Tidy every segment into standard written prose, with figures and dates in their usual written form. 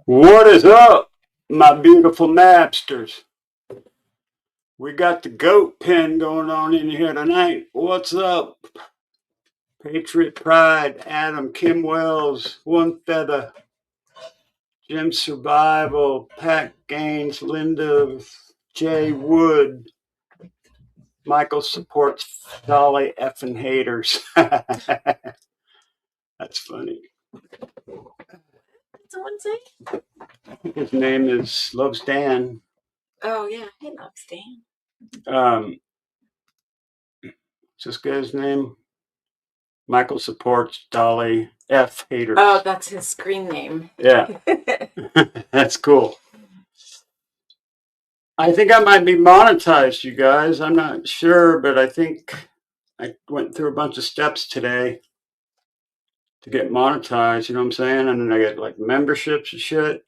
What is up, my beautiful Mabsters? We got the goat pen going on in here tonight. What's up? Patriot Pride, Adam, Kim Wells, One Feather, Jim Survival, Pat Gaines, Linda, Jay Wood, Michael supports Dolly effing haters. That's funny. Someone say? His name is Loves Dan. Oh yeah, hey Loves Dan. What's this guy's name? Michael supports Dolly F haters. Oh, that's his screen name. Yeah. That's cool. I think I might be monetized, you guys. I'm not sure, but I think I went through a bunch of steps today to get monetized, you know what I'm saying? And then I get like memberships and shit.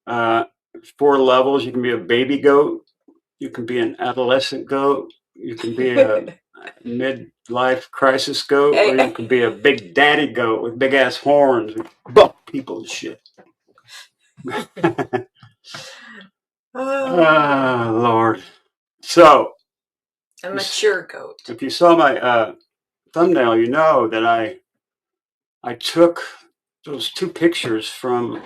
4 levels. You can be a baby goat. You can be an adolescent goat. You can be a midlife crisis goat, or you can be a big daddy goat with big ass horns and buck people and shit. Oh, Lord. So, a mature goat. If you saw my thumbnail, you know that I took those 2 pictures from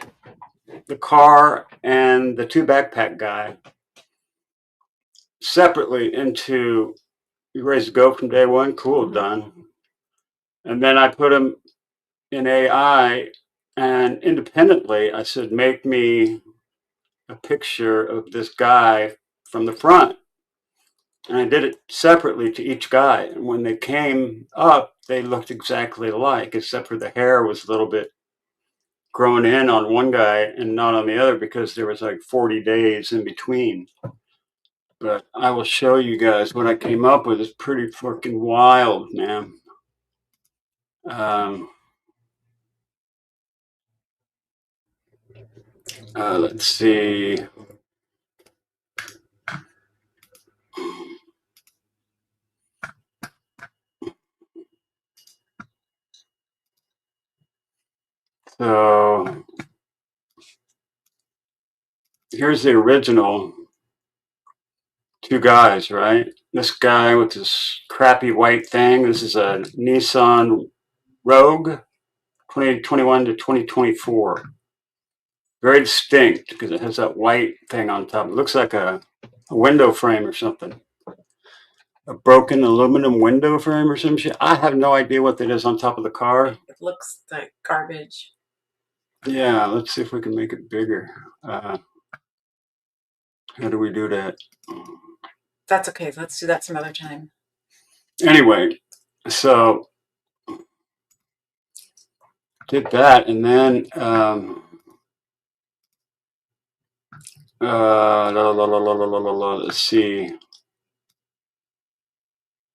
the car and the 2 backpack guy separately into You Raised to Go from day one. Cool, done. And then I put them in AI, and independently I said, make me a picture of this guy from the front. And I did it separately to each guy. And when they came up, they looked exactly alike, except for the hair was a little bit grown in on one guy and not on the other because there was like 40 days in between. But I will show you guys what I came up with. It's pretty fucking wild, man. Let's see. So here's the original 2 guys, right? This guy with this crappy white thing. This is a Nissan Rogue 2021 to 2024. Very distinct because it has that white thing on top. It looks like a window frame or something. A broken aluminum window frame or some shit. I have no idea what that is on top of the car. It looks like garbage. Yeah, let's see if we can make it bigger. How do we do that? That's okay. Let's do that some other time. Anyway, so did that, and then let's see.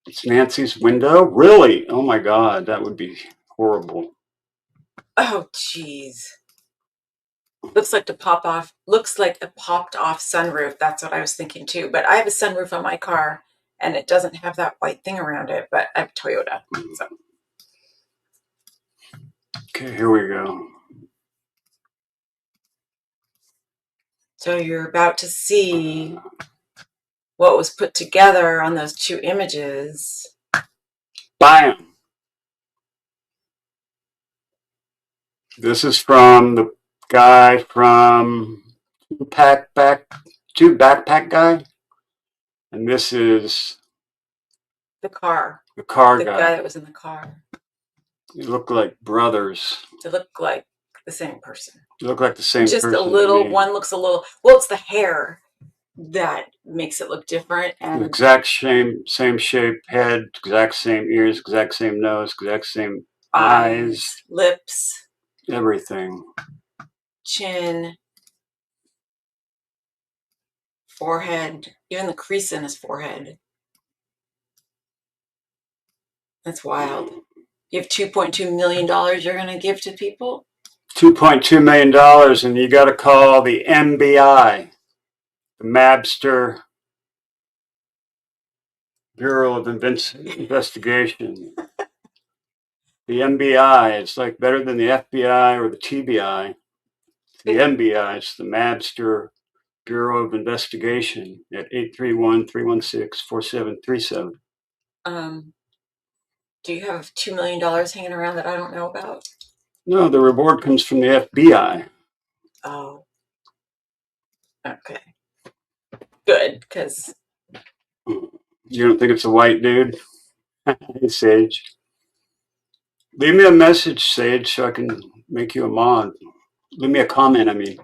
It's Nancy's window? Really? Oh my God, that would be horrible. Oh jeez. Looks like a popped off sunroof. That's what I was thinking too. But I have a sunroof on my car and it doesn't have that white thing around it, but I have Toyota. So. Okay, here we go. So you're about to see what was put together on those 2 images. Bam! This is from the guy from two backpack guy, and this is the car guy. The guy that was in the car. They look like brothers. They look like the same person. They look like the same Just person. a little. One looks a little. Well, it's the hair that makes it look different. And exact same shape head, exact same ears, exact same nose, exact same eyes, lips, everything. Chin, forehead, even the crease in his forehead. That's wild. You have $2.2 million you're going to give to people? $2.2 million, and you got to call the MBI, the Mabster Bureau of Investigation. The MBI, it's like better than the FBI or the TBI. The MBI, it's the Mabster Bureau of Investigation at 831-316-4737. Do you have $2 million hanging around that I don't know about? No, the reward comes from the FBI. Oh. Okay. Good, because... You don't think it's a white dude? Hey, Sage. Leave me a message, Sage, so I can make you a mod. Leave me a comment, I mean.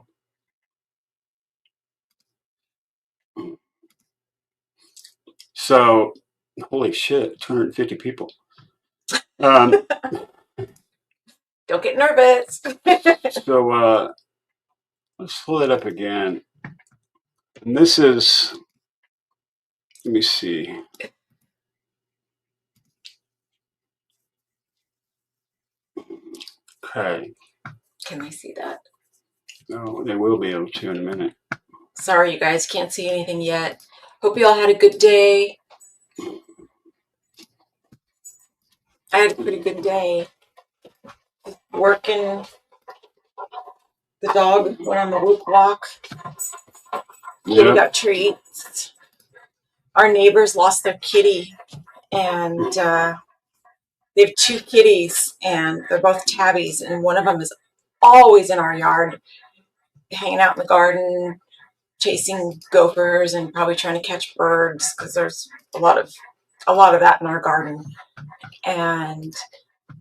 So, holy shit, 250 people. Don't get nervous. So, let's pull it up again. And this is, let me see. Okay. Can I see that? No, they will be able to in a minute. Sorry, you guys can't see anything yet. Hope you all had a good day. I had a pretty good day. Working the dog went on the loop walk. Kitty got treats. Our neighbors lost their kitty, and they have 2 kitties, and they're both tabbies, and one of them is always in our yard, hanging out in the garden, chasing gophers, and probably trying to catch birds because there's a lot of that in our garden. And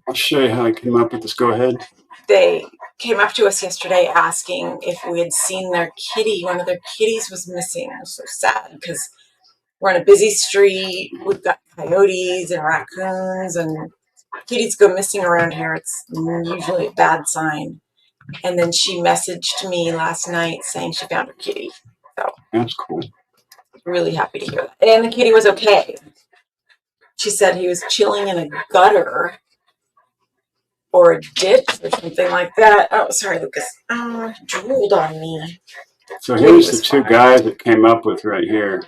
I'll show you how I came up with this. Go ahead. they came up to us yesterday asking if we had seen their kitty. One of their kitties was missing. I was so sad because we're on a busy street. We've got coyotes and raccoons, and kitties go missing around here. It's usually a bad sign. And then she messaged me last night saying she found her kitty. So that's cool. Really happy to hear that. And the kitty was okay. She said he was chilling in a gutter or a ditch or something like that. Oh, sorry, Lucas. Drooled on me. So here's the 2 guys that came up with right here.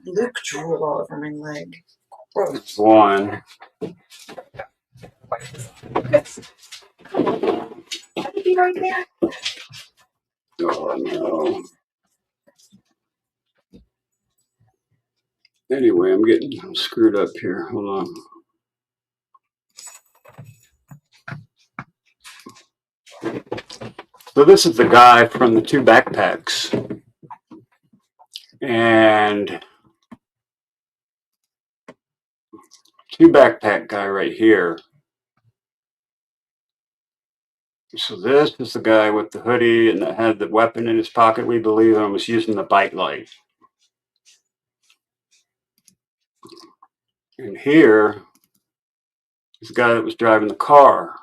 Luke drooled all over my leg. Gross. One. Can it be right there? Oh no. Anyway, I'm getting screwed up here. Hold on. So this is the guy from the 2 backpacks. And 2 backpack guy right here. So this is the guy with the hoodie and that had the weapon in his pocket, we believe, and was using the bike light. And here is the guy that was driving the car.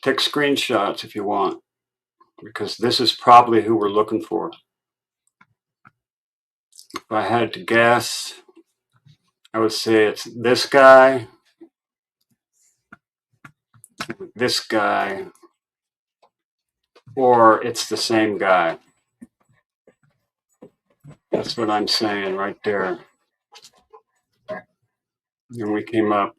Take screenshots if you want, because this is probably who we're looking for. If I had to guess, I would say it's this guy, or it's the same guy. That's what I'm saying right there. And we came up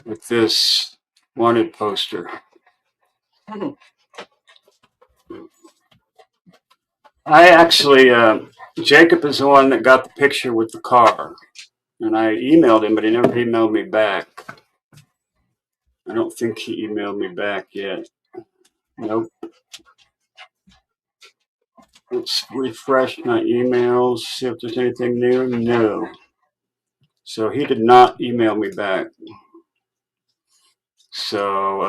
with this wanted poster. I actually, Jacob is the one that got the picture with the car. And I emailed him, but he never emailed me back. I don't think he emailed me back yet. Nope. Let's refresh my emails, see if there's anything new. No. So he did not email me back. So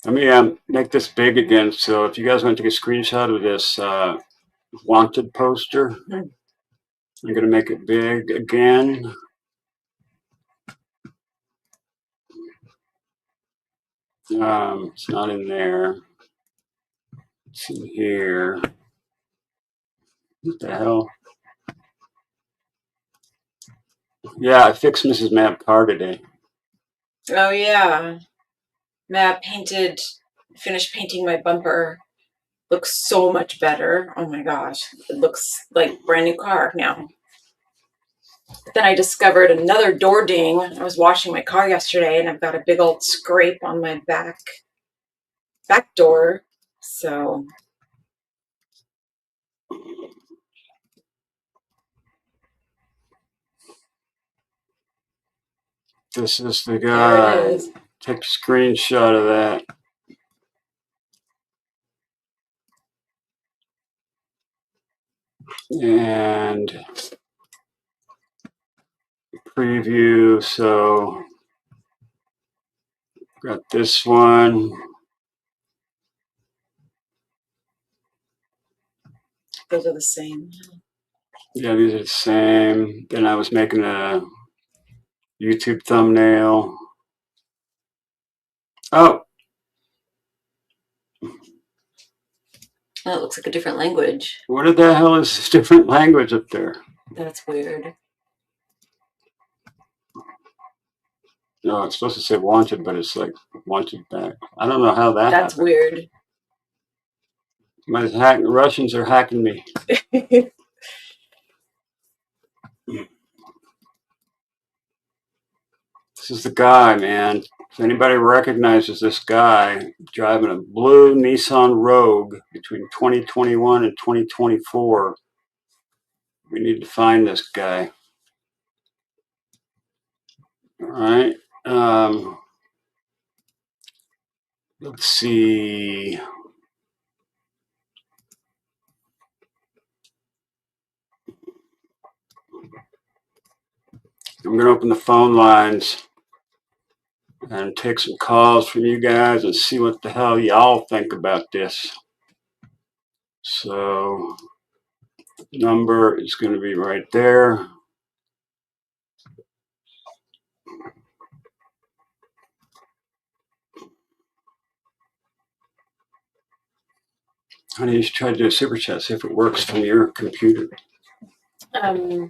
let me make this big again. So if you guys want to take a screenshot of this wanted poster, I'm going to make it big again. It's not in there. It's in here. What the hell? Yeah, I fixed Mrs. Mab car today. Oh, yeah. Matt finished painting my bumper. Looks so much better. Oh my gosh. It looks like brand new car now. Then I discovered another door ding. I was washing my car yesterday, and I've got a big old scrape on my back door. So this is the there guy. it is. Take a screenshot of that. And preview. So got this one. Those are the same. Yeah, these are the same. Then I was making a YouTube thumbnail. Oh, That looks like a different language. what the hell is this different language up there? That's weird. No, it's supposed to say wanted, but it's like wanted back. I don't know how that That's happened. weird. Russians are hacking me. This is the guy, man. If anybody recognizes this guy driving a blue Nissan Rogue between 2021 and 2024, we need to find this guy. All right. Let's see. I'm going to open the phone lines and take some calls from you guys and see what the hell y'all think about this. So, number is going to be right there. Honey, you should try to do a super chat, see if it works from your computer. Okay.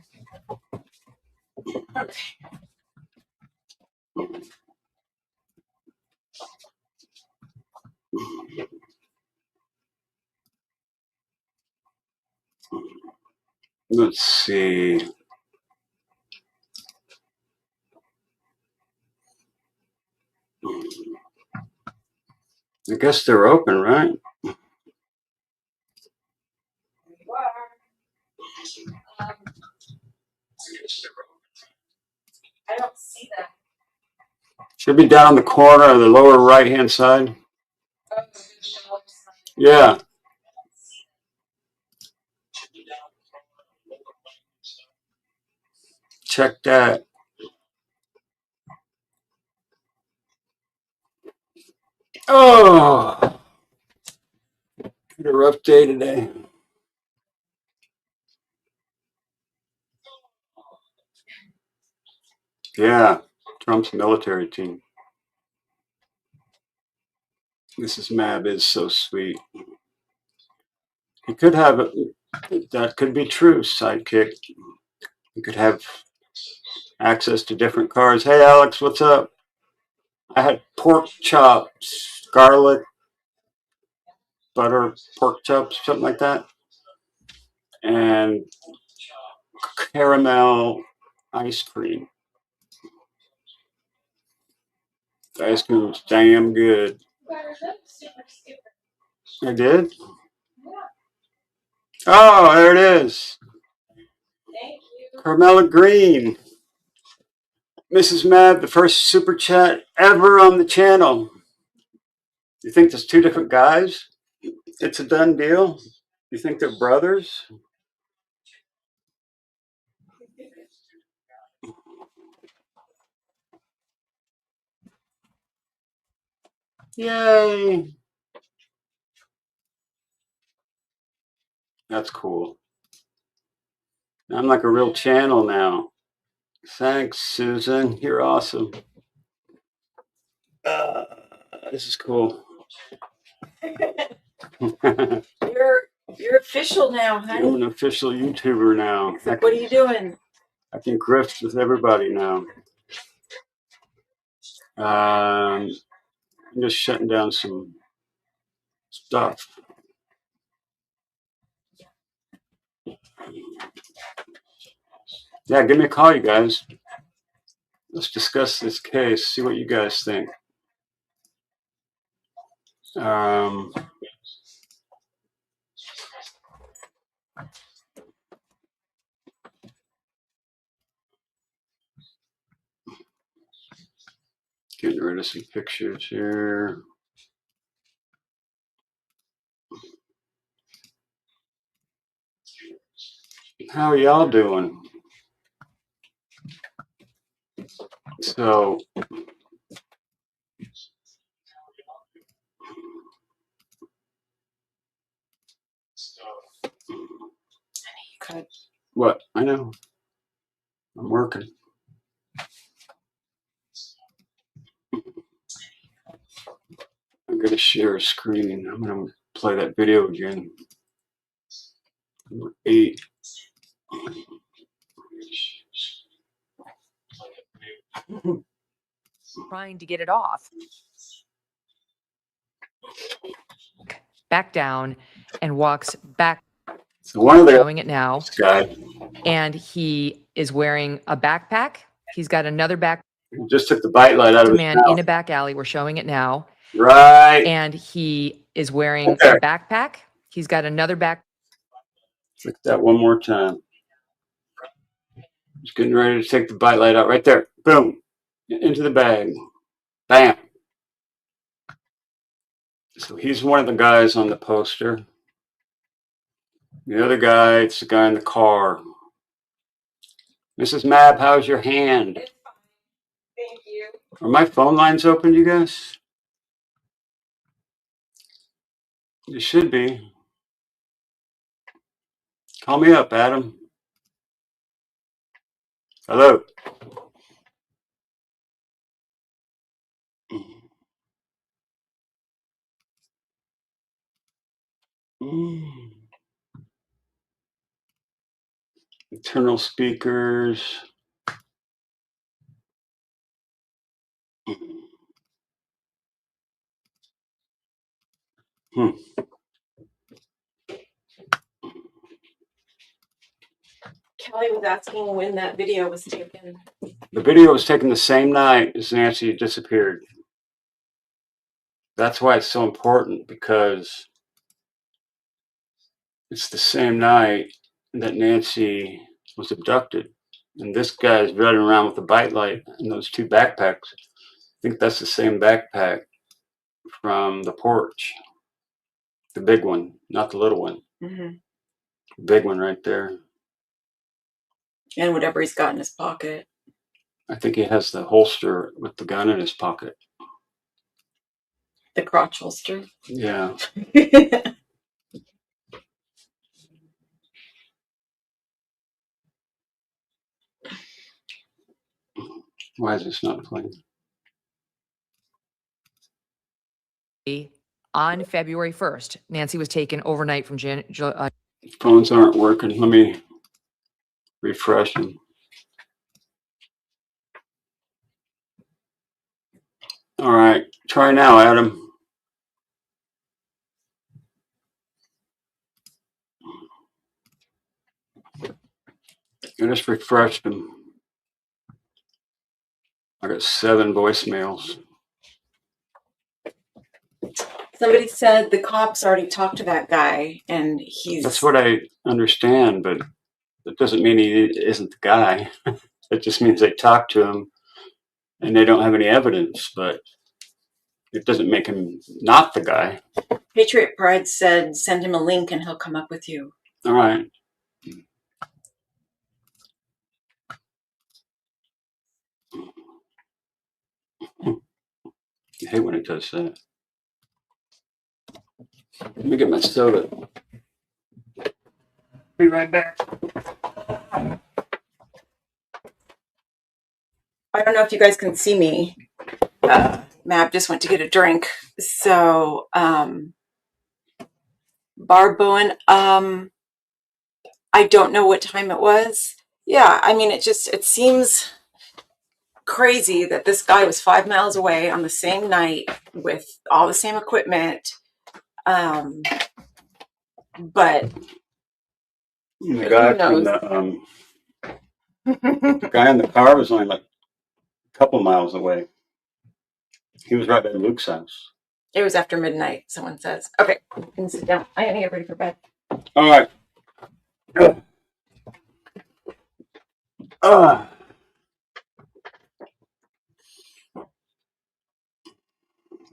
Let's see. I guess they're open, right? I don't see that. Should be down in the corner of the lower right-hand side. Yeah. Check that. Oh, had a rough day today. Yeah, Trump's military team. Mrs. Mab is so sweet. He could have that could be true, sidekick. He could have access to different cars. Hey, Alex, what's up? I had pork chops, garlic, butter, pork chops, something like that, and caramel ice cream. The ice cream was damn good. I did? Oh, there it is. Carmela Green. Mrs. Mab, the first super chat ever on the channel. You think there's two different guys? It's a done deal? You think they're brothers? Yay. That's cool. I'm like a real channel now. Thanks, Susan. You're awesome. This is cool. You're official now, honey. I'm an official YouTuber now. Like, what are you doing? I can grift with everybody now. I'm just shutting down some stuff. Yeah, give me a call, you guys. Let's discuss this case. See what you guys think. Getting rid of some pictures here. How are y'all doing? So, what? I know. I'm working. I'm going to share a screen. I'm going to play that video again. Number 8. Trying to get it off. Back down and walks back. So one of the showing it now. Guy. And he is wearing a backpack. He's got another back. He just took the bite light out of his man mouth. in a back alley. We're showing it now. Right. And he is wearing Okay. a backpack. He's got another back. Click that one more time. He's getting ready to take the bite light out right there. Boom. Into the bag. Bam. So he's one of the guys on the poster. The other guy, it's the guy in the car. Mrs. Mab, how's your hand? It's fine. Thank you. Are my phone lines open, you guys? It should be. Call me up, Adam. Hello. Internal speakers. Kelly was asking when that video was taken. The video was taken the same night as Nancy disappeared. That's why it's so important, because it's the same night that Nancy was abducted. And this guy's running around with a bite light and those 2 backpacks. I think that's the same backpack from the porch. The big one, not the little one. Mm-hmm. The big one right there. And whatever he's got in his pocket. I think he has the holster with the gun in his pocket. The crotch holster? Yeah. Why is this not playing? On February 1st, Nancy was taken overnight from Phones aren't working. Let me refresh them. All right. Try now, Adam. I just refreshed them. I got 7 voicemails. Somebody said the cops already talked to that guy, and he's... That's what I understand, but that doesn't mean he isn't the guy. It just means they talked to him and they don't have any evidence, but it doesn't make him not the guy. Patriot Pride said send him a link and he'll come up with you. All right. I hate when it does that. Let me get my soda. Be right back. I don't know if you guys can see me. Mab just went to get a drink. So, Barb Bowen, I don't know what time it was. Yeah, I mean, it seems crazy that this guy was 5 miles away on the same night with all the same equipment. But the guy from The guy in the car was only like a couple miles away. He was right by Luke's house. It was after midnight, someone says. Okay, you can sit down. I gotta get ready for bed. All right. I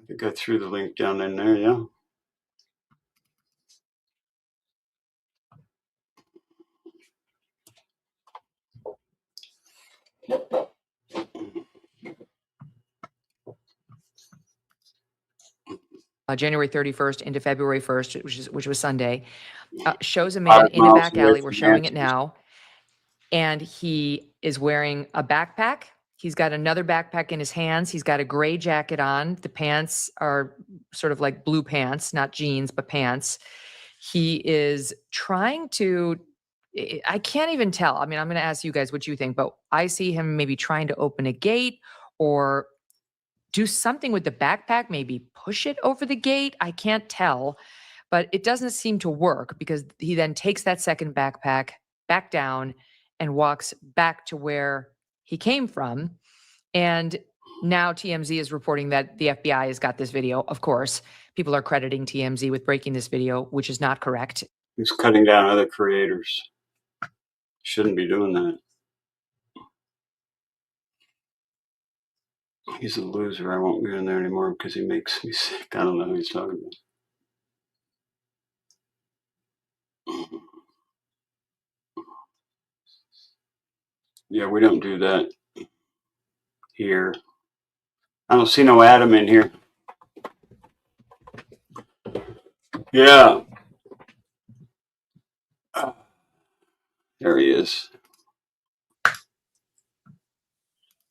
think I threw the link down in there, yeah. January 31st into February 1st, which was Sunday, shows a man in a back alley. We're showing it now. And he is wearing a backpack. He's got another backpack in his hands. He's got a gray jacket on. The pants are sort of like blue pants, not jeans, but pants. He is trying to, I can't even tell. I mean, I'm going to ask you guys what you think, but I see him maybe trying to open a gate or do something with the backpack, maybe push it over the gate. I can't tell, but it doesn't seem to work because he then takes that second backpack back down and walks back to where he came from. And now TMZ is reporting that the FBI has got this video. Of course, people are crediting TMZ with breaking this video, which is not correct. He's cutting down other creators. Shouldn't be doing that. He's a loser. I won't go in there anymore because he makes me sick. I don't know who he's talking about. Yeah, we don't do that here. I don't see no Adam in here. Yeah. There he is.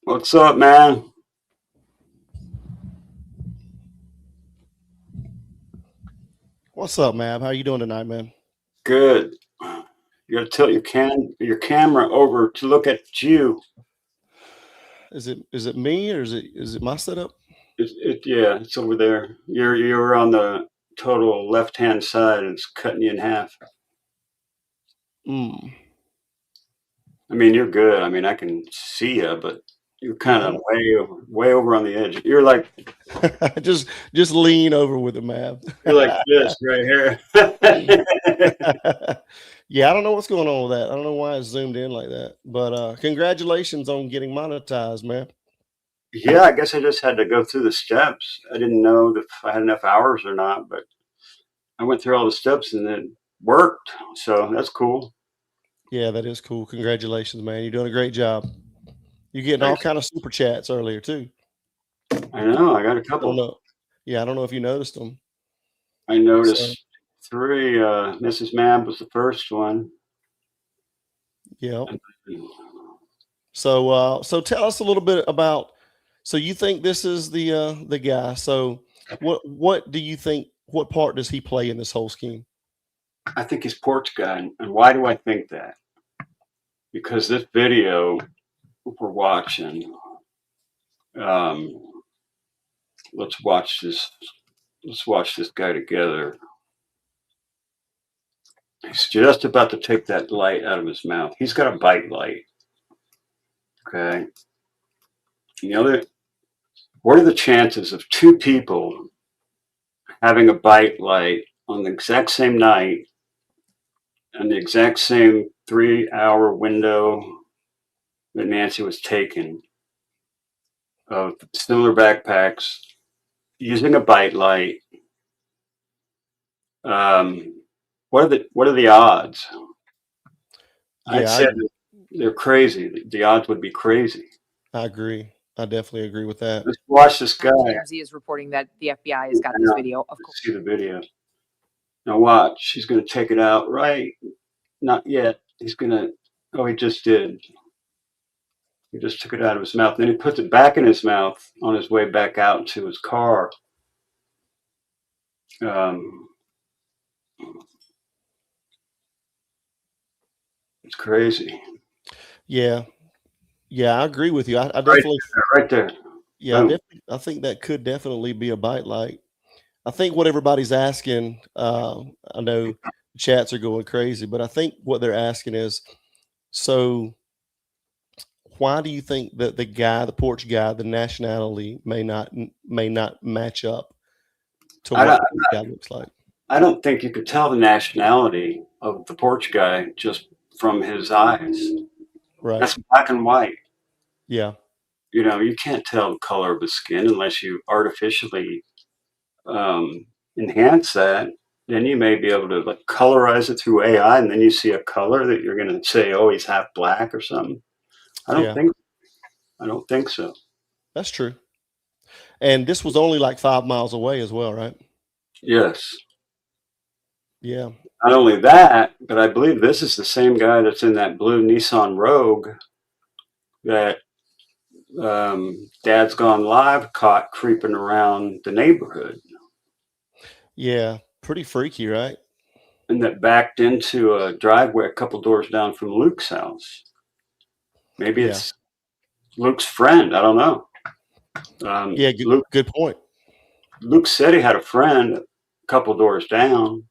What's up, man? What's up, Mab? How you doing tonight, man? Good. You gotta tilt your camera over to look at you. Is it me or is it my setup? Yeah, it's over there. You're on the total left-hand side, and it's cutting you in half. Mm. I mean, you're good. I mean, I can see you, but you're kind of way over on the edge. You're like just lean over with it, Mab. you're like this right here. Yeah, I don't know what's going on with that. I don't know why it's zoomed in like that. But congratulations on getting monetized, man. Yeah, I guess I just had to go through the steps. I didn't know if I had enough hours or not, but I went through all the steps and it worked. So that's cool. Yeah, that is cool. Congratulations, man. You're doing a great job. You're getting all Thanks. kind of super chats earlier too. I know. I got a I don't couple. know. Yeah, I don't know if you noticed them. I noticed 3. Mrs. Mab was the first one. Yeah. So tell us a little bit about. So you think this is the guy? So what do you think? What part does he play in this whole scheme? I think he's Porch Guy. And why do I think that? Because this video we're watching, let's watch this guy together. He's just about to take that light out of his mouth. He's got a bite light. Okay. What are the chances of 2 people having a bite light on the exact same night and the exact same 3-hour window that Nancy was taken of similar backpacks using a bite light? What are the odds? Yeah, I'd say they're crazy. The odds would be crazy. I agree. I definitely agree with that. Let's watch this guy. TMZ is reporting that the FBI has got this video. Of course. See the video. Now watch. He's going to take it out. Right? Not yet. He's going to. Oh, he just did. He just took it out of his mouth. Then he puts it back in his mouth on his way back out to his car. It's crazy. Yeah, I agree with you. I definitely right there. Yeah, I think that could definitely be a bite light. I think what everybody's asking, I know the chats are going crazy, but I think what they're asking is, so why do you think that the guy, the porch guy, the nationality may not match up to I what don't, the guy looks like? I don't think you could tell the nationality of the Porch Guy just from his eyes. Right. That's black and white. Yeah. You can't tell the color of his skin unless you artificially um, enhance that. Then you may be able to like colorize it through AI, and then you see a color that you're going to say, "Oh, he's half black" or something. I don't Yeah. think. I don't think so. That's true. And this was only like 5 miles away as well, right? Yes. Yeah. Not only that, but I believe this is the same guy that's in that blue Nissan Rogue that Dad's Gone Live caught creeping around the neighborhood, Yeah. Pretty freaky, right? and that backed into a driveway a couple doors down from Luke's house. Maybe Yeah. it's Luke's friend. I don't know. Yeah. Good point. Luke said he had a friend a couple doors down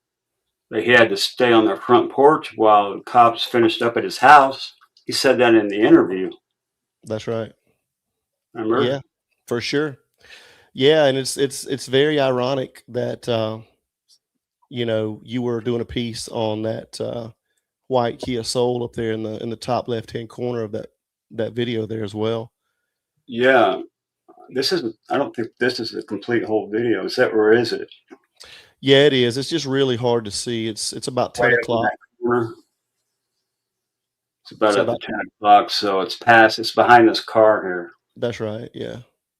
that he had to stay on their front porch while the cops finished up at his house. He said that in the interview. That's right. Remember? Yeah, for sure. Yeah, and it's very ironic that you were doing a piece on that white Kia Soul up there in the top left hand corner of that video there as well. Yeah. This isn't. I don't think this is a complete whole video. Is that, or is it? Yeah, it is. It's just really hard to see. It's about Way 10 up in o'clock. that corner. It's about So at the about 10 o'clock, so it's past. It's behind this car here. that's right. Yeah.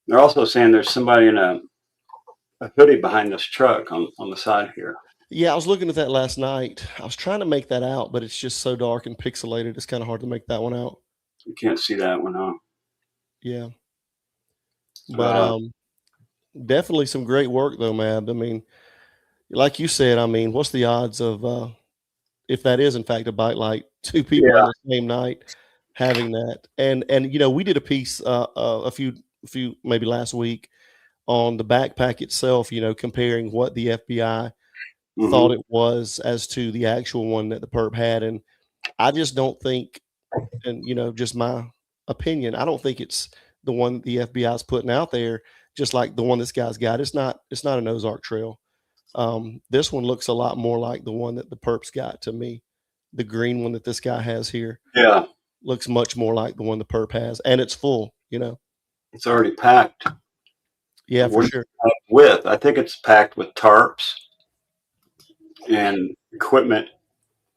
They're also saying there's somebody in a hoodie behind this truck on the side here. Yeah, I was looking at that last night. I was trying to make that out, but it's just so dark and pixelated. It's kind of hard to make that one out. You can't see that one, huh? Yeah. But Uh, definitely some great work though, Mab. I mean, like you said, I mean, what's the odds of if that is in fact a bite light, two people on yeah. the same night having that? And we did a piece a few maybe last week on the backpack itself, comparing what the FBI thought Hmm. it was as to the actual one that the perp had. And I just don't think, and just my opinion, I don't think it's the one the FBI is putting out there, just like the one this guy's got. It's not an Ozark Trail. This one looks a lot more like the one that the perps got to me. The green one that this guy has here Yeah. looks much more like the one the perp has, and it's full. It's already packed. Yeah, for What sure. with? I think it's packed with tarps and equipment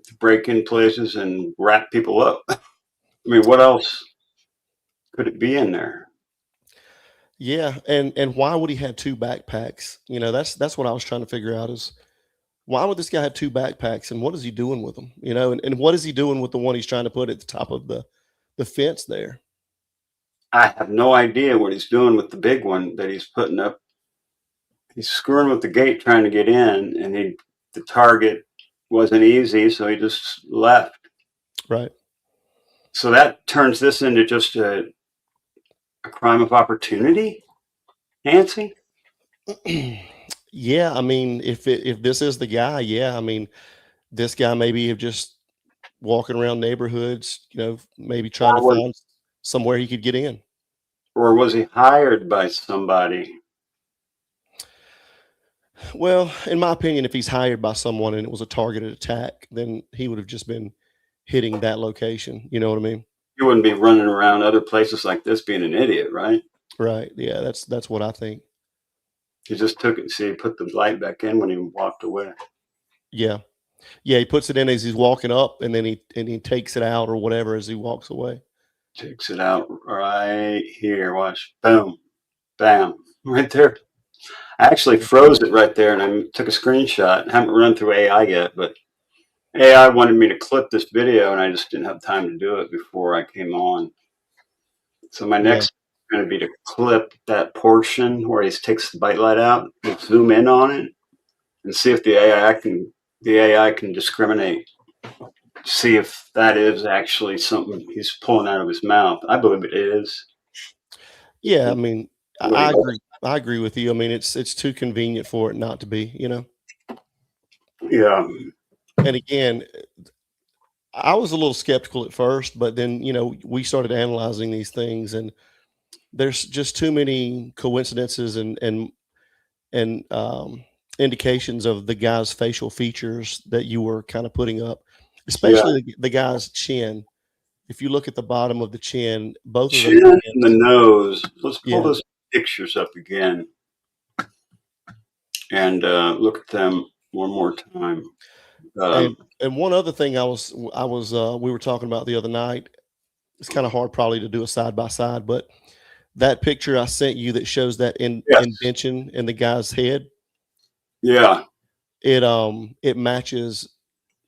to break in places and wrap people up. I mean, what else could it be in there? Yeah, and why would he have two backpacks? That's what I was trying to figure out is why would this guy have two backpacks, and what is he doing with them? And what is he doing with the one he's trying to put at the top of the fence there? I have no idea what he's doing with the big one that he's putting up. He's screwing with the gate trying to get in, and the target wasn't easy, so he just left. Right. So that turns this into just a crime of opportunity, Nancy. Yeah, I mean, if this is the guy, yeah, I mean, this guy maybe have just walking around neighborhoods, maybe trying Or to was, find somewhere he could get in. or was he hired by somebody? Well, in my opinion, if he's hired by someone and it was a targeted attack, then he would have just been hitting that location. You know what I mean? He wouldn't be running around other places like this being an idiot, right? Right. Yeah, that's what I think. He just took it. See, he put the light back in when he walked away. Yeah. Yeah, he puts it in as he's walking up and then he takes it out or whatever as he walks away. Takes it out right here. Watch. Boom. Bam. Right there. I actually froze it right there and I took a screenshot. I haven't run through AI yet, but AI wanted me to clip this video and I just didn't have time to do it before I came on. So my Yeah. next is going to be to clip that portion where he takes the bite light out and zoom in on it and see if the AI can discriminate. See if that is actually something he's pulling out of his mouth. I believe it is. Yeah, I mean, What I he- agree. I agree with you. I mean, it's too convenient for it not to be. Yeah. And again, I was a little skeptical at first, but then, we started analyzing these things, and there's just too many coincidences and indications of the guy's facial features that you were kind of putting up, Yeah. especially the guy's chin. If you look at the bottom of the chin, both of Chin those and the hands, nose. Let's pull yeah. those pictures up again and look at them one more time. And one other thing we were talking about the other night. It's kind of hard probably to do a side by side, but that picture I sent you that shows that Yes. indention in the guy's head, Yeah. it matches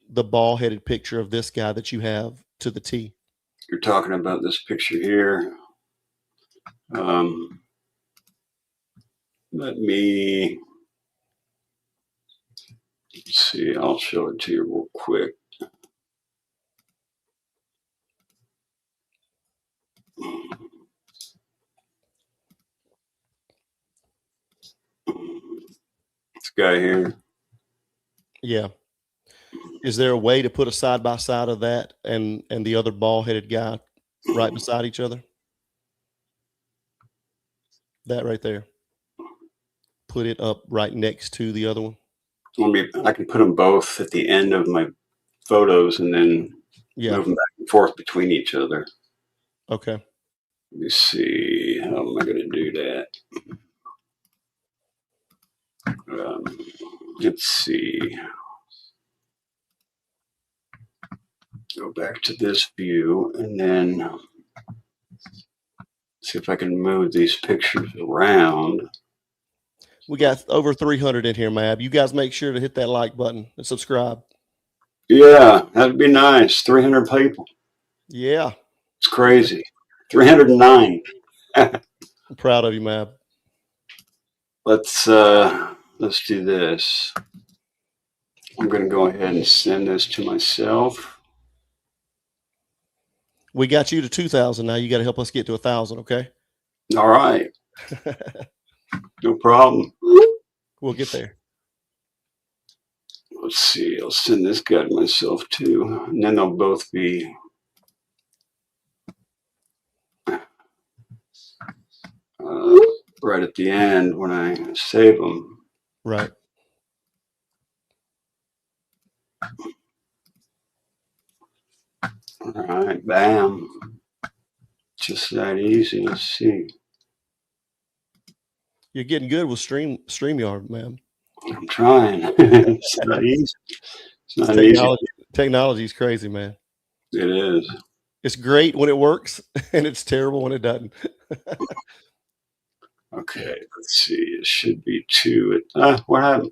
the bald headed picture of this guy that you have to the T. You're talking about this picture here. Let me see. I'll show it to you real quick. This guy here. Yeah. Is there a way to put a side by side of that and the other bald headed guy right beside each other? That right there. Put it up right next to the other one. I can put them both at the end of my photos and then move them back and forth between each other. Okay. Let me see. How am I going to do that? Let's see. Go back to this view and then see if I can move these pictures around. We got over 300 in here, Mab. You guys make sure to hit that like button and subscribe. Yeah, that'd be nice. 300 people. Yeah. It's crazy. 309. I'm proud of you, Mab. Let's do this. I'm going to go ahead and send this to myself. We got you to 2,000 now. You got to help us get to 1,000, okay? All right. No problem. We'll get there. Let's see. I'll send this guy to myself too, and then they'll both be right at the end when I save them. Right. All right. Bam. Just that easy. Let's see. You're getting good with StreamYard, man. I'm trying. It's not easy. It's not easy. Technology is crazy, man. It is. It's great when it works, and it's terrible when it doesn't. Okay, let's see. It should be 2. What happened?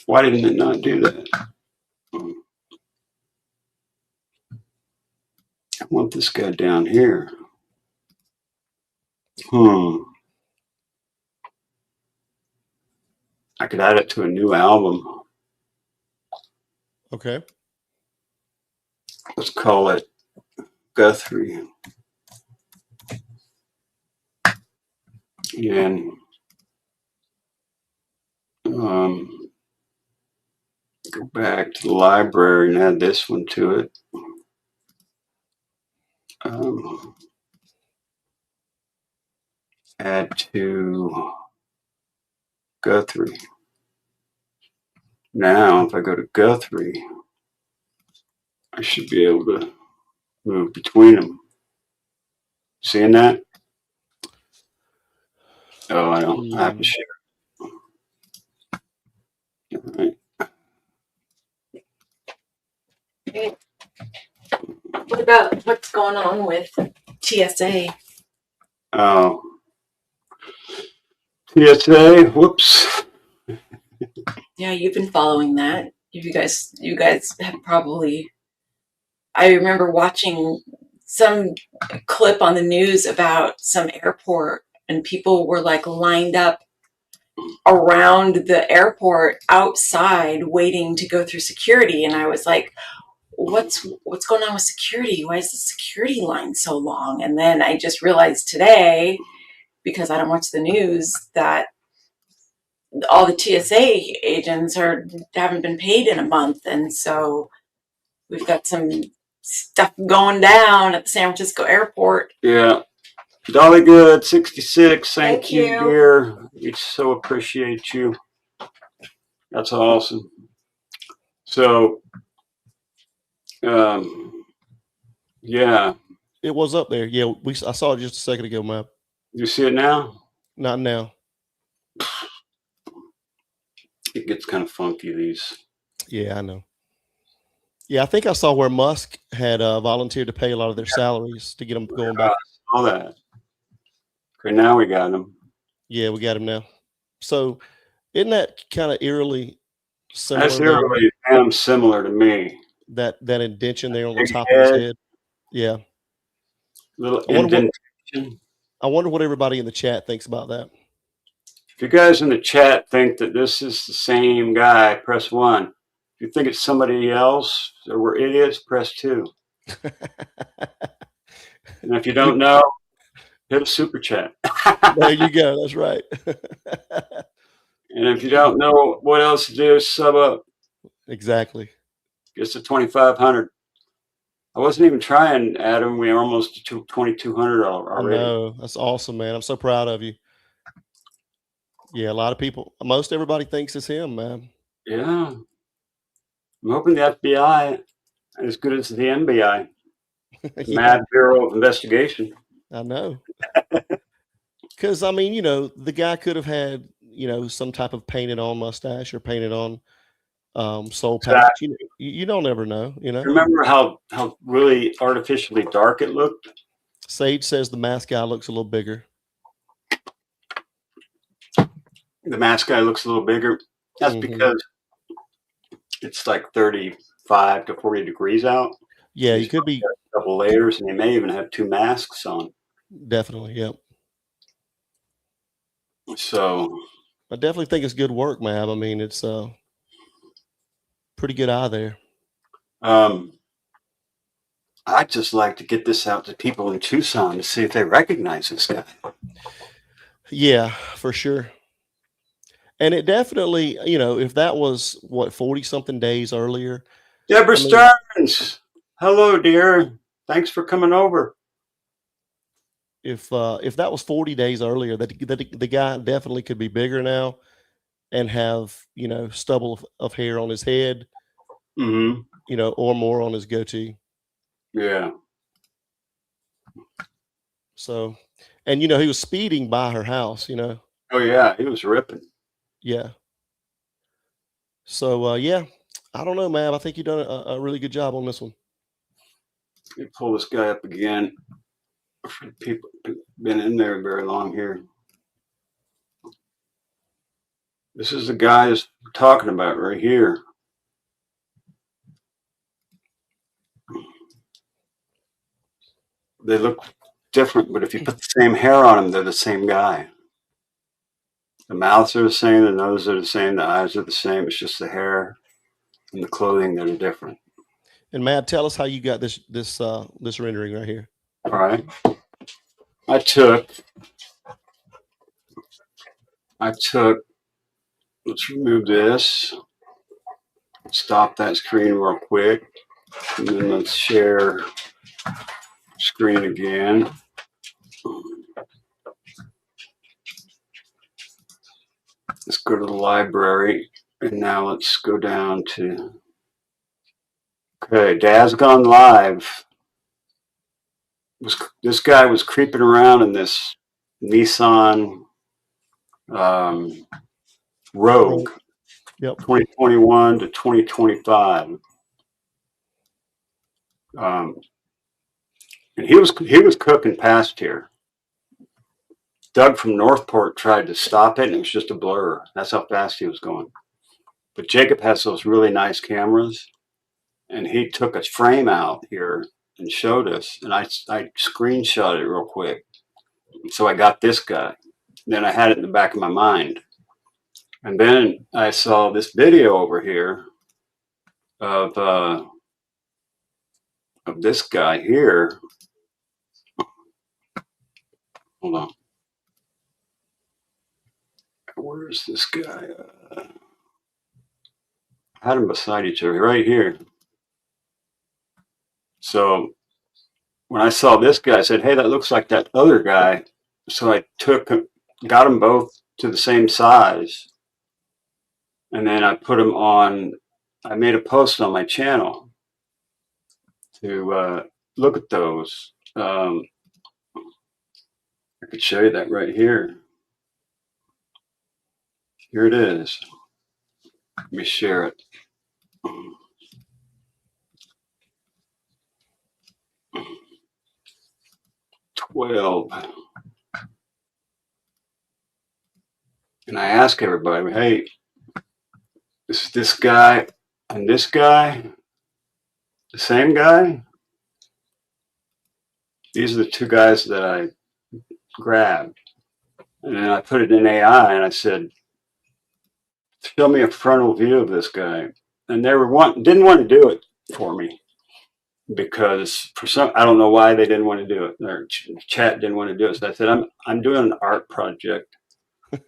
Why didn't it not do that? I want this guy down here. I could add it to a new album. Okay. Let's call it Guthrie. And go back to the library and add this one to it. Add to Guthrie. Now, if I go to Guthrie, I should be able to move between them. Seeing that? Oh, I don't. I have to share. All right. Okay. What about what's going on with TSA? Oh. TSA, whoops. Yeah, you've been following that. You guys have probably. I remember watching some clip on the news about some airport, and people were like lined up around the airport outside waiting to go through security, and I was like, what's going on with security? Why is the security line so long? And then I just realized today, because I don't watch the news, that all the TSA agents haven't been paid in a month, and so we've got some stuff going down at the San Francisco airport. Yeah. Dolly Good 66. Thank Thank you, you. dear. We so appreciate you. That's awesome. So, yeah. It was up there. Yeah, I saw it just a second ago, Mab. You see it now? Not now. It gets kind of funky, these. Yeah, I know. Yeah, I think I saw where Musk had volunteered to pay a lot of their salaries to get them going back. I saw that. Okay, now we got them. Yeah, we got him now. So, isn't that kind of eerily similar? That's really damn similar to me. That indention there on the Big top of his head. Yeah. Little I wonder indentation. I wonder what everybody in the chat thinks about that. If you guys in the chat think that this is the same guy, press 1. If you think it's somebody else or we're idiots, press 2. And if you don't know, hit a super chat. There you go. That's right. And if you don't know what else to do, sub up. Exactly. Gets to 2,500. I wasn't even trying, Adam. We are almost to 2,200 already. I know. That's awesome, man. I'm so proud of you. Yeah, a lot of people, most everybody thinks it's him, man. Yeah. I'm hoping the FBI as good as the NBI. Yeah, Mad Bureau of Investigation. I know. Because, I mean, the guy could have had, some type of painted on mustache or painted on soul patch. You don't ever know, Remember how really artificially dark it looked? Sage says the mask guy looks a little bigger. The mask guy looks a little bigger. That's because it's like 35 to 40 degrees out. Yeah, you could be a couple layers, and they may even have 2 masks on. Definitely, yep. So I definitely think it's good work, Mab. I mean, it's pretty good eye there. I'd just like to get this out to people in Tucson to see if they recognize this guy. Yeah, for sure. And it definitely, if that was 40-something days earlier. Deborah Stearns, hello, dear. Thanks for coming over. If that was 40 days earlier, that the guy definitely could be bigger now, and have stubble of hair on his head, or more on his goatee. Yeah. So, and he was speeding by her house. Oh yeah, he was ripping. Yeah. So yeah, I don't know, Mab. I think you've done a really good job on this one. Let me pull this guy up again. People been in there very long here. This is the guy we're talking about right here. They look different, but if you put the same hair on them, they're the same guy. The mouths are the same, the nose are the same, the eyes are the same. It's just the hair and the clothing that are different. And Mab, tell us how you got this rendering right here. All right. I took. Let's remove this. Stop that screen real quick, and then let's share screen again. Let's go to the library, and now let's go down to. Okay, Dad's gone live. This guy was creeping around in this Nissan Rogue, yep. 2021 to 2025. And he was cooking past here. Doug from Northport tried to stop it, and it was just a blur. That's how fast he was going. But Jacob has those really nice cameras, and he took a frame out here and showed us, and I screenshot it real quick. So I got this guy. Then I had it in the back of my mind. And then I saw this video over here of this guy here. Hold on. Where is this guy? I had them beside each other right here. So when I saw this guy, I said, "Hey, that looks like that other guy." So I got them both to the same size, and then I put them on. I made a post on my channel to look at those. I could show you that right here. Here it is. Let me share it. 12. And I ask everybody, "Hey, is this guy and this guy the same guy?" These are the two guys that I grabbed. And then I put it in AI and I said, "Show me a frontal view of this guy." And they didn't want to do it for me because I don't know why they didn't want to do it. Their chat didn't want to do it. So I said, I'm doing an art project.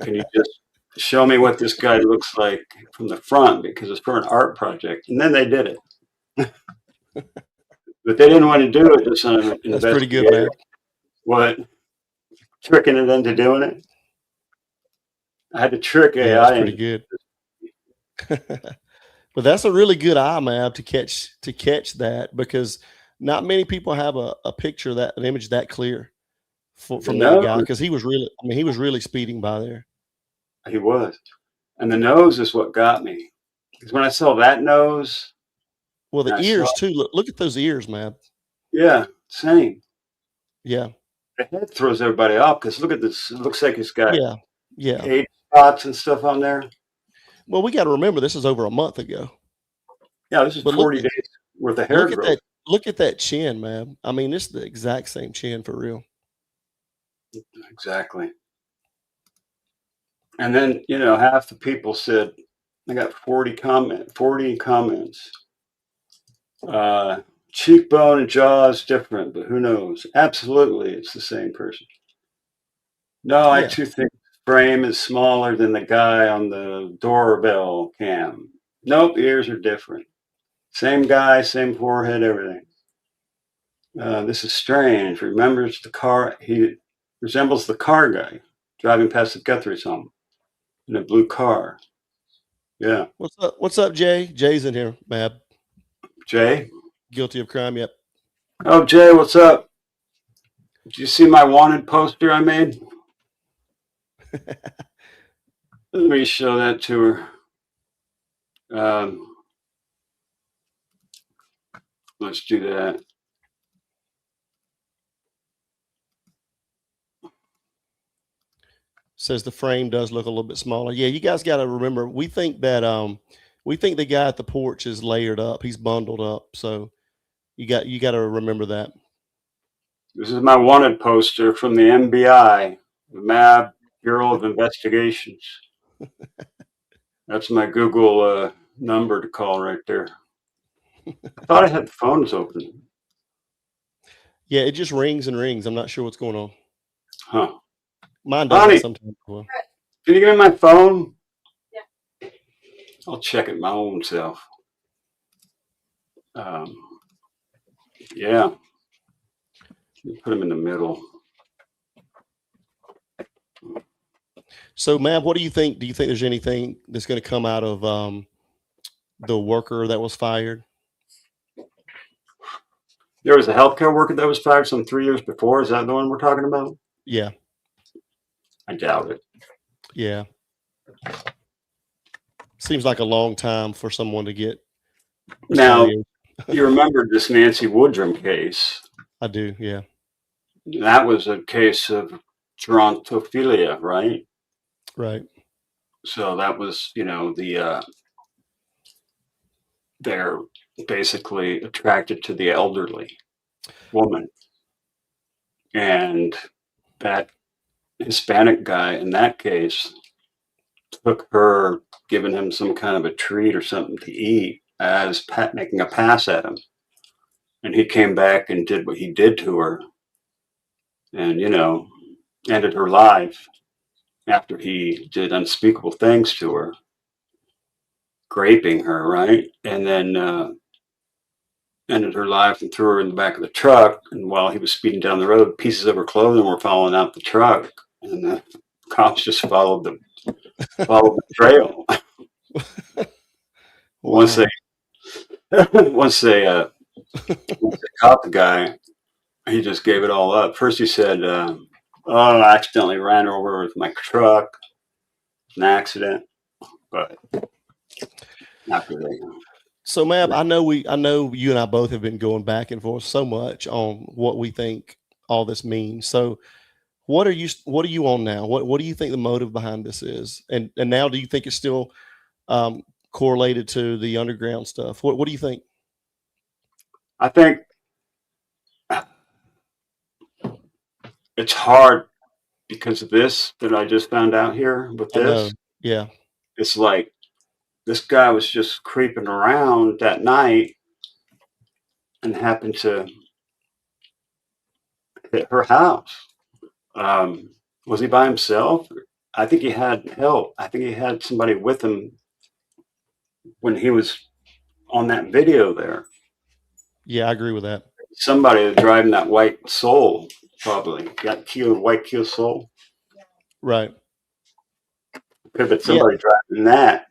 Can you just show me what this guy looks like from the front, because it's for an art project? And then they did it. But they didn't want to do it. Just an That's pretty good, investigator. man. What? Tricking it into doing it? I had to trick AI. Yeah, that's pretty good. But that's a really good eye, Mab, to catch that, because not many people have a picture an image that clear from that guy, because he was really speeding by there. He was. And the nose is what got me. Because when I saw that nose. Well, the ears too. Look at those ears, Mab. Yeah, same. Yeah. The head throws everybody off, because look at this. It looks like he's got yeah 8 spots and stuff on there. Well, we got to remember this is over a month ago. Yeah, this is 40 days worth of hair growth. Look at that chin, man. I mean, this is the exact same chin for real. Exactly. And then, half the people said, I got 40 comments. Cheekbone and jaw is different, but who knows? Absolutely, it's the same person. No, I too think the frame is smaller than the guy on the doorbell cam. Nope, ears are different. Same guy, same forehead, everything. This is strange. He resembles the car guy driving past the Guthrie's home in a blue car. Yeah. What's up, Jay? Jay's in here, Mab. Jay? Guilty of crime, yep. Oh, Jay, what's up? Did you see my wanted poster I made? Let me show that to her. Let's do that. Says the frame does look a little bit smaller. Yeah, you guys got to remember, we think the guy at the porch is layered up. He's bundled up. So you got to remember that. This is my wanted poster from the MBI, the MAB Bureau of Investigations. That's my Google number to call right there. I thought I had the phones open. Yeah, it just rings and rings. I'm not sure what's going on. Huh. Mine does sometimes. Well. Can you give me my phone? Yeah. I'll check it my own self. Yeah. Put them in the middle. So, Mab, what do you think? Do you think there's anything that's going to come out of the worker that was fired? There was a healthcare worker that was fired some 3 years before. Is that the one we're talking about? Yeah. I doubt it. Yeah. Seems like a long time for someone to get. Now, you remember this Nancy Woodrum case? I do, yeah. That was a case of gerontophilia, right? Right. So that was, they're basically attracted to the elderly woman. And that Hispanic guy in that case took her, giving him some kind of a treat or something to eat, as making a pass at him. And he came back and did what he did to her and, ended her life. after he did unspeakable things to her, raping her, right? And then ended her life and threw her in the back of the truck. And while he was speeding down the road, pieces of her clothing were falling out the truck, and the cops just followed the trail. Once Wow. they once they caught the guy, he just gave it all up. First, he said, "Oh, I accidentally ran over with my truck, an accident," but not really. So, Mab, I know you and I both have been going back and forth so much on what we think all this means. So, what are you on now? What do you think the motive behind this is? And now, do you think it's still um, correlated to the underground stuff? What do you think? I think it's hard because of this that I just found out here with I know. this. Yeah. It's like this guy was just creeping around that night and happened to hit her house. Um, was he by himself? I think he had help. I think he had somebody with him when he was on that video there. Yeah, I agree with that. Somebody driving that white soul, probably. Got white Kia soul. Right. Could have been Yeah. somebody driving that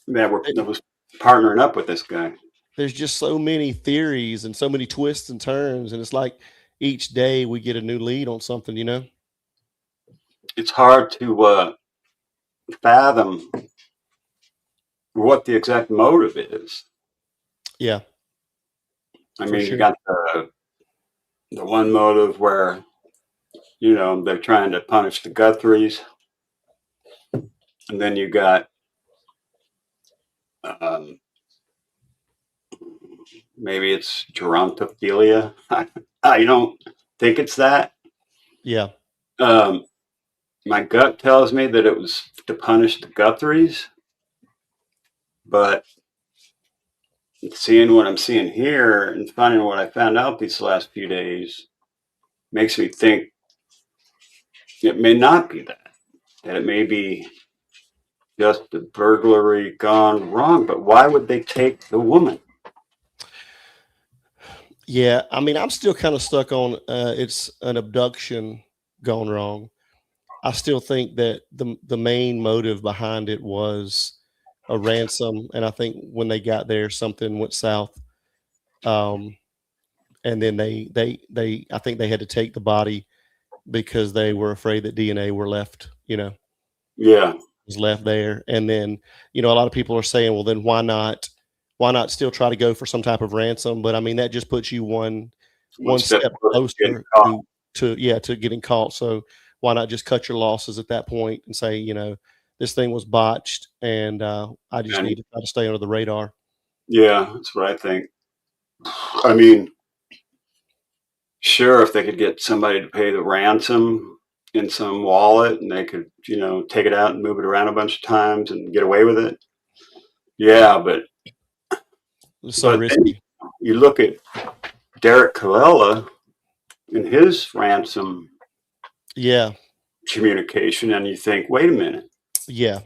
that was partnering up with this guy. There's just so many theories and so many twists and turns, and it's like each day we get a new lead on something, you know? It's hard to fathom what the exact motive is. Yeah, I for mean, you sure. got the one motive where they're trying to punish the Guthries, and then you got um, maybe it's gerontophilia. I don't think it's that. Yeah. Um, my gut tells me that it was to punish the Guthries, but seeing what I'm seeing here and finding what I found out these last few days makes me think it may not be that it may be just a burglary gone wrong. But why would they take the woman? Yeah, I mean, I'm still kind of stuck on it's an abduction gone wrong. I still think that the main motive behind it was a ransom, and I think when they got there, something went south. Um, and then they I think they had to take the body because they were afraid that DNA were left, Yeah, was left there. And then, a lot of people are saying, well, then why not still try to go for some type of ransom? But I mean, that just puts you one one one step step closer to getting closer caught. to getting caught. So why not just cut your losses at that point and say, this thing was botched, and I just And need to try to stay under the radar. yeah, that's what I think. I mean, sure, if they could get somebody to pay the ransom in some wallet and they could, take it out and move it around a bunch of times and get away with it. Yeah, but It's so then risky. you look at Derek Colella and his ransom Yeah, communication, and you think, wait a minute, yeah,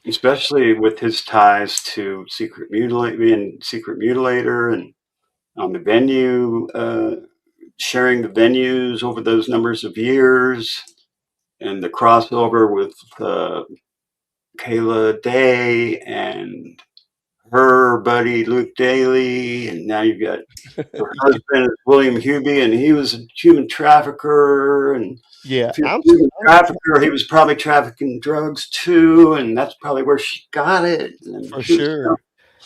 especially with his ties to being secret mutilator and on the venue, sharing the venues over those numbers of years, and the crossover with Kayla Day and her buddy Luke Daly, and now you've got her husband is William Hubie, and he was a human trafficker, and yeah. if he was I'm a human trafficker, he was probably trafficking drugs too, and that's probably where she got it. And for she was sure.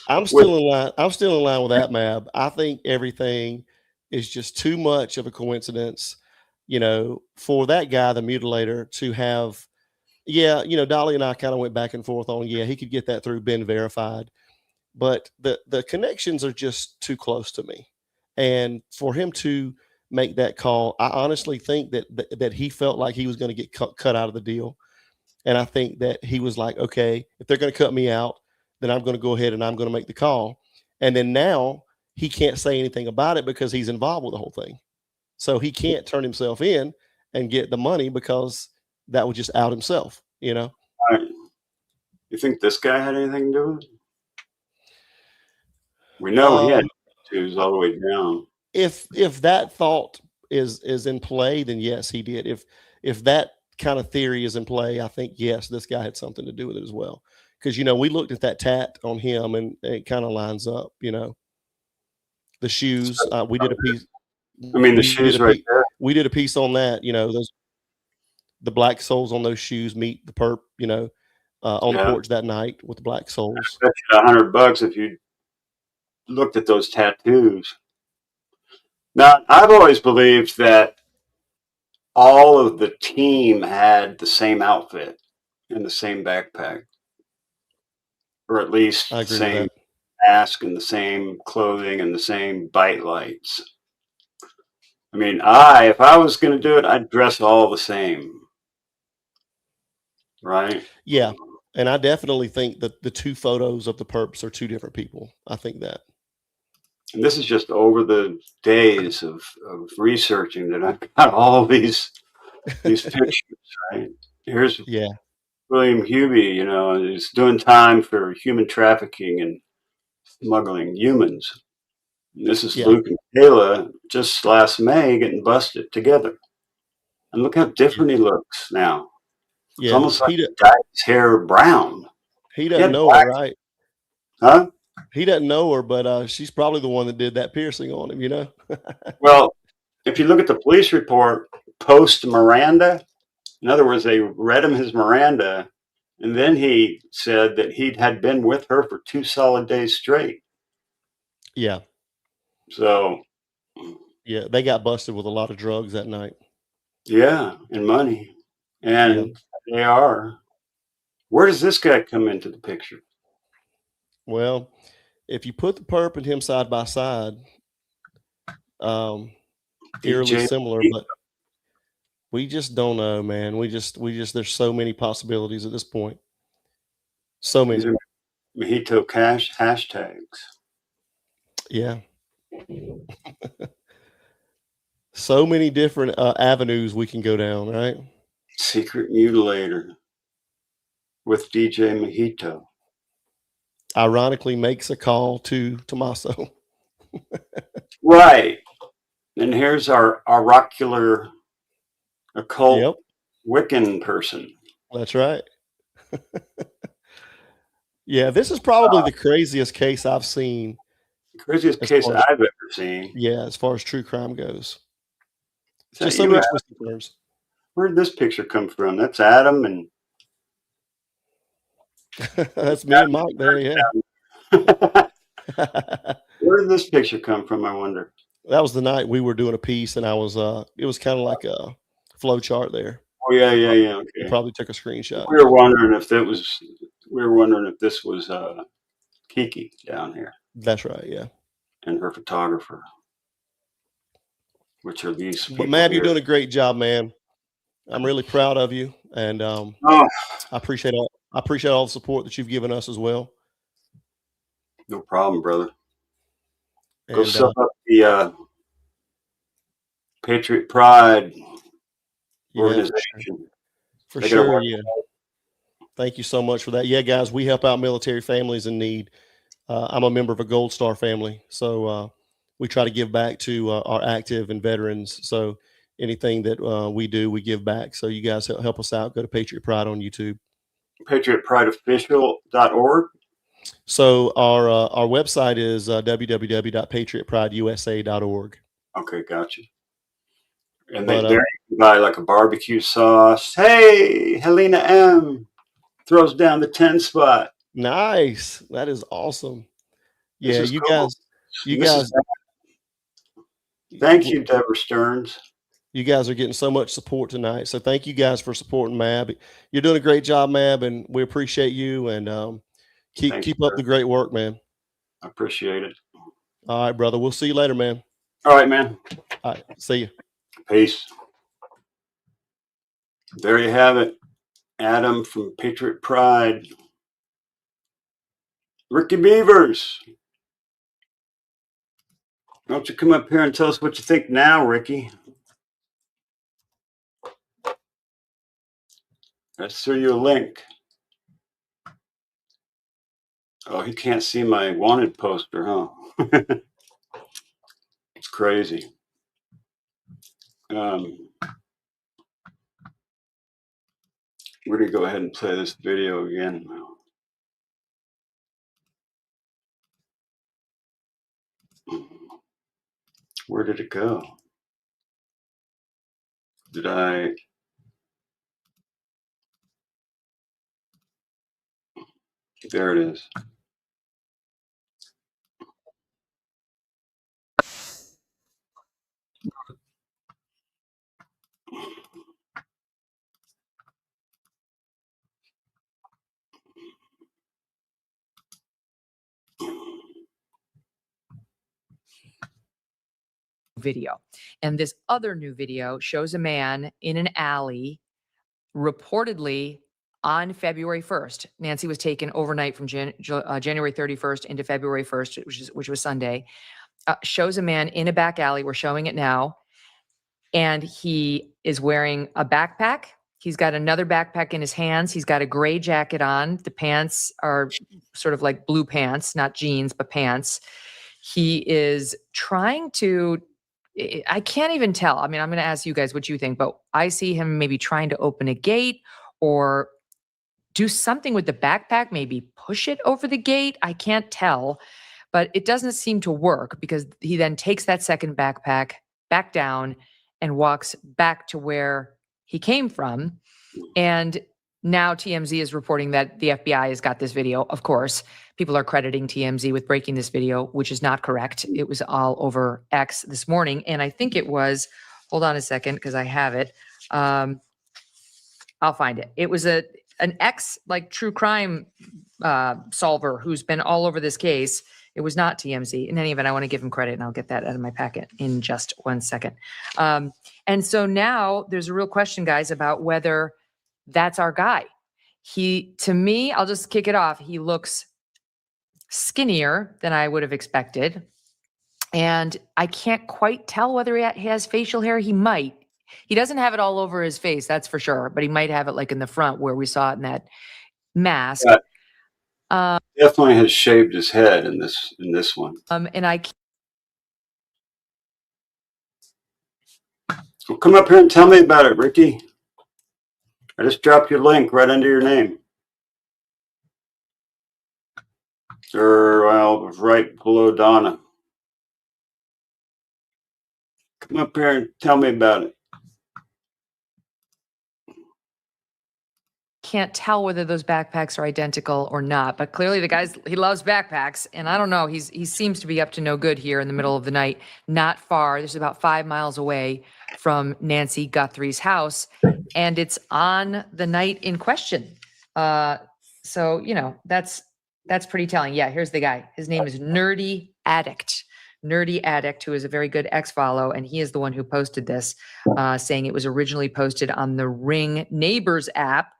I'm with still in line. I'm still in line with that, Mab. I think everything is just too much of a coincidence, for that guy, the mutilator, to have. Yeah, Dolly and I kind of went back and forth on. Yeah, he could get that through Ben Verified, but the connections are just too close to me, and for him to make that call, I honestly think that he felt like he was going to get cut out of the deal. And I think that he was like, okay, if they're going to cut me out, then I'm going to go ahead and I'm going to make the call. And then now he can't say anything about it because he's involved with the whole thing. So he can't turn himself in and get the money because that would just out himself, you know? Right. You think this guy had anything to do with it? We know he had tattoos all the way down. If that thought is in play, then yes, he did. If that kind of theory is in play, I think yes, this guy had something to do with it as well. Because we looked at that tat on him, and it kind of lines up. The shoes. We did a piece. I mean, the We did shoes a right piece. there. We did a piece on that. The black soles on those shoes meet the perp. On the Yeah. porch that night with the black soles. I bet you $100 if you looked at those tattoos. Now, I've always believed that all of the team had the same outfit and the same backpack, or at least I the agree with same that. mask and the same clothing and the same bite lights. I mean, if I was going to do it, I'd dress all the same, right? Yeah, and I definitely think that the two photos of the perps are two different people. I think that. And this is just over the days of researching that I've got all these pictures, right? Here's Yeah, William Hubie, he's doing time for human trafficking and smuggling humans. And this is yeah, Luke and Kayla just last May getting busted together. And look how yeah, different he looks now. It's yeah. almost like he dyed his hair brown. He He doesn't had know her, black, right? huh? He doesn't know her, but she's probably the one that did that piercing on him. Well, if you look at the police report post Miranda, in other words, they read him his Miranda, and then he said that he had been with her for 2 solid days straight. Yeah, So, yeah. They got busted with a lot of drugs that night. yeah, and money. Yeah. And they are. Where does this guy come into the picture? Well, if you put the perp and him side by side, eerily DJ. similar, but we just don't know, man. We just there's so many possibilities at this point. So These many. are Mojito Cash hashtags. Yeah. So many different avenues we can go down, right? Secret Mutilator with DJ Mojito. Ironically makes a call to Tommaso. Right. And here's our oracular occult Yep, Wiccan person. that's right. Yeah, this is probably the craziest case I've seen Craziest as case far as I've ever seen. as far as true crime goes. Is that Just so you, many Adam? twists and turns. Where did this picture come from? That's Adam and That's me and Mike there, yeah. where did this picture come from, I wonder? That was the night we were doing a piece, and I was it was kind of like a flow chart there. Oh yeah, yeah, yeah. You Okay. probably took a screenshot. We were wondering if this was Kiki down here That's right, yeah. and her photographer, which are these But people Mab, you're here. doing a great job, man. I'm really proud of you, and Oh, I appreciate all the support that you've given us as well. no problem, brother. Go And sub up the Patriot Pride yeah, organization. for They gotta sure, work. yeah. Thank you so much for that. Yeah, guys, we help out military families in need. I'm a member of a Gold Star family, so we try to give back to our active and veterans. So anything that we do, we give back. So you guys help us out. Go to Patriot Pride on YouTube. PatriotPrideOfficial.org. So our website is www.patriotprideusa.org. Okay, gotcha. And But there you can buy like a barbecue sauce. Hey, Helena M throws down the 10 spot. nice, that is awesome. This Yeah, is you cool. guys, Thank you, Deborah Stearns. you guys are getting so much support tonight. So thank you guys for supporting Mab. You're doing a great job, Mab, and we appreciate you. And keep up the great work, man. I appreciate it. All right, brother. We'll see you later, man. All right, man. All right, see you. Peace. There you have it. Adam from Patriot Pride. Ricky Beavers. Why don't you come up here and tell us what you think now, Ricky? I threw you a link. Oh, he can't see my wanted poster, huh? It's crazy. We're going to go ahead and play this video again. Where did it go? Did I? There it is. Video. And this other new video shows a man in an alley reportedly on February 1st. Nancy was taken overnight from January 31st into February 1st, which was Sunday. Shows a man in a back alley. We're showing it now. And he is wearing a backpack. He's got another backpack in his hands. He's got a gray jacket on. The pants are sort of like blue pants, not jeans, but pants. He is trying to, I can't even tell. I mean, I'm going to ask you guys what you think, but I see him maybe trying to open a gate or do something with the backpack, maybe push it over the gate. I can't tell, but it doesn't seem to work because he then takes that second backpack back down and walks back to where he came from. And now TMZ is reporting that the FBI has got this video. Of course, people are crediting TMZ with breaking this video, which is not correct. It was all over X this morning. And I think it was, hold on a second, because I have it. I'll find it. It was an ex like true crime solver who's been all over this case. It was not TMZ. In any event, I want to give him credit, and I'll get that out of my packet in just 1 second. And so now there's a real question, guys, about whether that's our guy. To me, I'll just kick it off. He looks skinnier than I would have expected. And I can't quite tell whether he has facial hair. He might. He doesn't have it all over his face, that's for sure. But he might have it like in the front where we saw it in that mask. Definitely has shaved his head in this one. And I Well, come up here and tell me about it, Ricky. I just dropped your link right under your name. Or, well, right below Donna. Come up here and tell me about it. can't tell whether those backpacks are identical or not, but clearly he loves backpacks, and I don't know, he seems to be up to no good here in the middle of the night, not far. This is about 5 miles away from Nancy Guthrie's house, and it's on the night in question. So, you know, that's pretty telling. Yeah, here's the guy. His name is Nerdy Addict, who is a very good ex-follow, and he is the one who posted this, saying it was originally posted on the Ring Neighbors app,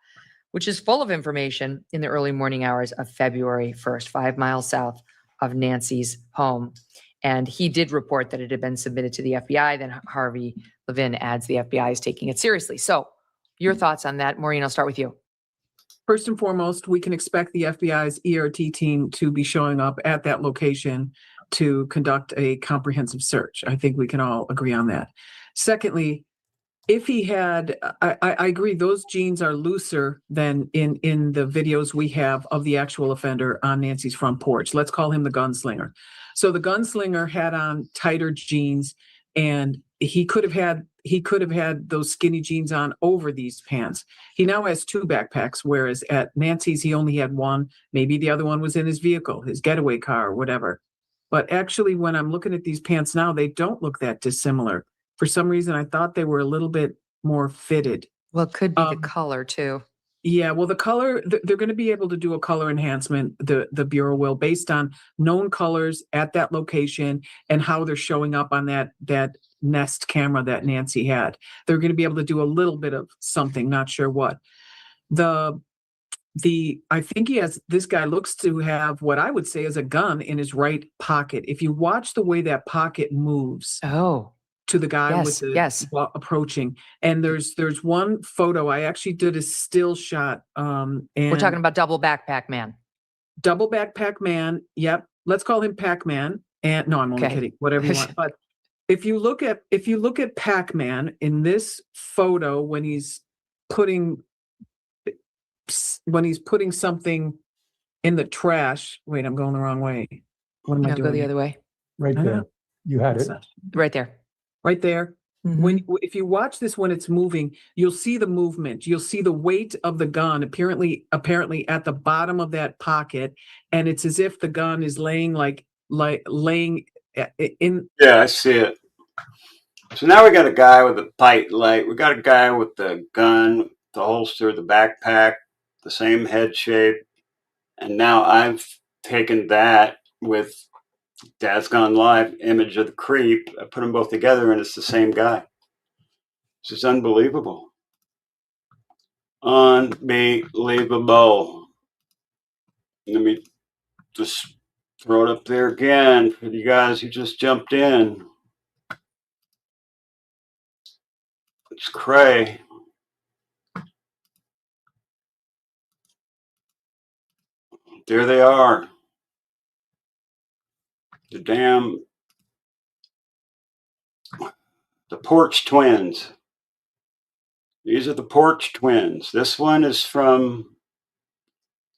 which is full of information in the early morning hours of February 1st, 5 miles south of Nancy's home. And he did report that it had been submitted to the FBI. Then Harvey Levin adds the FBI is taking it seriously. So your thoughts on that? Maureen, I'll start with you. First and foremost, we can expect the FBI's ERT team to be showing up at that location to conduct a comprehensive search. I think we can all agree on that. Secondly, if he had, I agree, those jeans are looser than in the videos we have of the actual offender on Nancy's front porch. Let's call him the gunslinger. So the gunslinger had on tighter jeans, and he could have had those skinny jeans on over these pants. He now has two backpacks, whereas at Nancy's he only had one. Maybe the other one was in his vehicle, his getaway car or whatever. But actually, when I'm looking at these pants now, they don't look that dissimilar. For some reason, I thought they were a little bit more fitted. Well, it could be the color too. Yeah, well, the color, they're going to be able to do a color enhancement, the Bureau will, based on known colors at that location and how they're showing up on that Nest camera that Nancy had. They're going to be able to do a little bit of something, not sure what. I think this guy looks to have what I would say is a gun in his right pocket. If you watch the way that pocket moves. Oh. to the guy with Yes, the yes. approaching. And there's one photo. I actually did a still shot. And We're talking about double backpack man. double backpack man. Yep. Let's call him Pac-Man. And no, I'm only Okay. kidding. Whatever you want. But if you look at Pac-Man in this photo when he's putting something in the trash. Wait, I'm going the wrong way. What am I No, doing? go the other way. Right there. You had it. Right there. Right there. Mhm. If you watch this when it's moving, you'll see the movement. You'll see the weight of the gun apparently at the bottom of that pocket, and it's as if the gun is laying laying in. Yeah, I see it. So now we got a guy with a pipe light. We got a guy with the gun, the holster, the backpack, the same head shape. And now I've taken that with Dad's Gone Live image of the creep. I put them both together and it's the same guy. This is unbelievable. Unbelievable. Let me just throw it up there again for you guys who just jumped in. It's cray. There they are. The Porch twins. These are the Porch twins. This one is from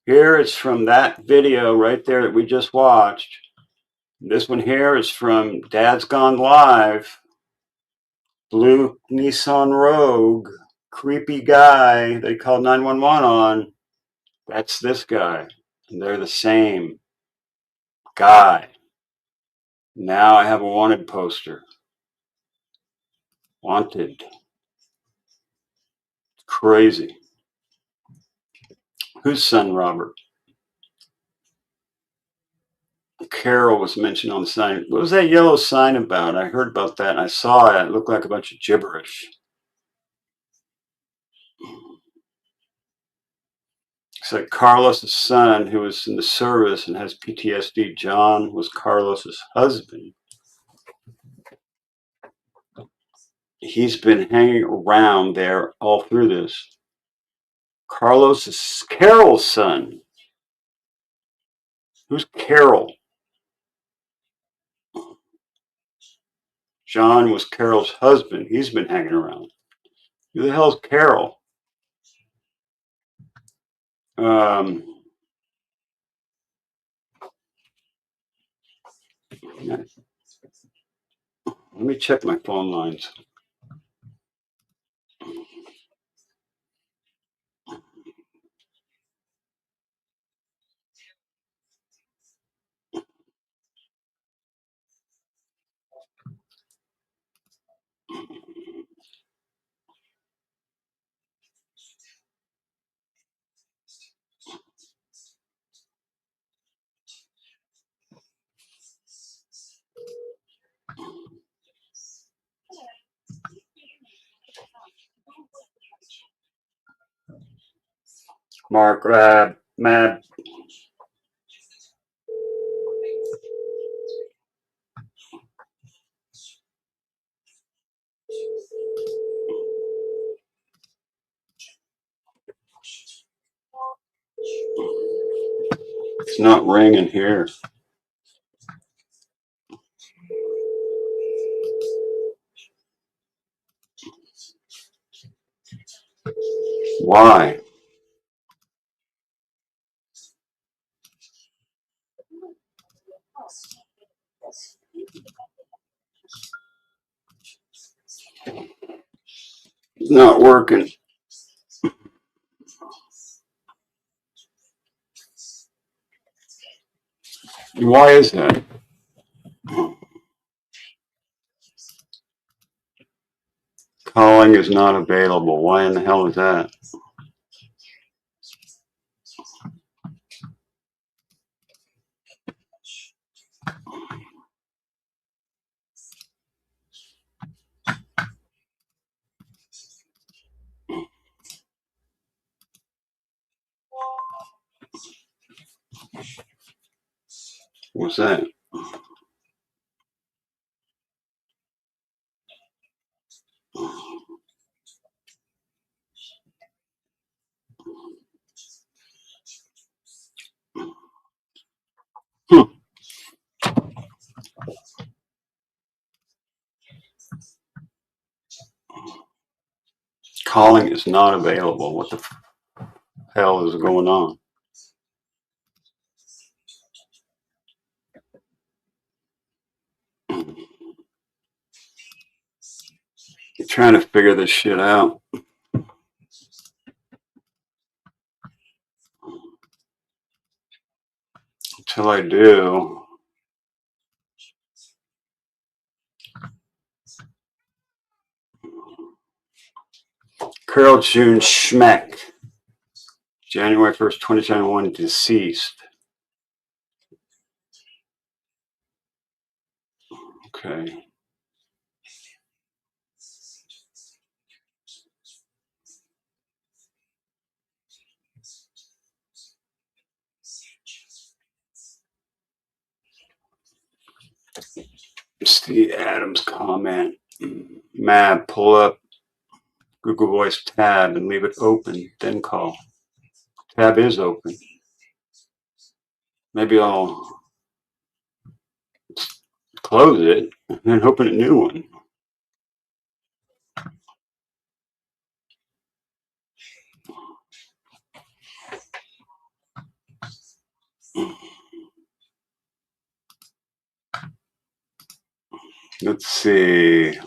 here. It's from that video right there that we just watched. This one here is from Dad's Gone Live. Blue Nissan Rogue. Creepy guy they called 911 on. That's this guy. And they're the same guy. Now I have a wanted poster. Wanted. Crazy. Whose son, Robert? Carol was mentioned on the sign. What was that yellow sign about? I heard about that and I saw it. It looked like a bunch of gibberish. It's like Carlos's son, who was in the service and has PTSD. John was Carlos's husband. He's been hanging around there all through this. Carlos is Carol's son. Who's Carol? John was Carol's husband. He's been hanging around. Who the hell's Carol? Let me check my phone lines. Mark, Mad. It's not ringing here. Why? It's not working. Why is that? Calling is not available. Why in the hell is that? What's that? calling is not available. What the hell is going on? I'm trying to figure this shit out. Until I do. Carol June Schmeck, January 1st, 2021, deceased. Okay. Steve Adams comment. Mab, pull up Google Voice tab and leave it open, then call. Tab is open. Maybe I'll close it and then open a new one. Let's see.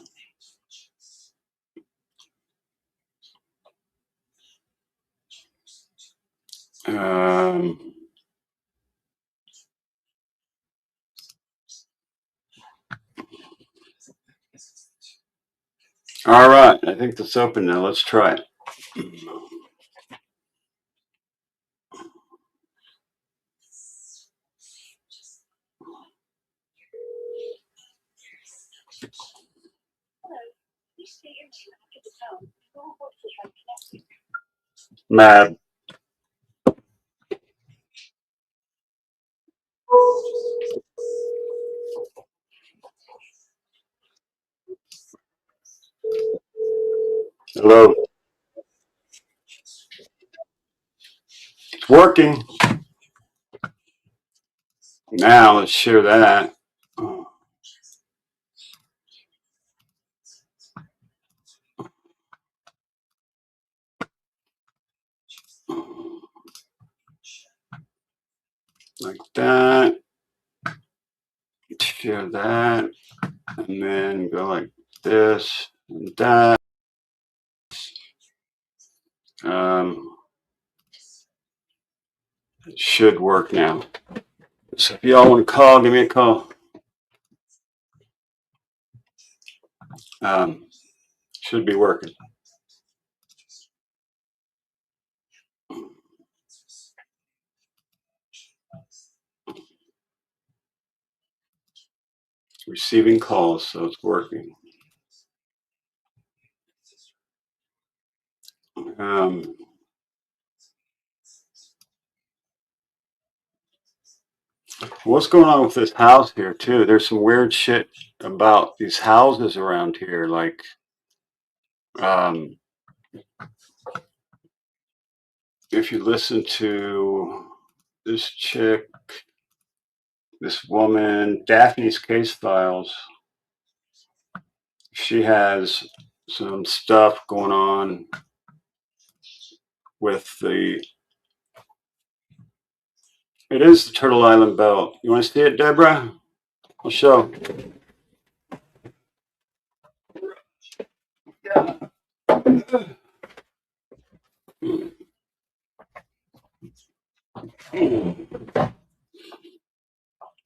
All right, I think that's open now. Let's try it. Mab. Hello. It's working. Now let's share that. Like that. Share that. And then go like this and that. It should work now. So if y'all want to call, give me a call. Should be working. Receiving calls, so it's working. What's going on with this house here too? There's some weird shit about these houses around here. Like, if you listen to this chick, this woman, Daphne's Case Files, she has some stuff going on with the, it is the Turtle Island Belt. You want to see it, Deborah? I'll show.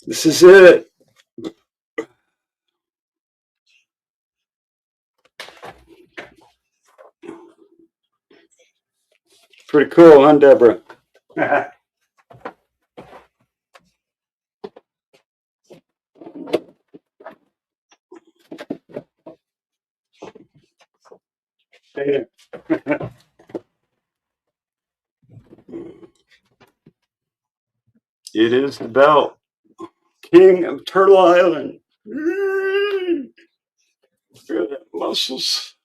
This is it. Pretty cool, huh, Deborah? It is the belt. King of Turtle Island. Look at that muscles.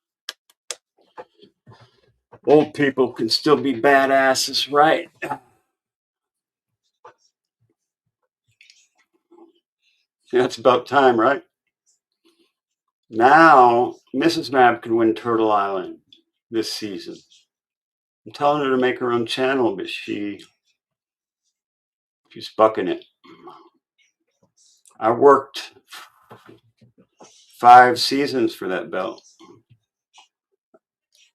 Old people can still be badasses, right? Yeah, it's about time, right? Now, Mrs. Mab can win Turtle Island. this season. I'm telling her to make her own channel, but she's bucking it. I worked 5 seasons for that belt.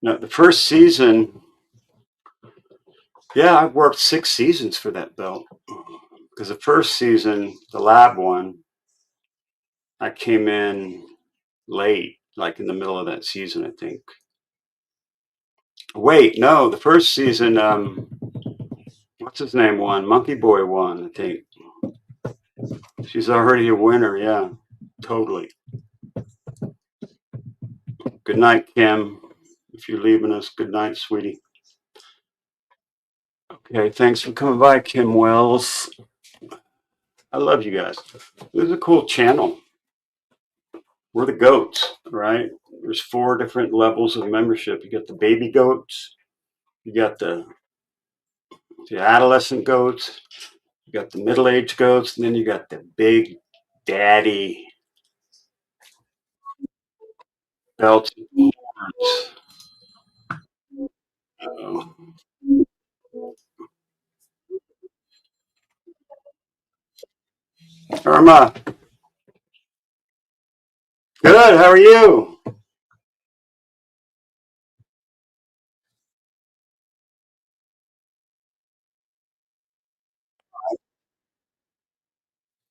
Now, the first season, yeah, I worked 6 seasons for that belt. Because the first season, the lab one, I came in late, like in the middle of that season, I think. Wait, no, the first season, what's his name won? Monkey Boy won, I think. She's already a winner, yeah, totally. Good night, Kim. If you're leaving us, good night, sweetie. Okay, thanks for coming by, Kim Wells. I love you guys. This is a cool channel. We're the goats, right? There's 4 different levels of membership. You got the baby goats, you got the adolescent goats, you got the middle-aged goats, and then you got the big daddy belts and horns. Irma, good. How are you?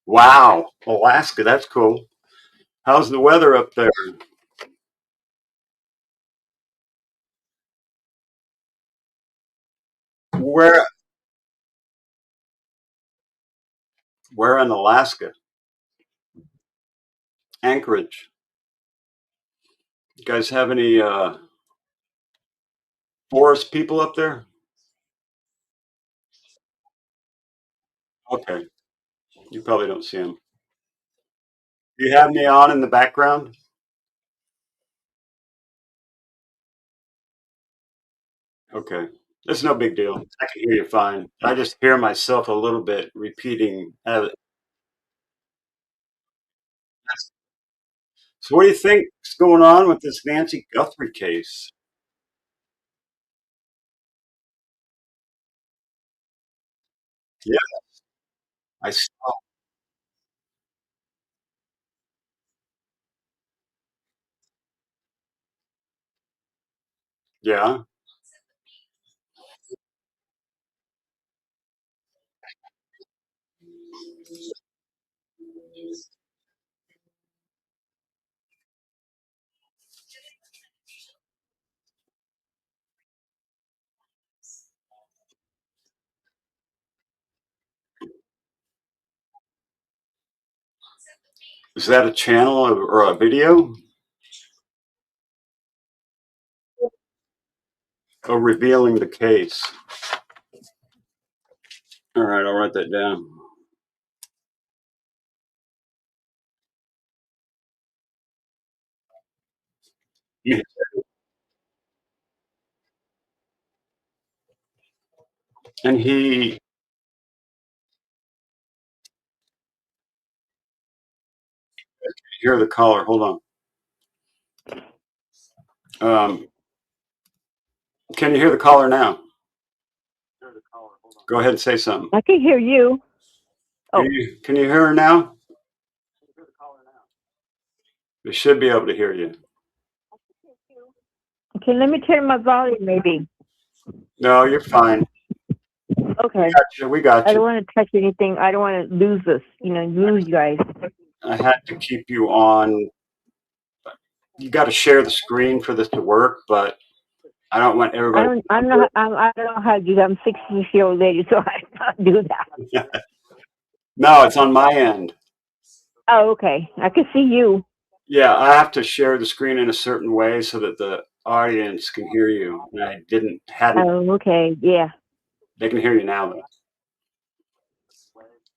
Wow, Alaska. That's cool. How's the weather up there? Where? Where in Alaska? Anchorage. You guys have any forest people up there? Okay, you probably don't see them. Do you have me on in the background? Okay, it's no big deal. I can hear you fine. I just hear myself a little bit repeating. So, what do you think is going on with this Nancy Guthrie case? Yeah, I saw. Yeah, is that a channel or a video? Oh, revealing the case. All right, I'll write that down. Yeah. And he, hear the caller. Hold on. Can you hear the caller now? Go ahead and say something. I can hear you. Oh. Can you hear her now? They should be able to hear you. Okay, let me turn my volume maybe. No, you're fine. Okay. We got I you. don't want to touch anything. I don't want to lose this, lose you guys. I had to keep you on. You got to share the screen for this to work, but I don't want everybody. I don't know how to do that. I'm 66-year-old lady, so I can't do that. No, it's on my end. Oh, okay. I can see you. Yeah, I have to share the screen in a certain way so that the audience can hear you. And I hadn't. Oh, okay. Yeah. They can hear you now, though.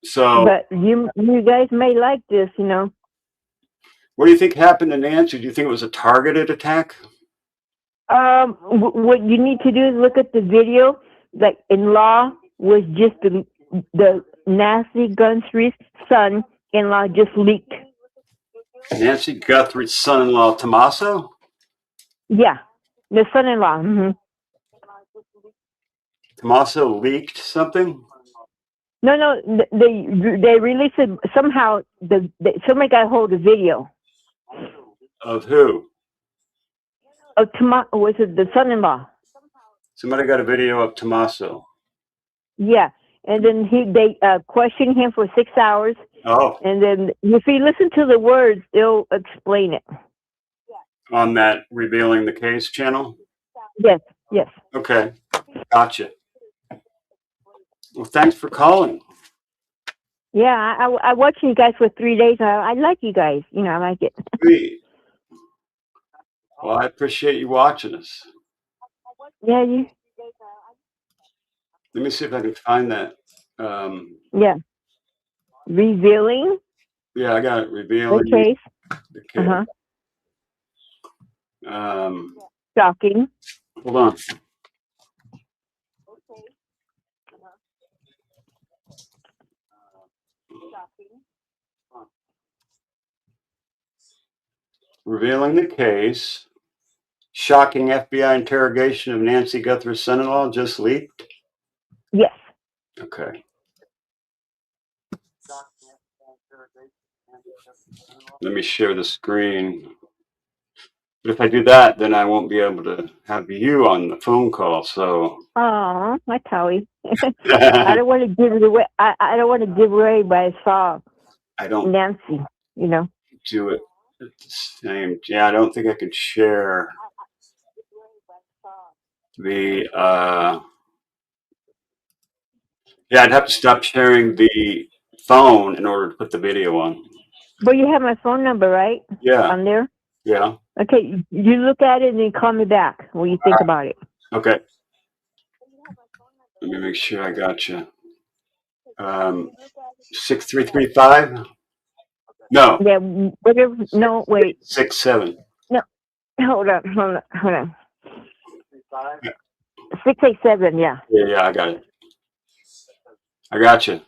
So, but you guys may like this, What do you think happened to Nancy? Do you think it was a targeted attack? What you need to do is look at the video. Like in law was just the Nancy Guthrie's son-in-law just leaked. Nancy Guthrie's son-in-law, Tommaso? Yeah. The son-in-law. Tommaso leaked something? No, they released it somehow. Somebody got a hold of video Of who? of was it the son-in-law? Somebody got a video of Tommaso. Yeah, and then they questioned him for 6 hours, Oh, and then if you listen to the words, they'll explain it. on that Revealing the Case channel? Yes. Okay, gotcha. Well, thanks for calling. Yeah, I watched you guys for 3 days. I like you guys. I like it. Sweet. Well, I appreciate you watching us. Yeah, you. Let me see if I can find that. Yeah. Revealing Yeah, I got it. the Revealing case. the Case. Shocking. Hold on. Revealing the Case. Shocking FBI interrogation of Nancy Guthrie's son-in-law just leaked. Yes. Okay. Let me share the screen. But if I do that, then I won't be able to have you on the phone call. So Oh, my Towie. I don't want to give it away. I don't want to give away, but I saw I don't Nancy. do it at the same. Yeah, I don't think I can share the. Yeah, I'd have to stop sharing the phone in order to put the video on. But you have my phone number, right? Yeah, On there. yeah. Okay, you look at it and then call me back when you think about it. Okay. Let me make sure I got you. 6335. No, Yeah, whatever. No, wait. 67. No, hold on. 687. Yeah. Yeah, I got it. I got you.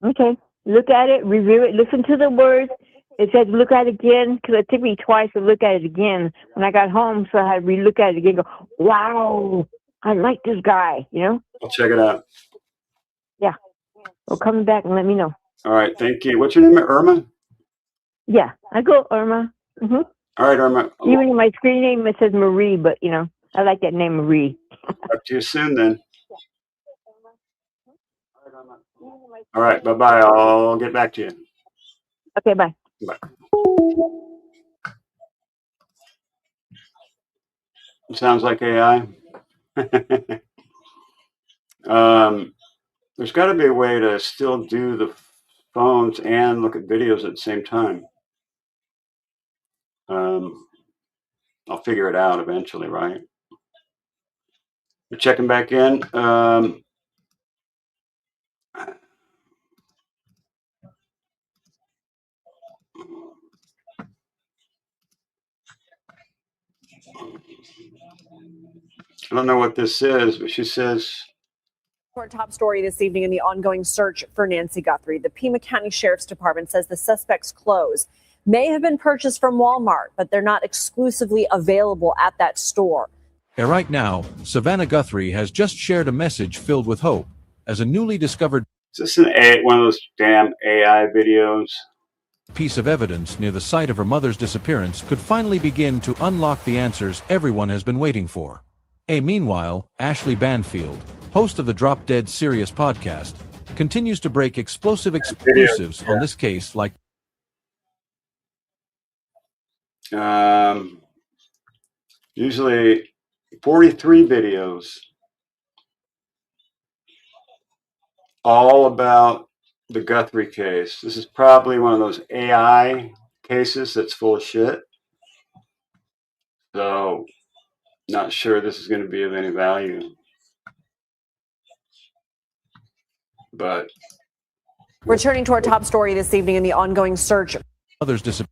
Okay. Look at it, review it, listen to the words. It said look at it again because it took me twice to look at it again when I got home. So I had to re-look at it again. Go, wow, I like this guy. I'll check it out. Yeah. Well, come back and let me know. All right, thank you. What's your name, Irma? Yeah, I go Irma. All right, Irma. I'll Even in my screen name it says Marie, but I like that name Marie. talk to you soon then. All right, bye-bye. I'll get back to you. Okay, bye. Bye. Sounds like AI. There's got to be a way to still do the phones and look at videos at the same time. I'll figure it out eventually, right? We're checking back in. I don't know what this is, but she says. Our top story this evening in the ongoing search for Nancy Guthrie. The Pima County Sheriff's Department says the suspect's clothes may have been purchased from Walmart, but they're not exclusively available at that store. And right now, Savannah Guthrie has just shared a message filled with hope as a newly discovered Is this one of those damn AI videos? piece of evidence near the site of her mother's disappearance could finally begin to unlock the answers everyone has been waiting for. Meanwhile, Ashley Banfield, host of the Drop Dead Serious podcast, continues to break explosive exclusives on this case like Usually 43 videos all about the Guthrie case. This is probably one of those AI cases that's full of shit. So, not sure this is going to be of any value. But Returning to our top story this evening in the ongoing search. others to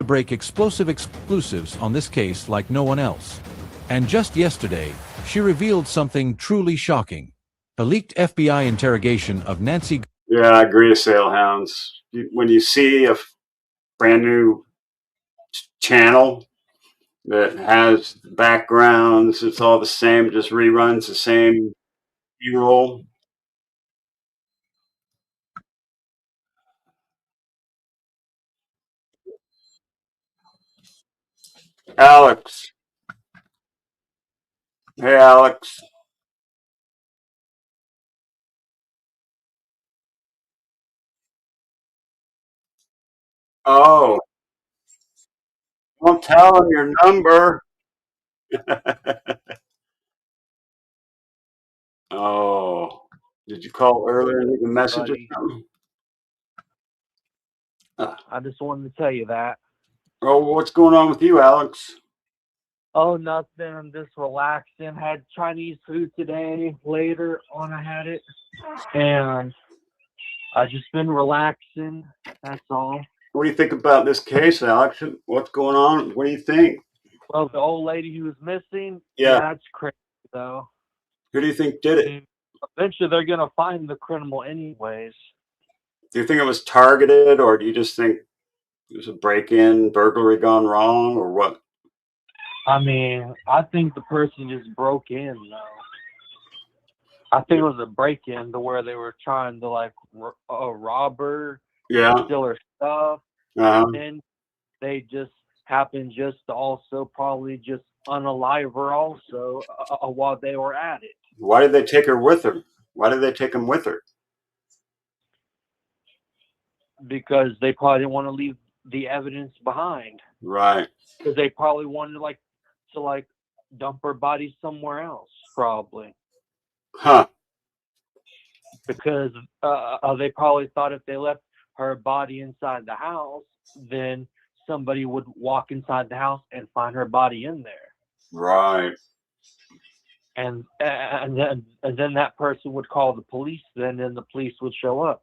break explosive exclusives on this case like no one else. And just yesterday, she revealed something truly shocking. A leaked FBI interrogation of Nancy. yeah, I agree with Sale Hounds. When you see a brand new channel that has backgrounds. It's all the same, just reruns the same B-roll. Alex. Hey, Alex. Oh, don't tell him your number. Oh, did you call earlier and leave a message or buddy. something? I just wanted to tell you that. Oh, what's going on with you, Alex? Oh, nothing. I'm just relaxing. Had Chinese food today. Later on, I had it, and I just been relaxing. That's all. What do you think about this case, Alex? What's going on? What do you think? Well, the old lady who was missing. Yeah. That's crazy, though. Who do you think did it? Eventually, they're gonna find the criminal, anyways. Do you think it was targeted, or do you just think it was a break-in, burglary gone wrong, or what? I mean, I think the person just broke in, though. I think it was a break-in to where they were trying to like rob her, Yeah. steal her stuff, Uh-huh. and they just happened just to also probably just unalive her also while they were at it. Why did they take her with her? Why did they take him with her? Because they probably didn't want to leave the evidence behind. Right. Because they probably wanted to dump her body somewhere else, probably. Huh. Because they probably thought if they left her body inside the house, then somebody would walk inside the house and find her body in there. Right. And then that person would call the police. Then the police would show up.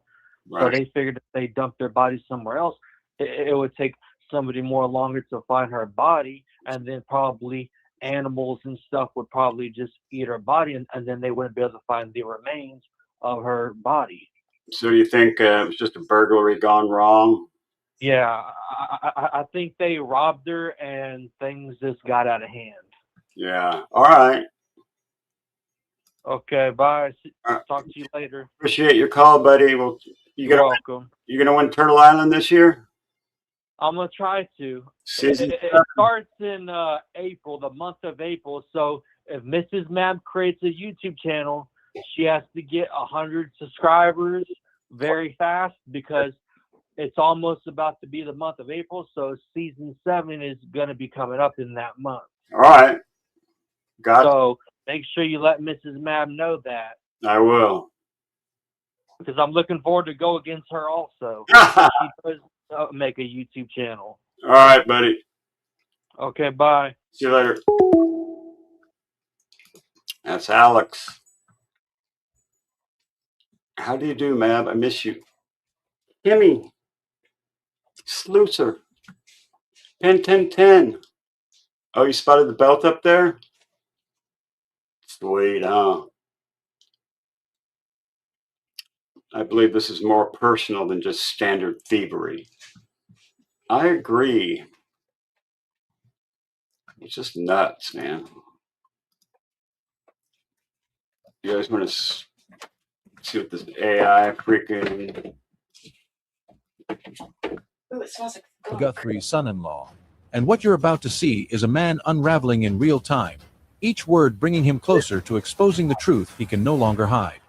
Right. So they figured if they dumped their body somewhere else, it would take somebody more longer to find her body, and then probably animals and stuff would probably just eat her body, and then they wouldn't be able to find the remains of her body. So you think it was just a burglary gone wrong? Yeah, I think they robbed her and things just got out of hand. Yeah. All right. Okay, bye. Talk to you later. Appreciate your call, buddy. Well, You're welcome. You gonna win Turtle Island this year? I'm gonna try to. Season It starts in April, the month of April. So if Mrs. Mab creates a YouTube channel, she has to get 100 subscribers very fast because it's almost about to be the month of April. So season 7 is gonna be coming up in that month. All right. Got So make sure you let Mrs. Mab know that. I will. Because I'm looking forward to go against her also. She does make a YouTube channel. All right, buddy. Okay, bye. See you later. That's Alex. How do you do, Mab? I miss you. Kimmy. Sluicer. 10. Oh, you spotted the belt up there? Sweet, huh? I believe this is more personal than just standard thievery. I agree. It's just nuts, man. You guys want to see what this AI freaking... Ooh, it smells like skunk. Guthrie's son-in-law. And what you're about to see is a man unraveling in real time, each word bringing him closer to exposing the truth he can no longer hide.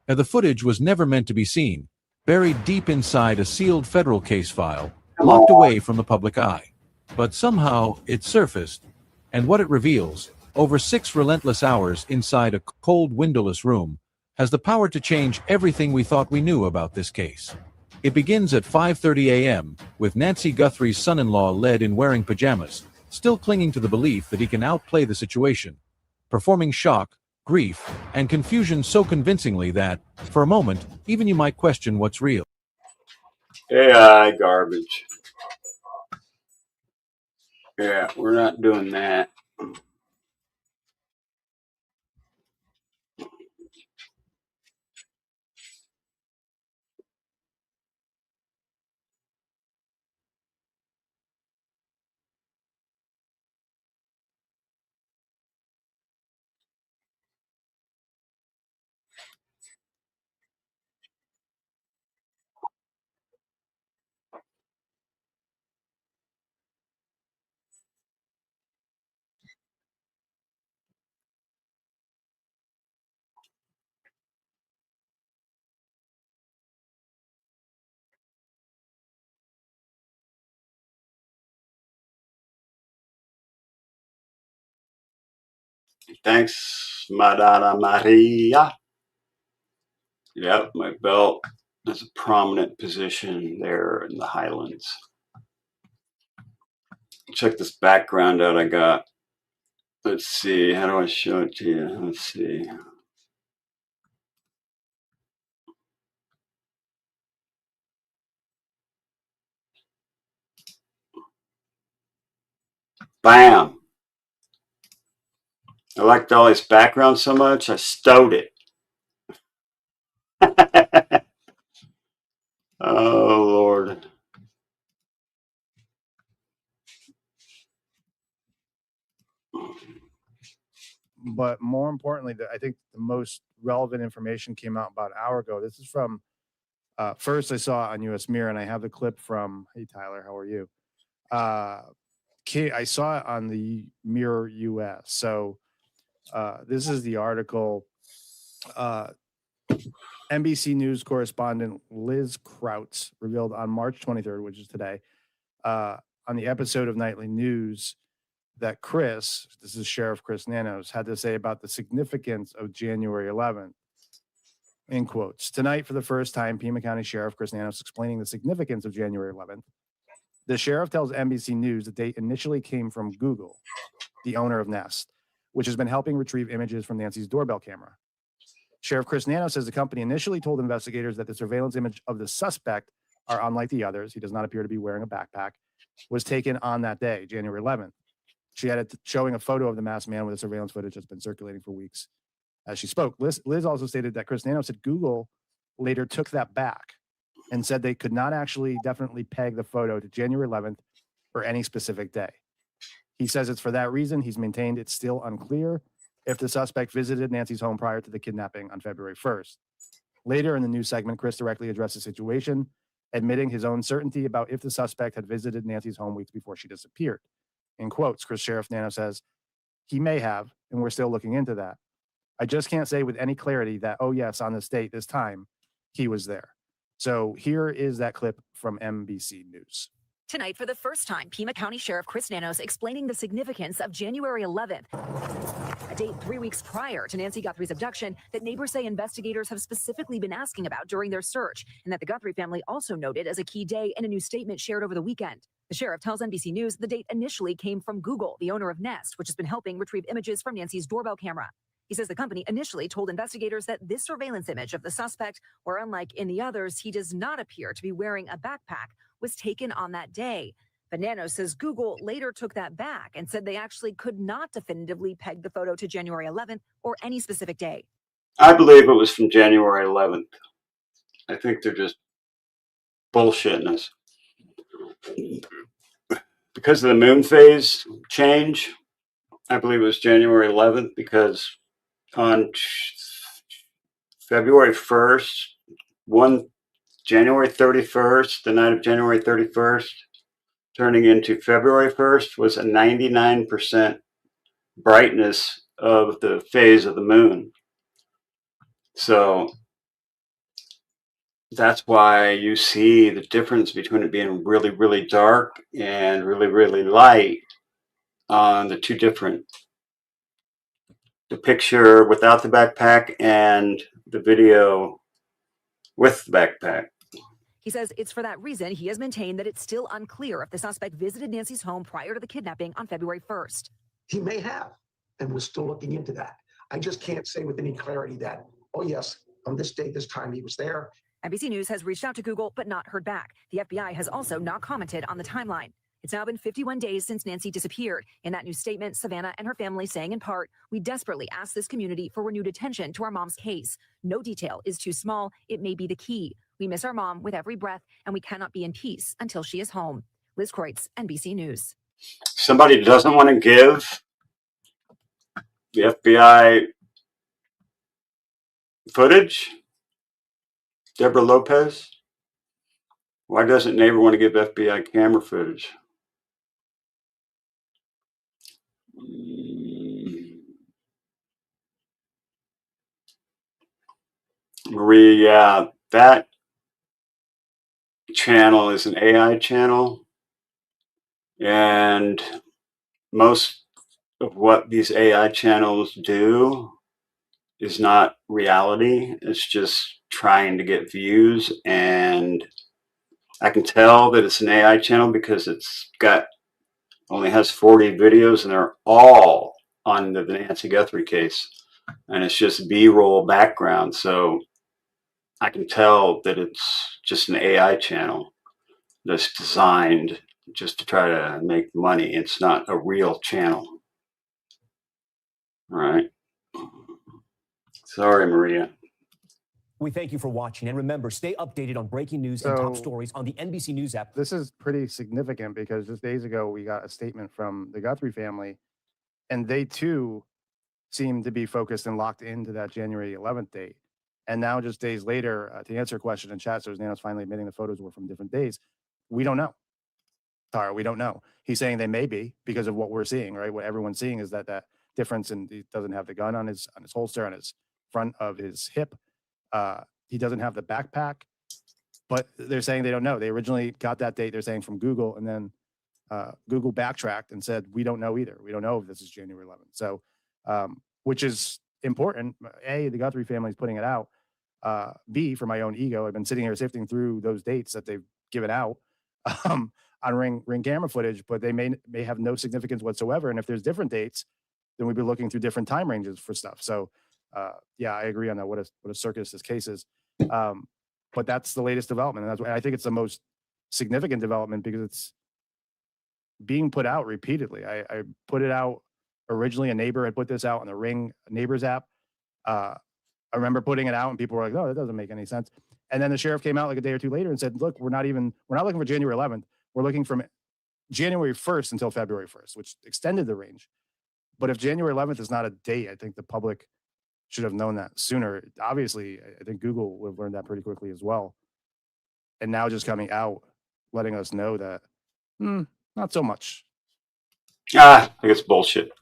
Now, the footage was never meant to be seen, buried deep inside a sealed federal case file, locked away from the public eye. But somehow it surfaced, and what it reveals, over 6 relentless hours inside a cold, windowless room, has the power to change everything we thought we knew about this case. It begins at 5:30 a.m., with Nancy Guthrie's son-in-law led in wearing pajamas, still clinging to the belief that he can outplay the situation, performing shock, grief, and confusion so convincingly that, for a moment, even you might question what's real. AI garbage. Yeah, we're not doing that. Thanks, Madonna Maria. Yep, my belt has a prominent position there in the Highlands. Check this background out I got. Let's see, how do I show it to you? Let's see. Bam! I liked all this background so much, I stowed it. Oh, Lord. But more importantly, I think the most relevant information came out about an hour ago. This is from, first I saw it on US Mirror, and I have the clip from, hey, Tyler, how are you? I saw it on the Mirror US. So this is the article. NBC News correspondent Liz Krautz revealed on March 23rd, which is today, on the episode of Nightly News that this is Sheriff Chris Nanos, had to say about the significance of January 11th. In quotes, tonight for the first time, Pima County Sheriff Chris Nanos explaining the significance of January 11th. The sheriff tells NBC News the date initially came from Google, the owner of Nest, which has been helping retrieve images from Nancy's doorbell camera. Sheriff Chris Nanos says the company initially told investigators that the surveillance image of the suspect are unlike the others. He does not appear to be wearing a backpack, was taken on that day, January 11th. She had it showing a photo of the masked man with the surveillance footage that's been circulating for weeks as she spoke. Liz also stated that Chris Nanos said Google later took that back and said they could not actually definitely peg the photo to January 11th or any specific day. He says it's for that reason he's maintained it's still unclear if the suspect visited Nancy's home prior to the kidnapping on February 1st. Later in the news segment, Chris directly addressed the situation, admitting his own certainty about if the suspect had visited Nancy's home weeks before she disappeared. In quotes, Chris Sheriff Nano says, he may have, and we're still looking into that. I just can't say with any clarity that, oh yes, on this date, this time, he was there. So here is that clip from NBC News. Tonight, for the first time, Pima County Sheriff Chris Nanos explaining the significance of January 11th, a date 3 weeks prior to Nancy Guthrie's abduction that neighbors say investigators have specifically been asking about during their search, and that the Guthrie family also noted as a key day in a new statement shared over the weekend. The sheriff tells NBC News the date initially came from Google, the owner of Nest, which has been helping retrieve images from Nancy's doorbell camera. He says the company initially told investigators that this surveillance image of the suspect, where unlike in the others, he does not appear to be wearing a backpack, was taken on that day. But Nanos says Google later took that back and said they actually could not definitively peg the photo to January 11th or any specific day. I believe it was from January 11th. I think they're just bullshitting us. Because of the moon phase change, I believe it was January 11th, because on February 1st, January 31st, the night of January 31st, turning into February 1st, was a 99% brightness of the phase of the moon. So that's why you see the difference between it being really, really dark and really, really light on the two different, the picture without the backpack and the video with the backpack. He says it's for that reason he has maintained that it's still unclear if the suspect visited Nancy's home prior to the kidnapping on February 1st. He may have, and we're still looking into that. I just can't say with any clarity that, oh yes, on this date, this time he was there. NBC News has reached out to Google but not heard back. The FBI has also not commented on the timeline. It's now been 51 days since Nancy disappeared. In that new statement, Savannah and her family saying in part, we desperately ask this community for renewed attention to our mom's case. No detail is too small. It may be the key. We miss our mom with every breath, and we cannot be in peace until she is home. Liz Kreutz, NBC News. Somebody doesn't want to give the FBI footage? Deborah Lopez? Why doesn't neighbor want to give FBI camera footage? Maria, yeah, that channel is an AI channel, and most of what these AI channels do is not reality. It's just trying to get views, and I can tell that it's an AI channel because it's got only has 40 videos, and they're all on the Nancy Guthrie case, and it's just B-roll background. So I can tell that it's just an AI channel that's designed just to try to make money. It's not a real channel. All right. Sorry, Maria. We thank you for watching, and remember, stay updated on breaking news and top So- stories on the NBC News app. This is pretty significant because just days ago we got a statement from the Guthrie family, and they too seem to be focused and locked into that January 11th date. And now, just days later, to answer a question in chat, so Nano's finally admitting the photos were from different days. We don't know. Tara, we don't know. He's saying they may be because of what we're seeing, right? What everyone's seeing is that difference, and he doesn't have the gun on his holster on his front of his hip. He doesn't have the backpack, but they're saying they don't know. They originally got that date, they're saying, from Google, and then Google backtracked and said, we don't know either. We don't know if this is January 11th. So, which is important. A, the Guthrie family is putting it out. B, for my own ego, I've been sitting here sifting through those dates that they've given out on ring camera footage, but they may have no significance whatsoever. And if there's different dates, then we'd be looking through different time ranges for stuff. So, yeah, I agree on that. What a circus this case is. But that's the latest development, and I think it's the most significant development because it's being put out repeatedly. I put it out originally. A neighbor had put this out on the Ring Neighbors app. I remember putting it out, and people were like, "No, that doesn't make any sense." And then the sheriff came out like a day or two later and said, "Look, we're not looking for January 11th. We're looking from January 1st until February 1st," which extended the range. But if January 11th is not a date, I think the public should have known that sooner. Obviously, I think Google would have learned that pretty quickly as well. And now just coming out, letting us know that, not so much. I think it's bullshit.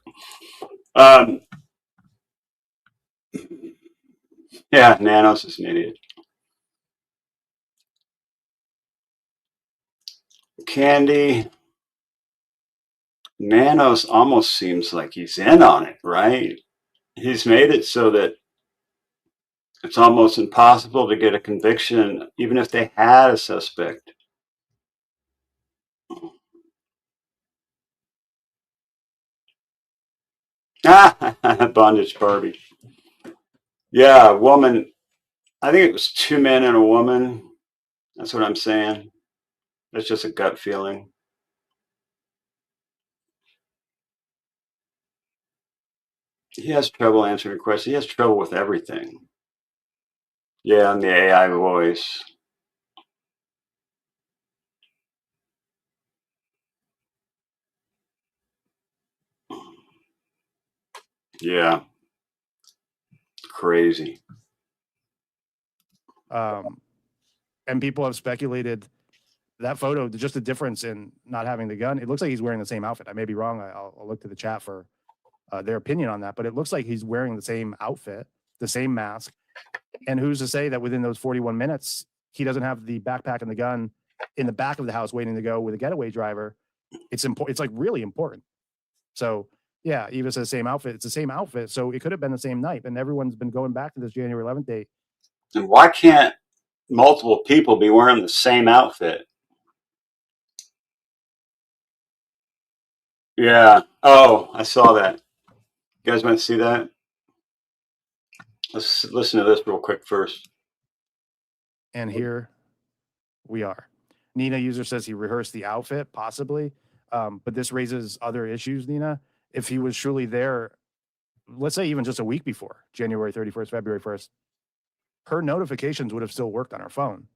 Yeah, Nanos is an idiot. Candy, Nanos almost seems like he's in on it, right? He's made it so that it's almost impossible to get a conviction, even if they had a suspect. Bondage Barbie. Yeah, a woman. I think it was 2 men and a woman. That's what I'm saying. That's just a gut feeling. He has trouble answering questions. He has trouble with everything. Yeah, and the AI voice. Yeah. Crazy. And people have speculated that photo, just the difference in not having the gun. It looks like he's wearing the same outfit. I may be wrong. I'll look to the chat for their opinion on that, but it looks like he's wearing the same outfit, the same mask. And who's to say that within those 41 minutes, he doesn't have the backpack and the gun in the back of the house waiting to go with a getaway driver? It's important. It's like really important. So yeah, Eva says same outfit. It's the same outfit. So it could have been the same night. And everyone's been going back to this January 11th date. And why can't multiple people be wearing the same outfit? Yeah. Oh, I saw that. You guys want to see that? Let's listen to this real quick first. And here we are. Nina user says he rehearsed the outfit, possibly. But this raises other issues, Nina. If he was truly there, let's say even just a week before January 31st, February 1st, her notifications would have still worked on her phone,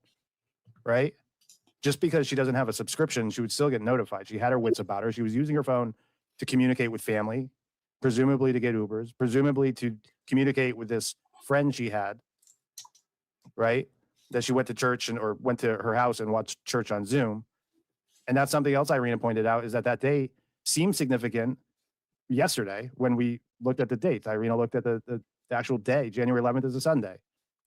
right? Just because she doesn't have a subscription, she would still get notified. She had her wits about her. She was using her phone to communicate with family, presumably to get Ubers, presumably to communicate with this friend she had, right? That she went to church or went to her house and watched church on Zoom. And that's something else Irina pointed out, is that day seemed significant yesterday when we looked at the dates. Irina looked at the actual day. January 11th is a Sunday.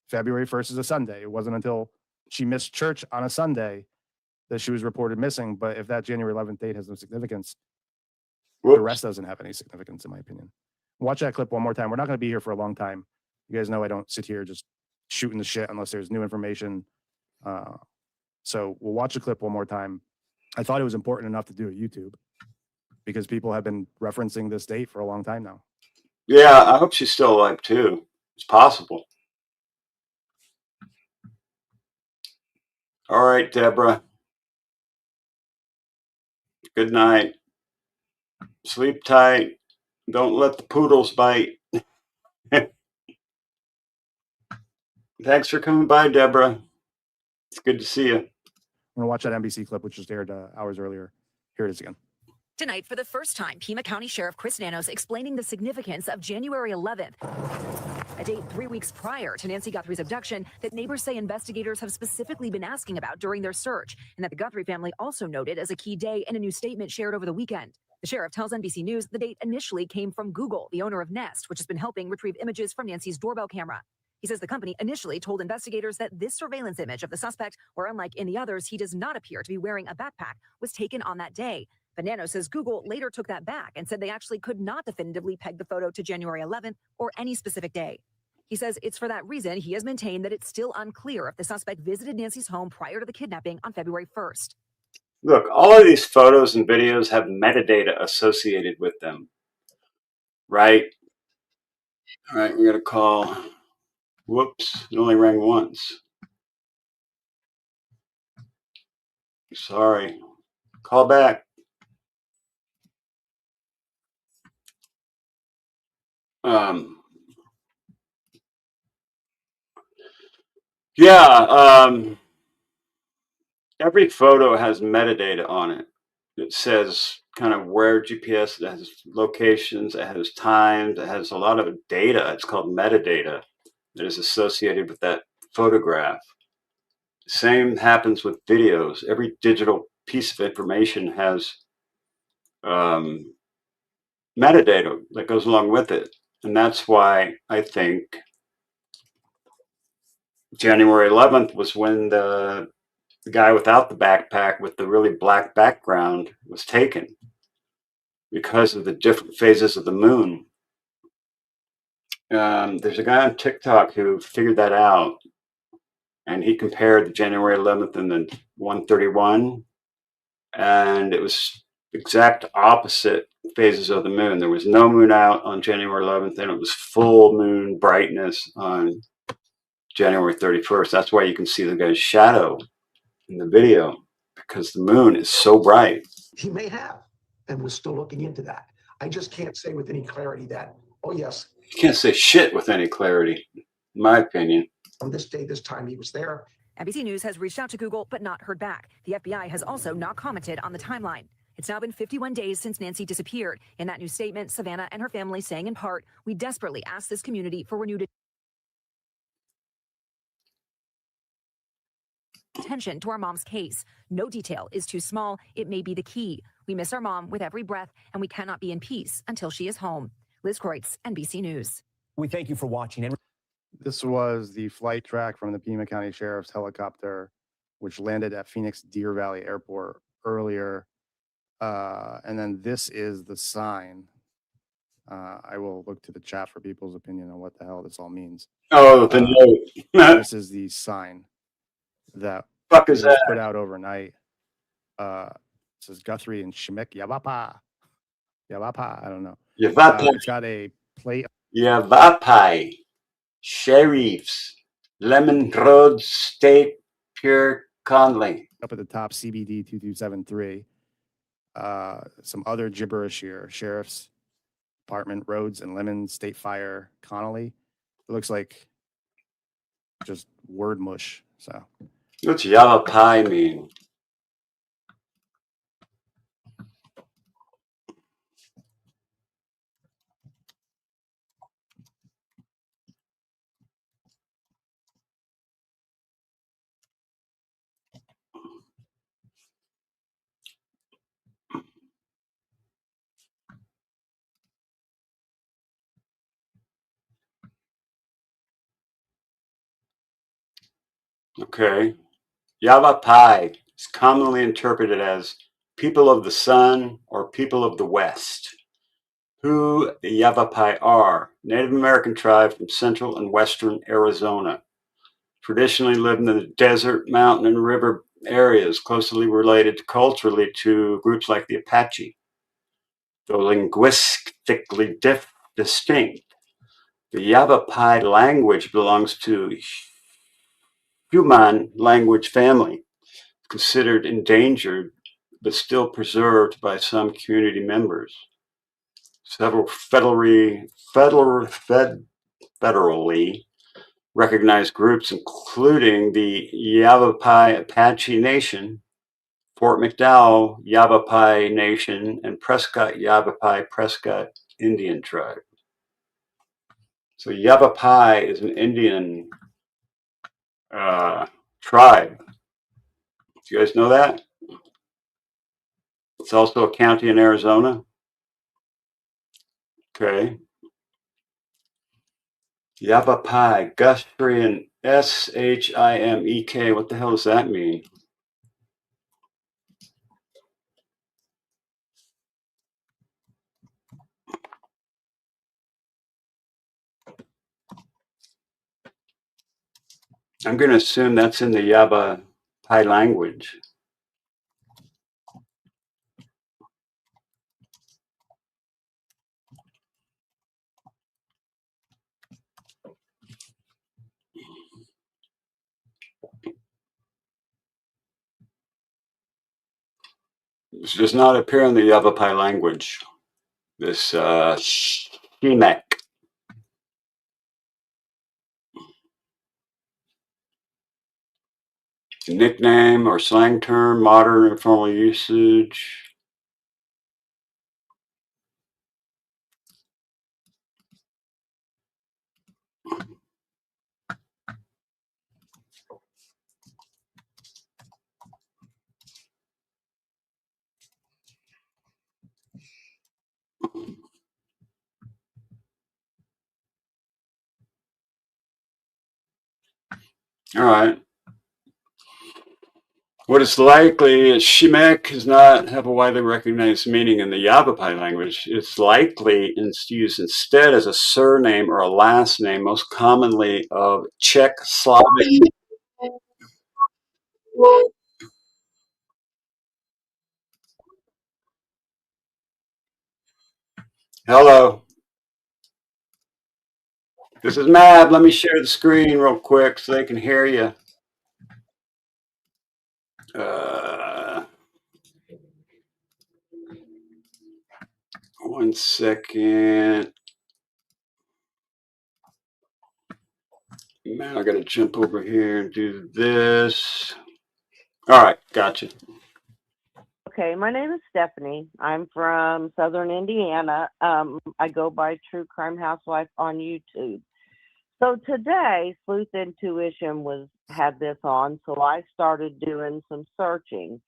February 1st is a Sunday. It wasn't until she missed church on a Sunday that she was reported missing. But if that January 11th date has no significance. The rest doesn't have any significance, in my opinion. Watch that clip one more time. We're not going to be here for a long time. You guys know I don't sit here just shooting the shit unless there's new information. So we'll watch the clip one more time. I thought it was important enough to do at YouTube because people have been referencing this date for a long time now. Yeah, I hope she's still alive too. It's possible. All right, Deborah. Good night. Sleep tight. Don't let the poodles bite. Thanks for coming by, Deborah. It's good to see you. I'm going to watch that NBC clip, which just aired hours earlier. Here it is again. Tonight, for the first time, Pima County Sheriff Chris Nanos explaining the significance of January 11th, a date 3 weeks prior to Nancy Guthrie's abduction that neighbors say investigators have specifically been asking about during their search, and that the Guthrie family also noted as a key day in a new statement shared over the weekend. The sheriff tells NBC News the date initially came from Google, the owner of Nest, which has been helping retrieve images from Nancy's doorbell camera. He says the company initially told investigators that this surveillance image of the suspect, where unlike in the others, he does not appear to be wearing a backpack, was taken on that day. But Nano says Google later took that back and said they actually could not definitively peg the photo to January 11th or any specific day. He says it's for that reason he has maintained that it's still unclear if the suspect visited Nancy's home prior to the kidnapping on February 1st. Look, all of these photos and videos have metadata associated with them, right? All right, we're going to call. Whoops, it only rang once. Sorry. Call back. Every photo has metadata on it. It says kind of where GPS, it has locations, it has times, it has a lot of data. It's called metadata that is associated with that photograph. Same happens with videos. Every digital piece of information has metadata that goes along with it. And that's why I think January 11th was when the guy without the backpack with the really black background was taken because of the different phases of the moon. There's a guy on TikTok who figured that out, and he compared the January 11th and the 131, and it was exact opposite phases of the moon. There was no moon out on January 11th, and it was full moon brightness on January 31st. That's why you can see the guy's shadow in the video, because the moon is so bright. He may have, and we're still looking into that. I just can't say with any clarity that, oh yes. You can't say shit with any clarity, in my opinion. On this day, this time, he was there. NBC News has reached out to Google but not heard back. The FBI has also not commented on the timeline. It's now been 51 days since Nancy disappeared. In that new statement, Savannah and her family saying in part, "We desperately ask this community for renewed attention to our mom's case. No detail is too small. It may be the key. We miss our mom with every breath, and we cannot be in peace until she is home." Liz Kreutz, NBC News. We thank you for watching. This was the flight track from the Pima County Sheriff's helicopter, which landed at Phoenix Deer Valley Airport earlier. And then this is the sign. I will look to the chat for people's opinion on what the hell this all means. Oh, the note. This is the sign that fuck is was that? put out overnight. It says Guthrie and Shemek Yavapa. Yavapa, I don't know. Yavapa. It's got a plate. Yavapai. Sheriffs. Lemon Road State Pure Conley. Up at the top, CBD 2273. Some other gibberish here. Sheriff's Department, Roads and Lemon, State Fire, Connolly. It looks like just word mush. So what's Yavapai mean? Okay. Yavapai is commonly interpreted as people of the sun or people of the west. Who the Yavapai are, Native American tribe from central and western Arizona. Traditionally lived in the desert, mountain, and river areas closely related culturally to groups like the Apache. Though linguistically distinct, the Yavapai language belongs to human language family, considered endangered but still preserved by some community members. Several federally recognized groups, including the Yavapai Apache Nation, Fort McDowell Yavapai Nation, and Prescott Yavapai Prescott Indian Tribe. So Yavapai is an Indian tribe. Do you guys know that? It's also a county in Arizona. Okay. Yavapai, Guthrie, and Shimek. What the hell does that mean? I'm going to assume that's in the Yavapai language. This does not appear in the Yavapai language. This Shimek. Nickname or slang term, modern informal usage. All right. What is likely is Shimek does not have a widely recognized meaning in the Yavapai language. It's likely used instead as a surname or a last name, most commonly of Czech Slavic. Hello. This is Mab. Let me share the screen real quick so they can hear you. One second. Now I got to jump over here and do this. All right, gotcha. Okay, my name is Stephanie. I'm from Southern Indiana. I go by True Crime Housewife on YouTube. So today, Sleuth Intuition had this on, so I started doing some searching.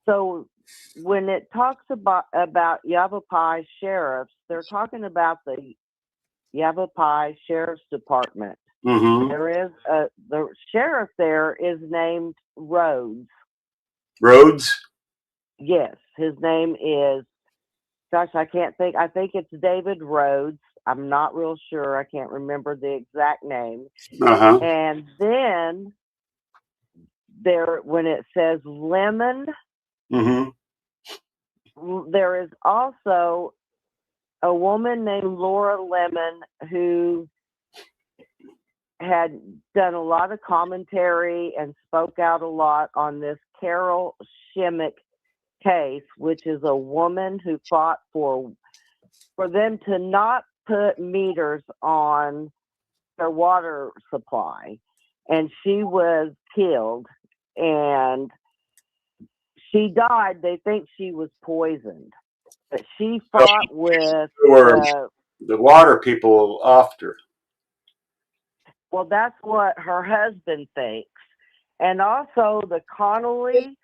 So when it talks about Yavapai sheriffs, they're talking about the Yavapai Sheriff's Department. Mm-hmm. There is the sheriff there is named Rhodes. Rhodes? Yes, his name is, gosh, I can't think. I think it's David Rhodes. I'm not real sure. I can't remember the exact name. Uh-huh. And then there, when it says Lemon, Mm-hmm. there is also a woman named Laura Lemon who had done a lot of commentary and spoke out a lot on this Carol Shimek case, which is a woman who fought for them to not put meters on their water supply, and she was killed and she died. They think she was poisoned, but she fought with the water people after. Well, that's what her husband thinks. And also the Connolly,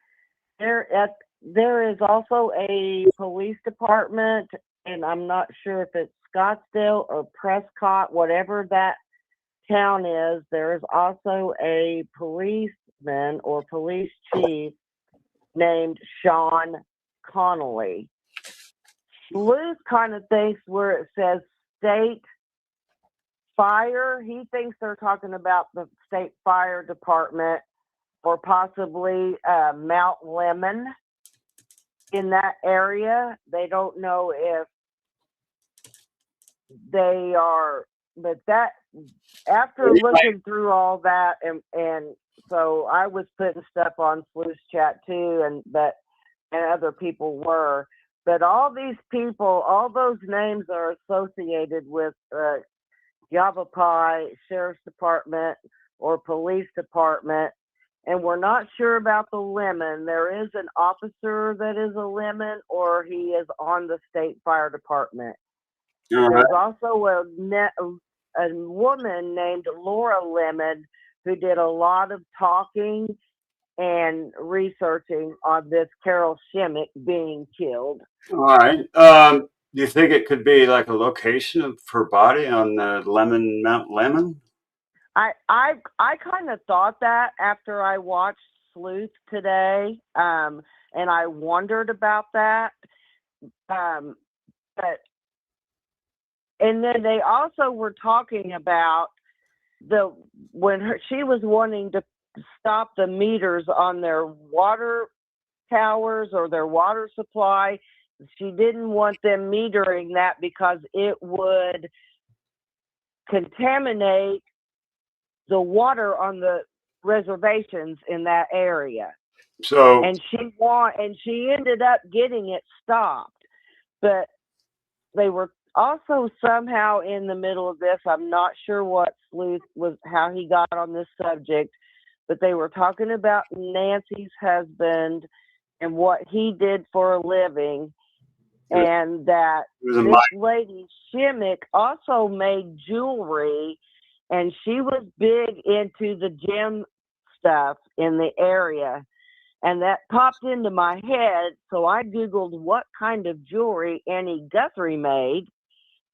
there is also a police department, and I'm not sure if it's Scottsdale or Prescott, whatever that town is. There is also a policeman or police chief named Sean Connolly. Sleuth kind of thinks where it says state fire, he thinks they're talking about the state fire department or possibly Mount Lemon in that area. They don't know if they are, but that after looking through all that and so I was putting stuff on Sleuth Chat too, and other people were, but all these people, all those names are associated with Yavapai Sheriff's Department or Police Department, and we're not sure about the Lemon. There is an officer that is a Lemon, or he is on the State Fire Department. There's also a woman named Laura Lemon who did a lot of talking and researching on this Carol Shimmick being killed. All right. Do you think it could be like a location of her body on the Mount Lemon? I kind of thought that after I watched Sleuth today, and I wondered about that. But and then they also were talking about she was wanting to stop the meters on their water towers or their water supply. She didn't want them metering that because it would contaminate the water on the reservations in that area. So and she ended up getting it stopped, but they were also somehow in the middle of this. I'm not sure what Sleuth was, how he got on this subject, but they were talking about Nancy's husband and what he did for a living, and that this lady Shimmick also made jewelry, and she was big into the gem stuff in the area. And that popped into my head, so I Googled what kind of jewelry Annie Guthrie made,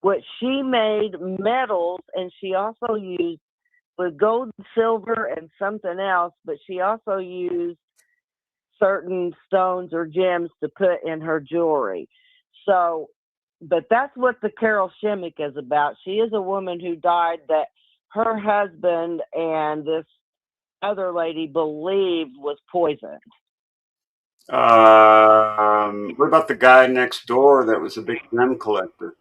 which she made metals, and she also used with gold, silver, and something else, but she also used certain stones or gems to put in her jewelry. So, but that's what the Carol Shimmick is about. She is a woman who died that her husband and this other lady believed was poisoned. What about the guy next door that was a big gem collector?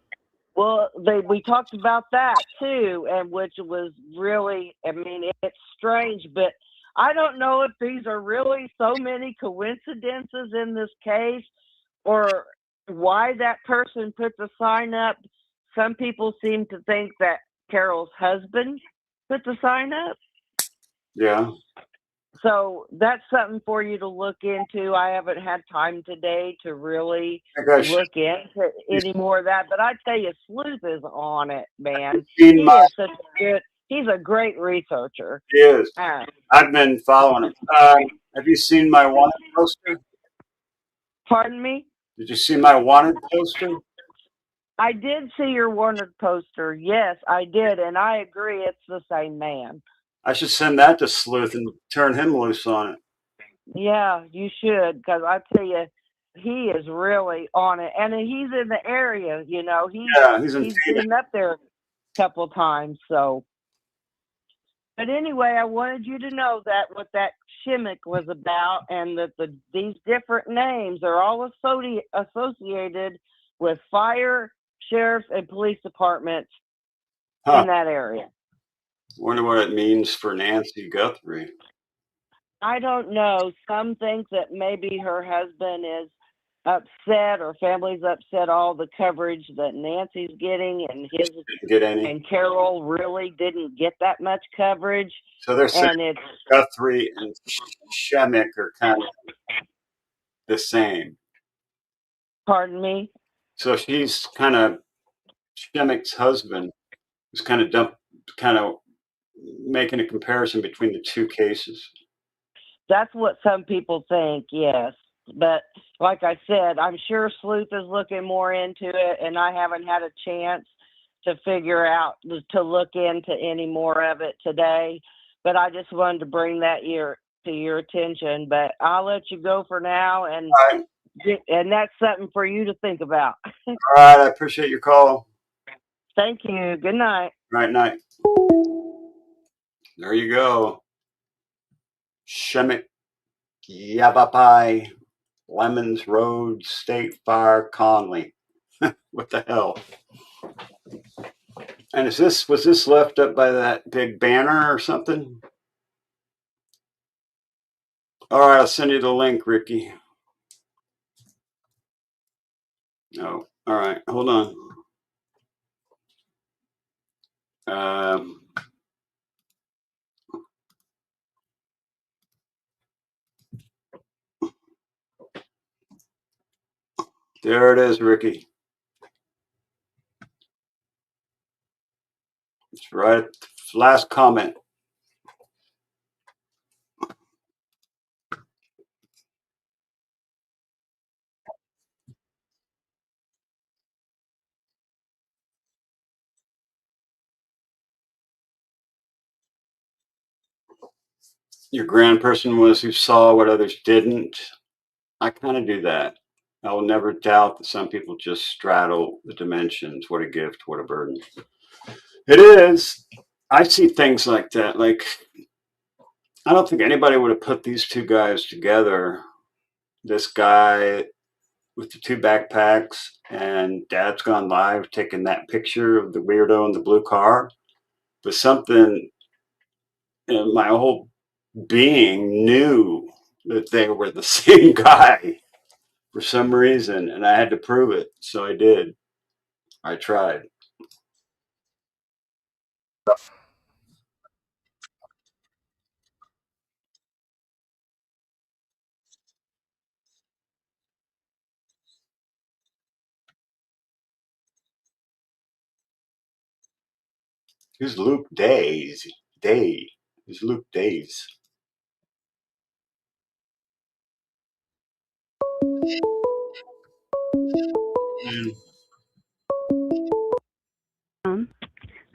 Well, we talked about that too, and which was really, I mean, it's strange, but I don't know if these are really so many coincidences in this case, or why that person put the sign up. Some people seem to think that Carol's husband put the sign up. Yeah. So that's something for you to look into. I haven't had time today to really look into any more of that, but I tell you, Sleuth is on it, man. He's a great researcher. He is. I've been following him. Have you seen my wanted poster? Pardon me? Did you see my wanted poster? I did see your wanted poster. Yes, I did, and I agree it's the same man. I should send that to Sleuth and turn him loose on it. Yeah, you should, because I tell you, he is really on it, and he's in the area. You know, he's been up there a couple of times. So, but anyway, I wanted you to know that what that Shimmick was about, and that these different names are all associated with fire, sheriff's, and police departments in that area. Wonder what it means for Nancy Guthrie. I don't know. Some think that maybe her husband is upset, or family's upset all the coverage that Nancy's getting, and and Carol really didn't get that much coverage. So they're saying Guthrie and Shimmick are kind of the same. Pardon me? So she's kind of Shimmick's husband was kind of making a comparison between the two cases. That's what some people think, yes. But like I said, I'm sure Sleuth is looking more into it, and I haven't had a chance to figure out, to look into any more of it today. But I just wanted to bring that to your attention. But I'll let you go for now, and And that's something for you to think about. All right, I appreciate your call. Thank you. Good night. Right night. There you go. Shemek Yavapai, Lemons Road, State Fire, Conley. What the hell? And was this left up by that big banner or something? All right, I'll send you the link, Ricky. No, all right, hold on. There it is, Ricky. It's right at the last comment. Your grand person was who saw what others didn't. I kind of do that. I will never doubt that some people just straddle the dimensions. What a gift, what a burden. It is. I see things like that. Like, I don't think anybody would have put these two guys together. This guy with the two backpacks and Dad's Gone Live taking that picture of the weirdo in the blue car. But something in my whole being knew that they were the same guy for some reason, and I had to prove it. So I did. I tried. Who's Luke Days? Who's Luke Days?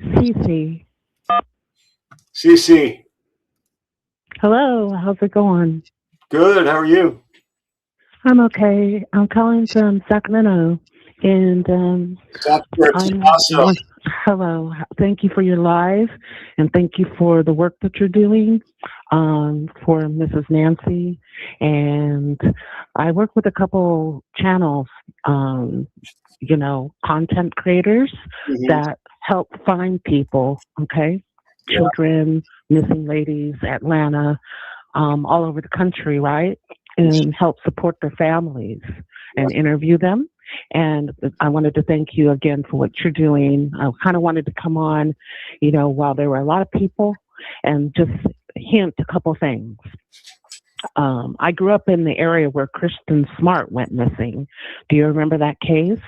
Cece. CC. Hello, how's it going? Good. How are you? I'm okay. I'm calling from Sacramento, and awesome. Hello. Thank you for your live, and thank you for the work that you're doing for Mrs. Nancy. And I work with a couple channels, content creators that help find people. Okay, children, missing ladies, Atlanta, all over the country, right? And help support their families and interview them. And I wanted to thank you again for what you're doing. I kind of wanted to come on, while there were a lot of people, and just hint a couple things. I grew up in the area where Kristen Smart went missing. Do you remember that case?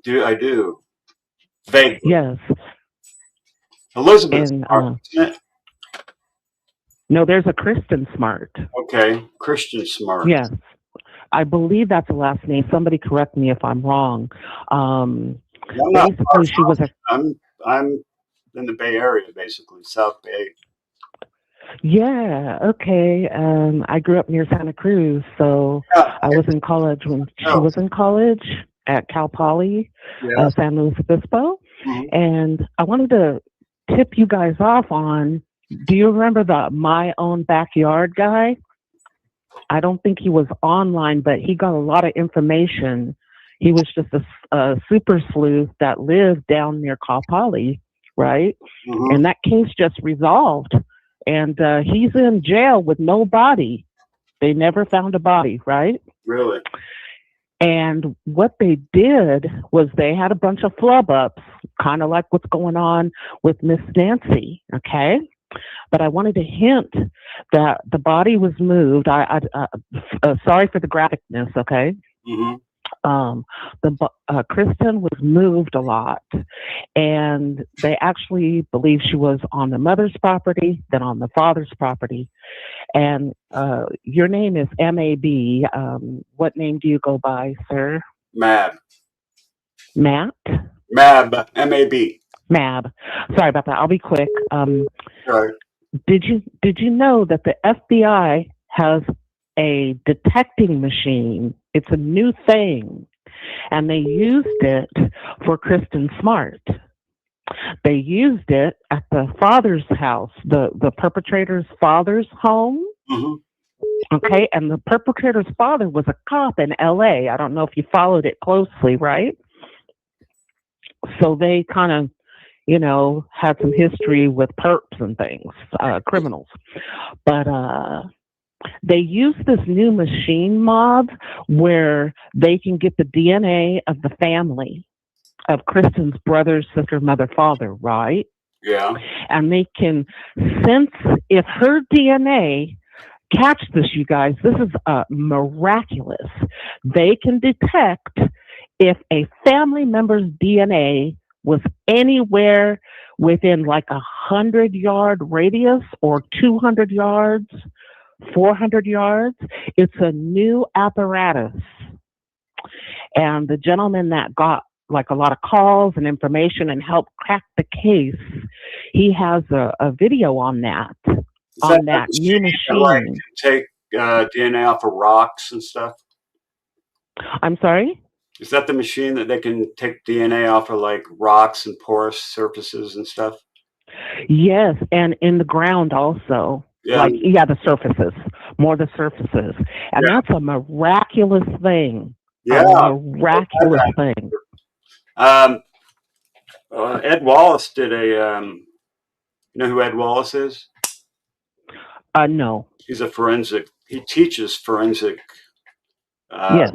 I do. Vaguely. Yes. Elizabeth And, Smart, isn't it? No, there's a Kristen Smart. Okay, Christian Smart. Yes. I believe that's the last name. Somebody correct me if I'm wrong. Basically, she was a. I'm in the Bay Area, basically South Bay. Yeah. Okay. I grew up near Santa Cruz, so I was in college when she was in college at Cal Poly, San Luis Obispo, and I wanted to tip you guys off on. Do you remember the My Own Backyard guy? I don't think he was online, but he got a lot of information. He was just a super sleuth that lived down near Cal Poly, right? And that case just resolved. And he's in jail with no body. They never found a body, right? Really? And what they did was they had a bunch of flub ups, kind of like what's going on with Miss Nancy, okay? But I wanted to hint that the body was moved. Sorry for the graphicness, okay? Kristen was moved a lot, and they actually believe she was on the mother's property, then on the father's property. And your name is M-A-B. What name do you go by, sir? Mab. Matt? Mab. M-A-B. Mab. Sorry about that. I'll be quick. Right. Did you know that the FBI has a detecting machine It's a new thing. And they used it for Kristen Smart. They used it at the father's house, the perpetrator's father's home. Okay, and the perpetrator's father was a cop in LA. I don't know if you followed it closely, right? So they kind of, had some history with perps and things, criminals. But they use this new machine, Mob, where they can get the DNA of the family of Kristen's brother, sister, mother, father, right? Yeah. And they can sense if her DNA, catch this, you guys, this is miraculous. They can detect if a family member's DNA was anywhere within like 100-yard radius or 200 yards, 400 yards. It's a new apparatus. And the gentleman that got like a lot of calls and information and helped crack the case, he has a video on that, new machine. That, like, can take DNA off of rocks and stuff? I'm sorry? Is that the machine that they can take DNA off of like rocks and porous surfaces and stuff? Yes, and in the ground also. Yeah. The surfaces, more the surfaces. And that's a miraculous thing. Yeah. A miraculous thing. Ed Wallace did a, you know who Ed Wallace is? No. He's a he teaches forensic. Yes.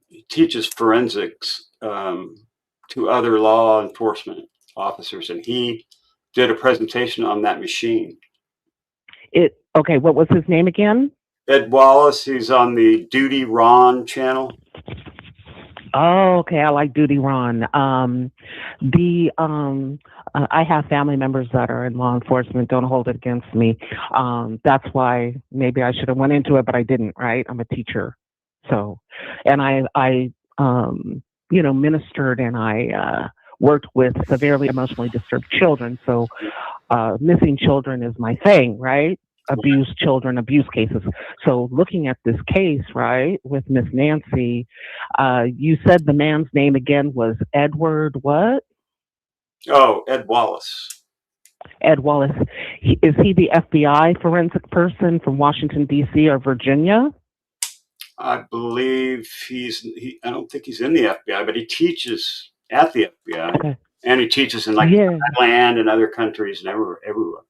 He teaches forensics to other law enforcement officers, and he did a presentation on that machine. Okay, what was his name again? Ed Wallace. He's on the Duty Ron channel. Oh, okay. I like Duty Ron. I have family members that are in law enforcement. Don't hold it against me. That's why maybe I should have went into it, but I didn't. Right? I'm a teacher, so, and I ministered and I worked with severely emotionally disturbed children. So, missing children is my thing, right? Abused children, abuse cases. So looking at this case, right, with Miss Nancy, you said the man's name again was Edward what? Oh, Ed Wallace. Ed Wallace. Is he the FBI forensic person from Washington, D.C. or Virginia? I believe I don't think he's in the FBI, but he teaches at the FBI. Okay. And he teaches in like Thailand and other countries and everywhere.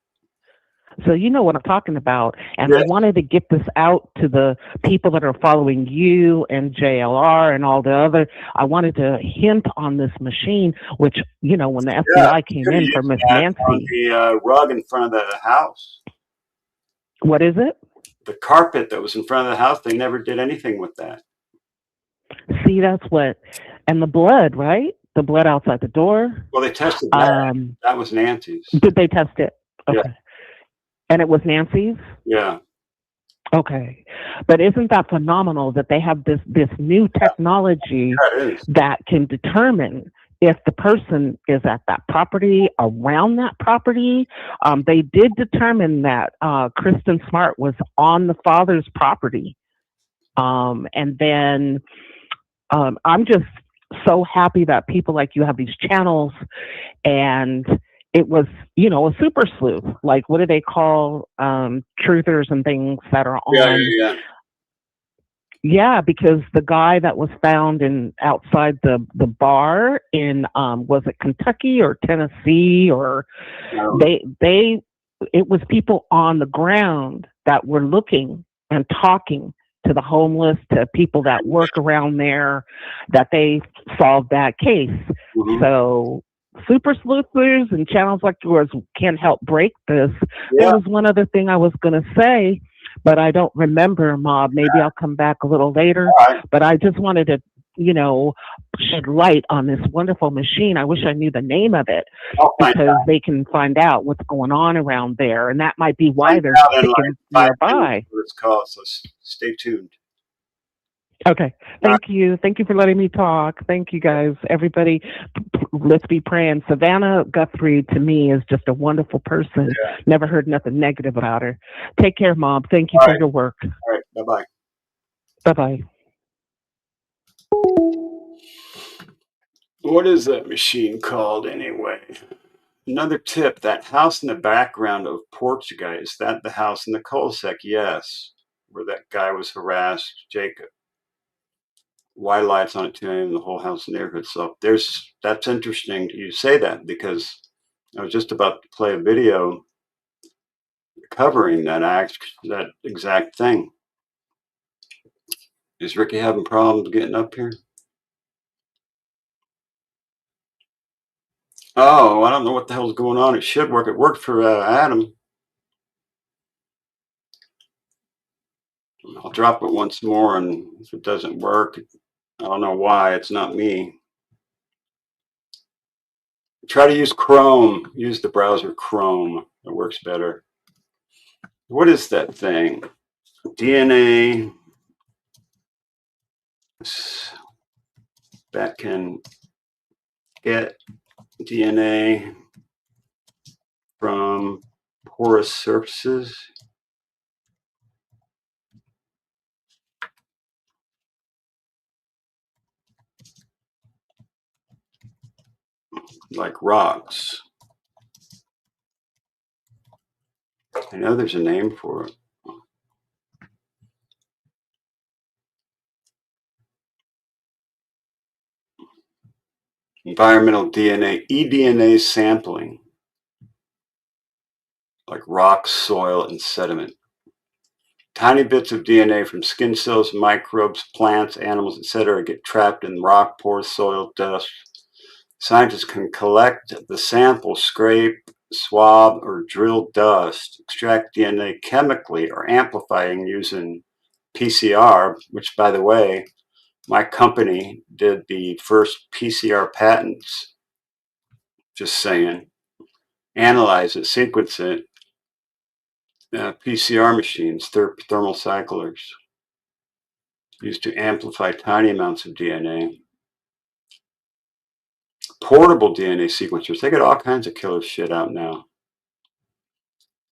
So you know what I'm talking about. And I wanted to get this out to the people that are following you and JLR and all the other. I wanted to hint on this machine, which, when the FBI came in for Miss Nancy. On the rug in front of the house. What is it? The carpet that was in front of the house, they never did anything with that. See, that's what. And the blood, right? The blood outside the door. Well, they tested that. That was Nancy's. Did they test it? Okay. Yeah. And it was Nancy's? Yeah. Okay. But isn't that phenomenal that they have this new technology that can determine if the person is at that property, around that property? They did determine that Kristen Smart was on the father's property. And then I'm just so happy that people like you have these channels, and it was, a super sleuth. Like, what do they call truthers and things that are on? Yeah, because the guy that was found outside the bar in was it Kentucky or Tennessee or it was people on the ground that were looking and talking to the homeless, to people that work around there, that they solved that case. Mm-hmm. So super sleuthers and channels like yours can't help break this. Yeah. There was one other thing I was going to say, but I don't remember, Mob. Maybe I'll come back a little later. Right. But I just wanted to, shed light on this wonderful machine. I wish I knew the name of it because they can find out what's going on around there. And that might be why they're sticking nearby. What it's called, so stay tuned. Okay. Thank you. Thank you for letting me talk. Thank you, guys. Everybody, let's be praying. Savannah Guthrie, to me, is just a wonderful person. Yeah. Never heard nothing negative about her. Take care, Mom. Thank you for your work. All right. Bye-bye. Bye-bye. What is that machine called anyway? Another tip, that house in the background of Porch Guy, is that the house in the cul-de-sac? Yes, where that guy was harassed, Jacob. Why lights on at 2 a.m. the whole house neighborhood? So that's interesting you say that, because I was just about to play a video covering that exact thing. Is Ricky having problems getting up here? Oh, I don't know what the hell's going on. It should work. It worked for Adam. I'll drop it once more, and if it doesn't work, I don't know why. It's not me. Try to use Chrome. Use the browser Chrome. It works better. What is that thing? DNA that can get DNA from porous surfaces. Like rocks. I know there's a name for it. Environmental DNA, eDNA sampling. Like rocks, soil, and sediment. Tiny bits of DNA from skin cells, microbes, plants, animals, etc. get trapped in rock, pores, soil, dust. Scientists can collect the sample, scrape, swab, or drill dust, extract DNA chemically or amplifying using PCR, which, by the way, my company did the first PCR patents. Just saying. Analyze it, sequence it. PCR machines, thermal cyclers, used to amplify tiny amounts of DNA. Portable DNA sequencers, they got all kinds of killer shit out now.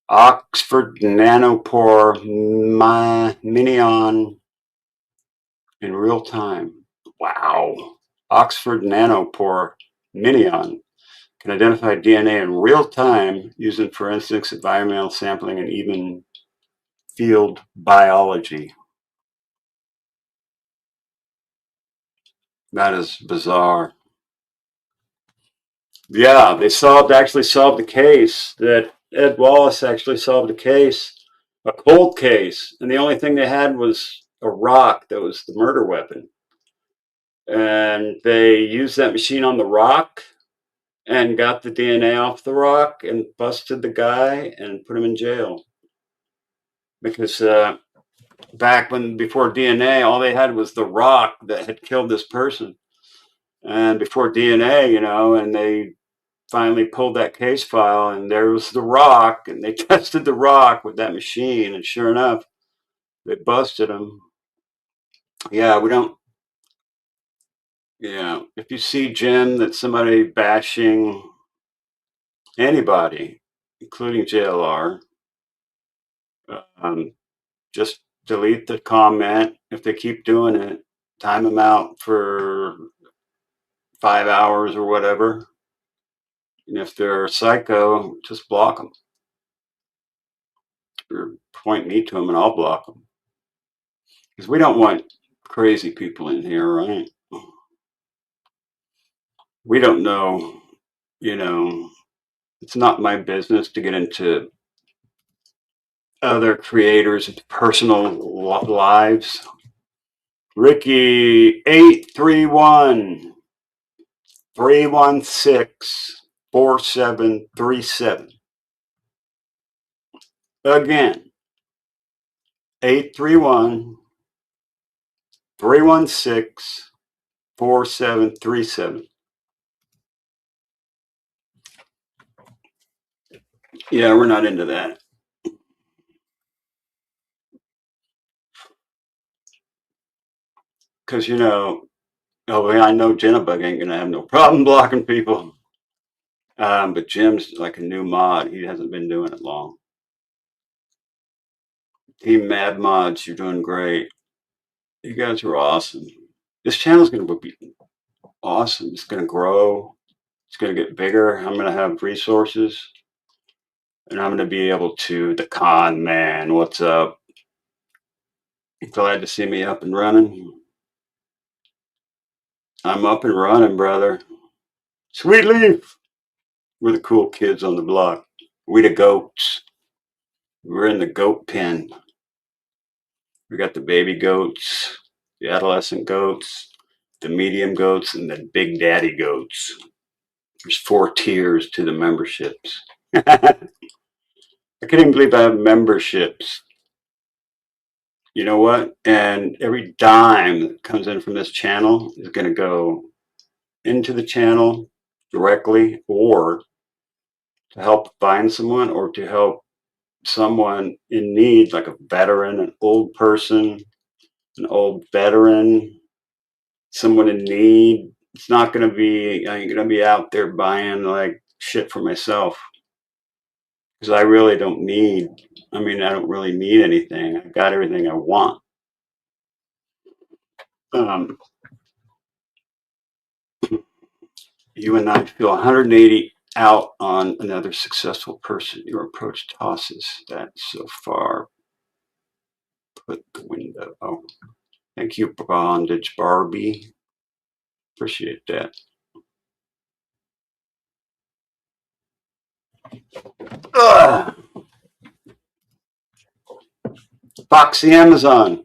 Oxford Nanopore Minion in real time. Wow. Oxford Nanopore Minion can identify DNA in real time using forensics, environmental sampling, and even field biology. That is bizarre. Yeah, they actually solved the case. That Ed Wallace actually solved a case, a cold case, and the only thing they had was a rock that was the murder weapon. And they used that machine on the rock and got the DNA off the rock and busted the guy and put him in jail. Because before DNA, all they had was the rock that had killed this person. And before DNA, and they finally pulled that case file, and there was the rock, and they tested the rock with that machine, and sure enough, they busted him. Yeah, if you see, Jim, that somebody bashing anybody, including JLR, just delete the comment. If they keep doing it, time them out for 5 hours or whatever. And if they're psycho, just block them. Or point me to them and I'll block them. Because we don't want crazy people in here, right? We don't know, it's not my business to get into other creators' personal lives. Ricky 831 316 4737. Again, 831 316 4737. Yeah, we're not into that. Because, I know Jennybug ain't going to have no problem blocking people. But Jim's like a new mod. He hasn't been doing it long. Team Mad Mods, you're doing great. You guys are awesome. this channel's going to be awesome. It's going to grow. It's going to get bigger. I'm going to have resources, and I'm going to be able to, the con man, what's up? Glad to see me up and running. I'm up and running, brother. Sweet Leaf. We're the cool kids on the block. We the goats. We're in the goat pen. We got the baby goats, the adolescent goats, the medium goats, and the big daddy goats. There's 4 tiers to the memberships. I can't even believe I have memberships. You know what? And every dime that comes in from this channel is going to go into the channel directly, or to help find someone, or to help someone in need, like a veteran, an old person, an old veteran, someone in need. It's not going to be, I ain't going to be out there buying like shit for myself, because I really don't need, I don't really need anything. I've got everything I want. You and I feel 180 out on another successful person. Your approach tosses that so far. Put the window. Oh, thank you, Bondage Barbie. Appreciate that. Ugh. Foxy Amazon.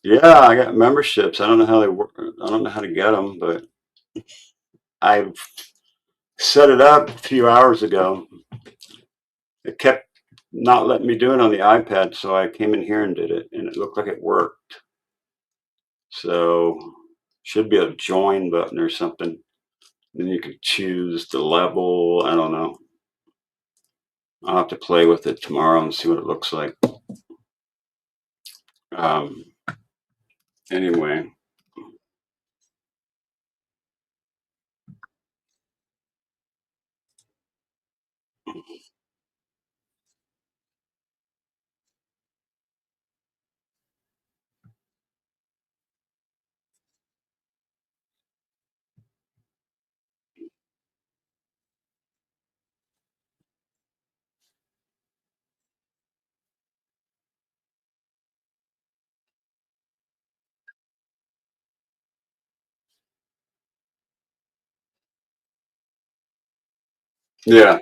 Yeah, I got memberships. I don't know how they work. I don't know how to get them, but I've set it up a few hours ago. It kept not letting me do it on the iPad, so I came in here and did it, and it looked like it worked. So should be a join button or something. Then you can choose the level. I don't know. I'll have to play with it tomorrow and see what it looks like. Anyway. Yeah.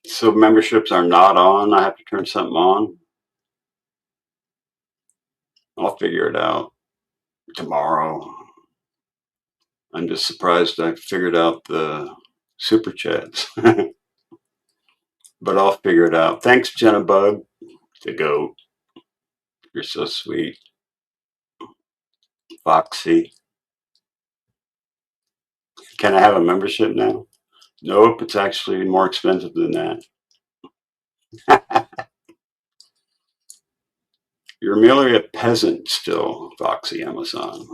So memberships are not on. I have to turn something on. I'll figure it out tomorrow. I'm just surprised I figured out the super chats. But I'll figure it out. Thanks, Jenna Bug, the goat. You're so sweet. Foxy. Can I have a membership now? Nope, it's actually more expensive than that. You're merely a peasant still, Foxy Amazon.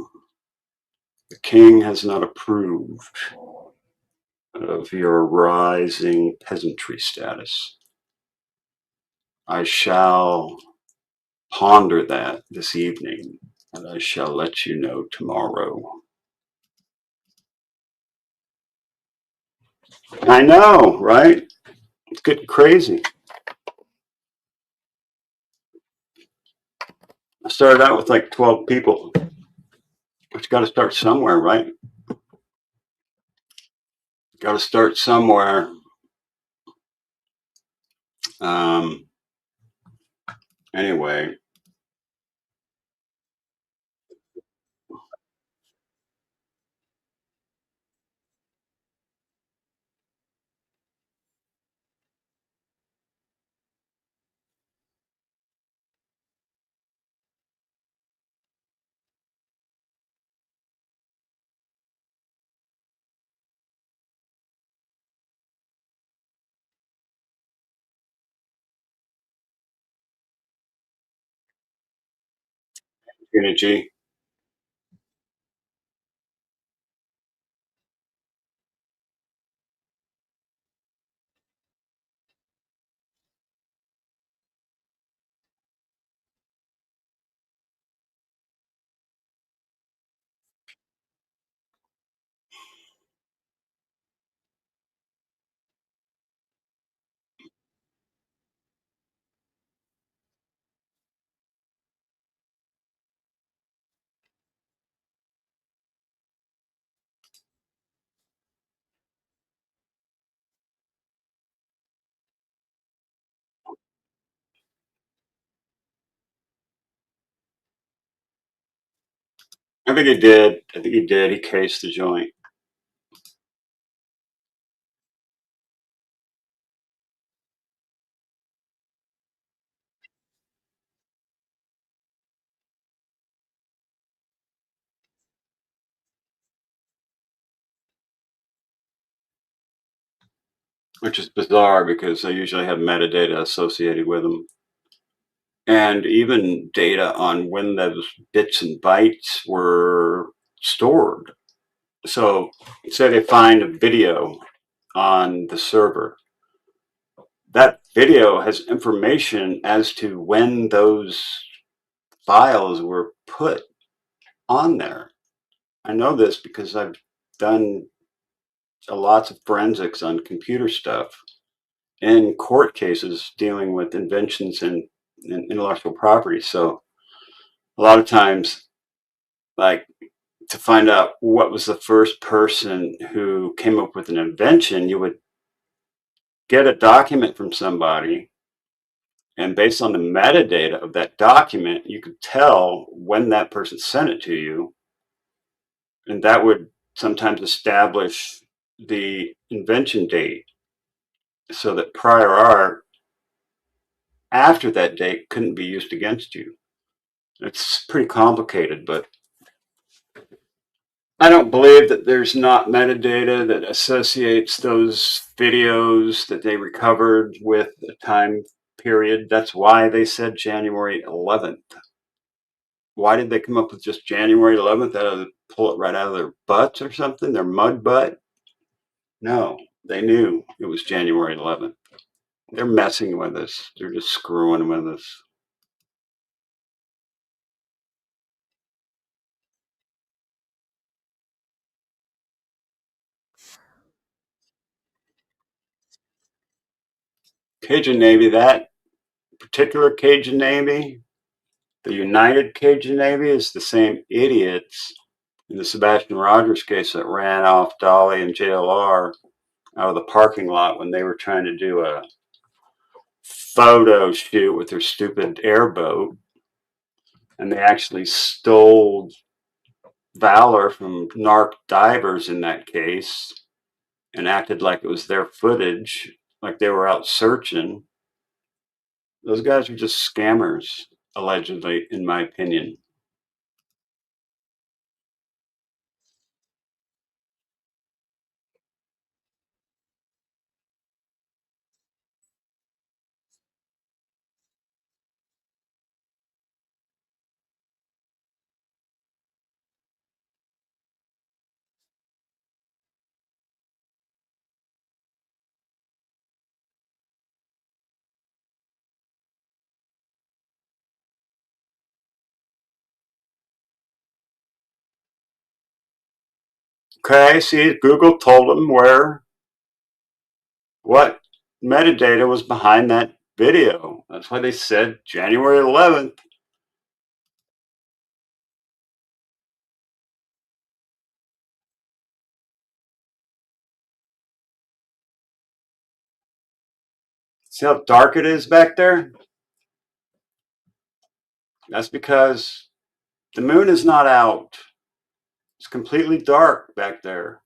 The king has not approved of your rising peasantry status. I shall ponder that this evening, and I shall let you know tomorrow. I know, right? It's getting crazy. I started out with like 12 people. But you got to start somewhere, right? Got to start somewhere. Anyway. Unity. I think he did. I think he did. He cased the joint. Which is bizarre because they usually have metadata associated with them. And even data on when those bits and bytes were stored. So, say they find a video on the server. That video has information as to when those files were put on there. I know this because I've done lots of forensics on computer stuff in court cases dealing with inventions and intellectual property. So a lot of times, like, to find out what was the first person who came up with an invention, you would get a document from somebody, and based on the metadata of that document, you could tell when that person sent it to you, and that would sometimes establish the invention date so that prior art after that date couldn't be used against you. It's pretty complicated, but I don't believe that there's not metadata that associates those videos that they recovered with a time period. That's why they said January 11th. Why did they come up with just January 11th? Pull it right out of their butts or something? Their mud butt? No, they knew it was January 11th. They're messing with us. They're just screwing with us. Cajun Navy, that particular Cajun Navy, the United Cajun Navy, is the same idiots in the Sebastian Rogers case that ran off Dolly and JLR out of the parking lot when they were trying to do a photo shoot with their stupid airboat. And they actually stole valor from narc divers in that case and acted like it was their footage, like they were out searching. Those guys are just scammers, allegedly, in my opinion. Okay, see, Google told them what metadata was behind that video. That's why they said January 11th. See how dark it is back there? That's because the moon is not out. It's completely dark back there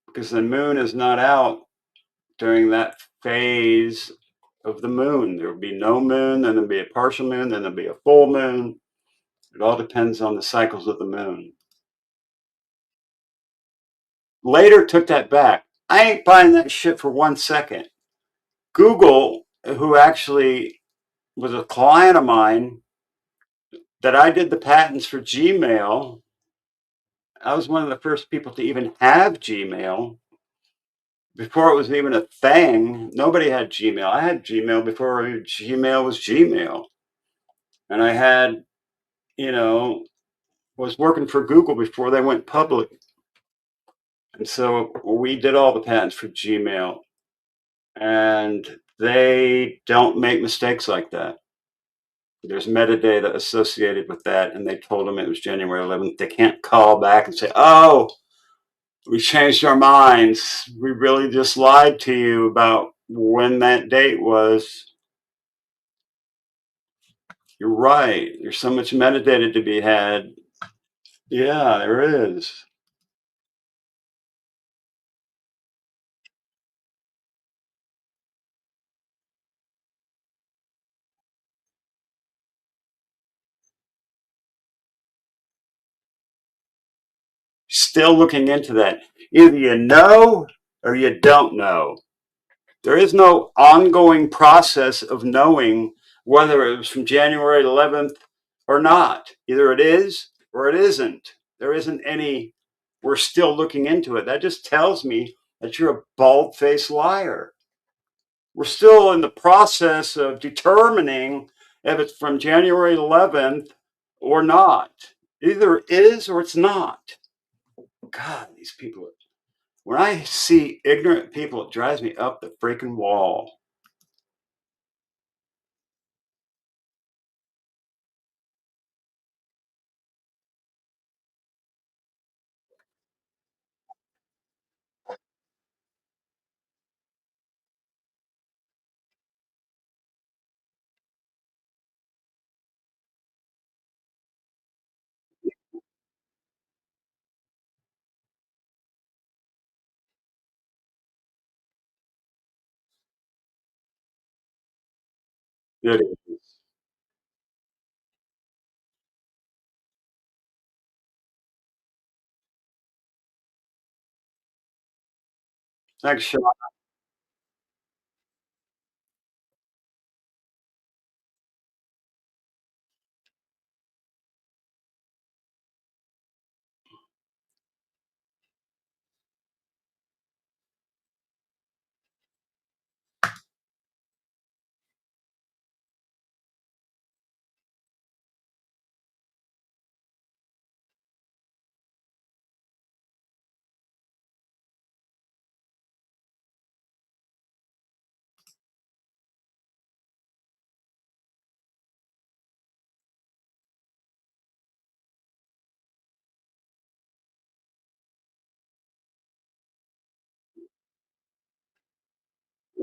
because the moon is not out during that phase of the moon. There will be no moon, then there'll be a partial moon, then there'll be a full moon. It all depends on the cycles of the moon. Later took that back. I ain't buying that shit for 1 second. Google, who actually was a client of mine that I did the patents for Gmail. I was one of the first people to even have Gmail. Before it was even a thing, nobody had Gmail. I had Gmail before Gmail was Gmail. And I had, was working for Google before they went public. And so we did all the patents for Gmail. And they don't make mistakes like that. There's metadata associated with that, and they told them it was January 11th. They can't call back and say, oh, we changed our minds. We really just lied to you about when that date was. You're right. There's so much metadata to be had. Yeah, there is. Still looking into that. Either you know or you don't know. There is no ongoing process of knowing whether it was from January 11th or not. Either it is or it isn't. There isn't any, we're still looking into it. That just tells me that you're a bald-faced liar. We're still in the process of determining if it's from January 11th or not. Either it is or it's not. God, these people. When I see ignorant people, it drives me up the freaking wall. It is. Thanks, Sean.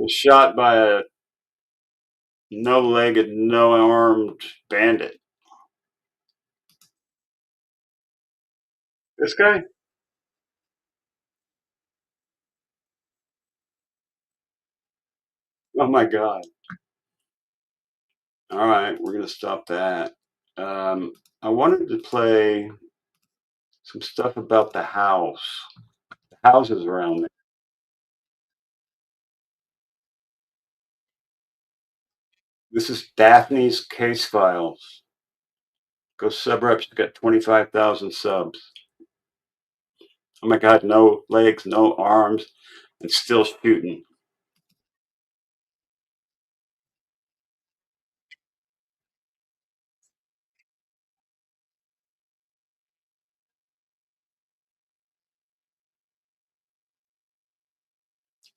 Was shot by a no-legged, no-armed bandit. This guy? Oh my God. All right, we're going to stop that. I wanted to play some stuff about the house, the houses around there. This is Daphne's Case Files. Go sub-reps, got 25,000 subs. Oh my God, no legs, no arms, and still shooting.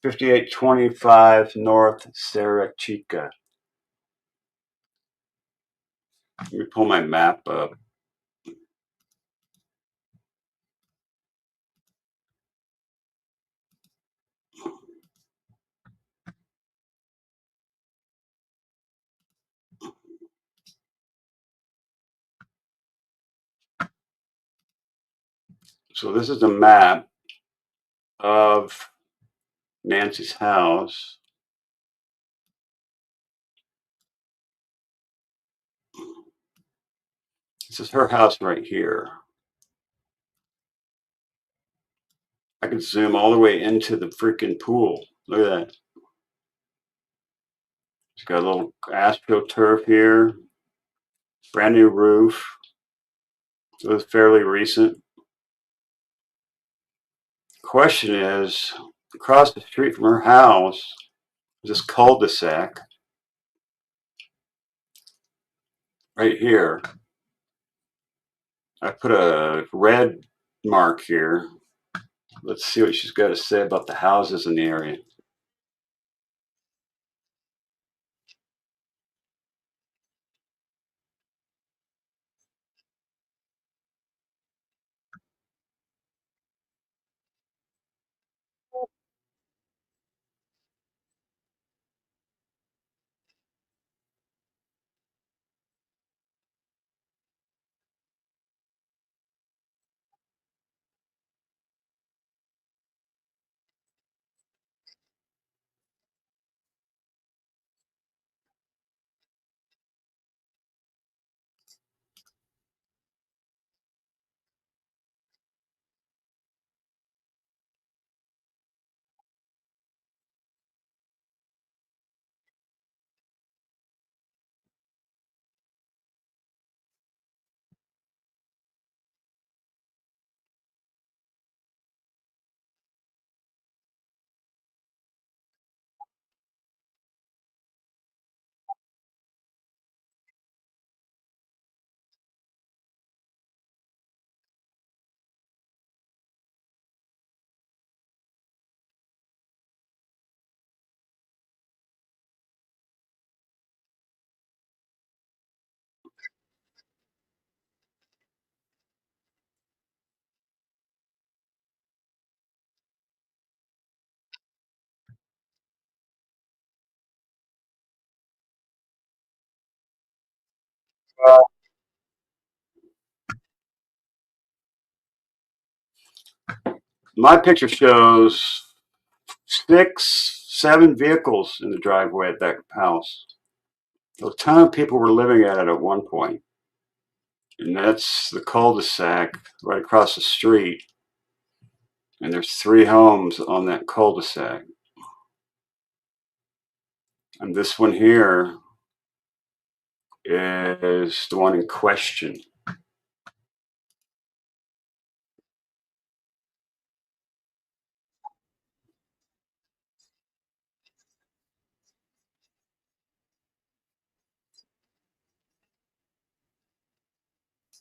$58.25 North Sarah Chica. Let me pull my map up. So this is a map of Nancy's house. This is her house right here. I can zoom all the way into the freaking pool. Look at that. It's got a little astroturf here. brand new roof. So it was fairly recent. Question is, across the street from her house, this cul-de-sac right here. I put a red mark here. Let's see what she's got to say about the houses in the area. My picture shows 6, 7 vehicles in the driveway at that house. A ton of people were living at it at one point. And that's the cul-de-sac right across the street. And there's 3 homes on that cul-de-sac. And this one here is the one in question.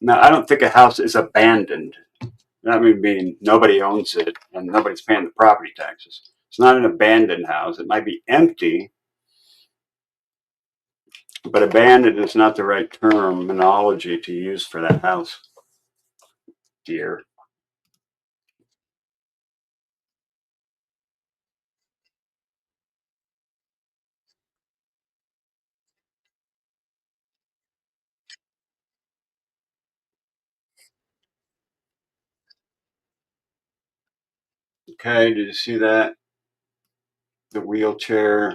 Now, I don't think a house is abandoned. That would mean nobody owns it and nobody's paying the property taxes. It's not an abandoned house. It might be empty, but abandoned is not the right terminology to use for that house, dear. Okay, did you see that? The wheelchair.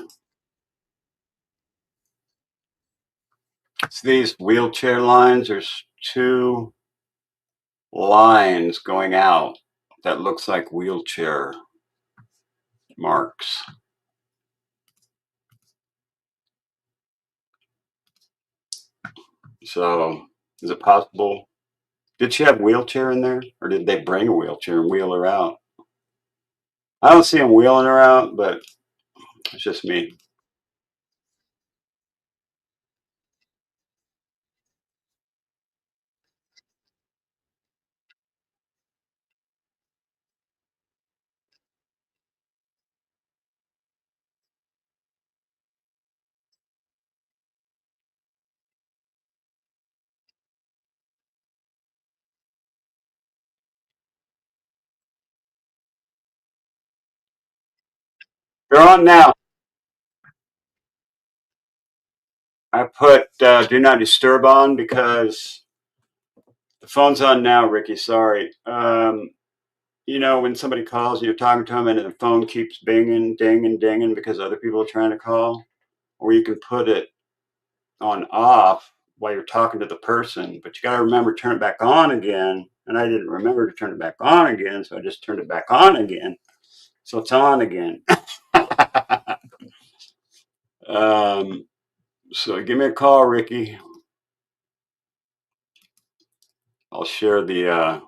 It's these wheelchair lines. There's 2 lines going out that looks like wheelchair marks. So, is it possible? Did she have a wheelchair in there, or did they bring a wheelchair and wheel her out? I don't see them wheeling her out, but it's just me. They're on now. I put do not disturb on because the phone's on now, Ricky. Sorry. You know, when somebody calls and you're talking to them and the phone keeps binging, dinging, dinging because other people are trying to call, or you can put it on off while you're talking to the person, but you got to remember to turn it back on again. And I didn't remember to turn it back on again, so I just turned it back on again. So it's on again. So give me a call, Ricky. I'll share the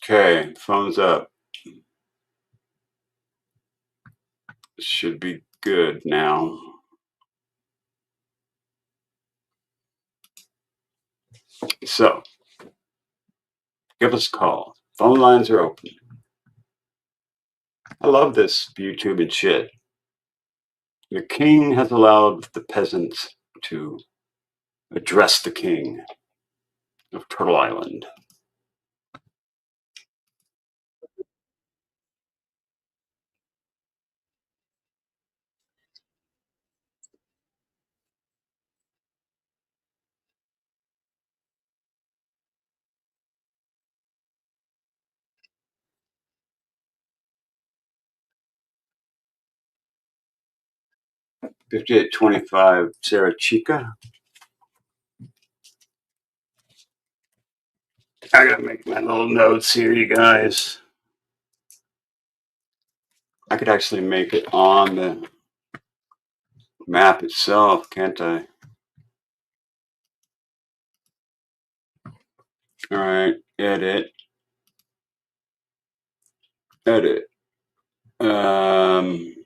okay, phone's up. Should be good now. So, give us a call. Phone lines are open. I love this YouTube and shit. The king has allowed the peasants to address the king of Turtle Island. $58.25, Sarah Chica. I gotta make my little notes here, you guys. I could actually make it on the map itself, can't I? All right, edit.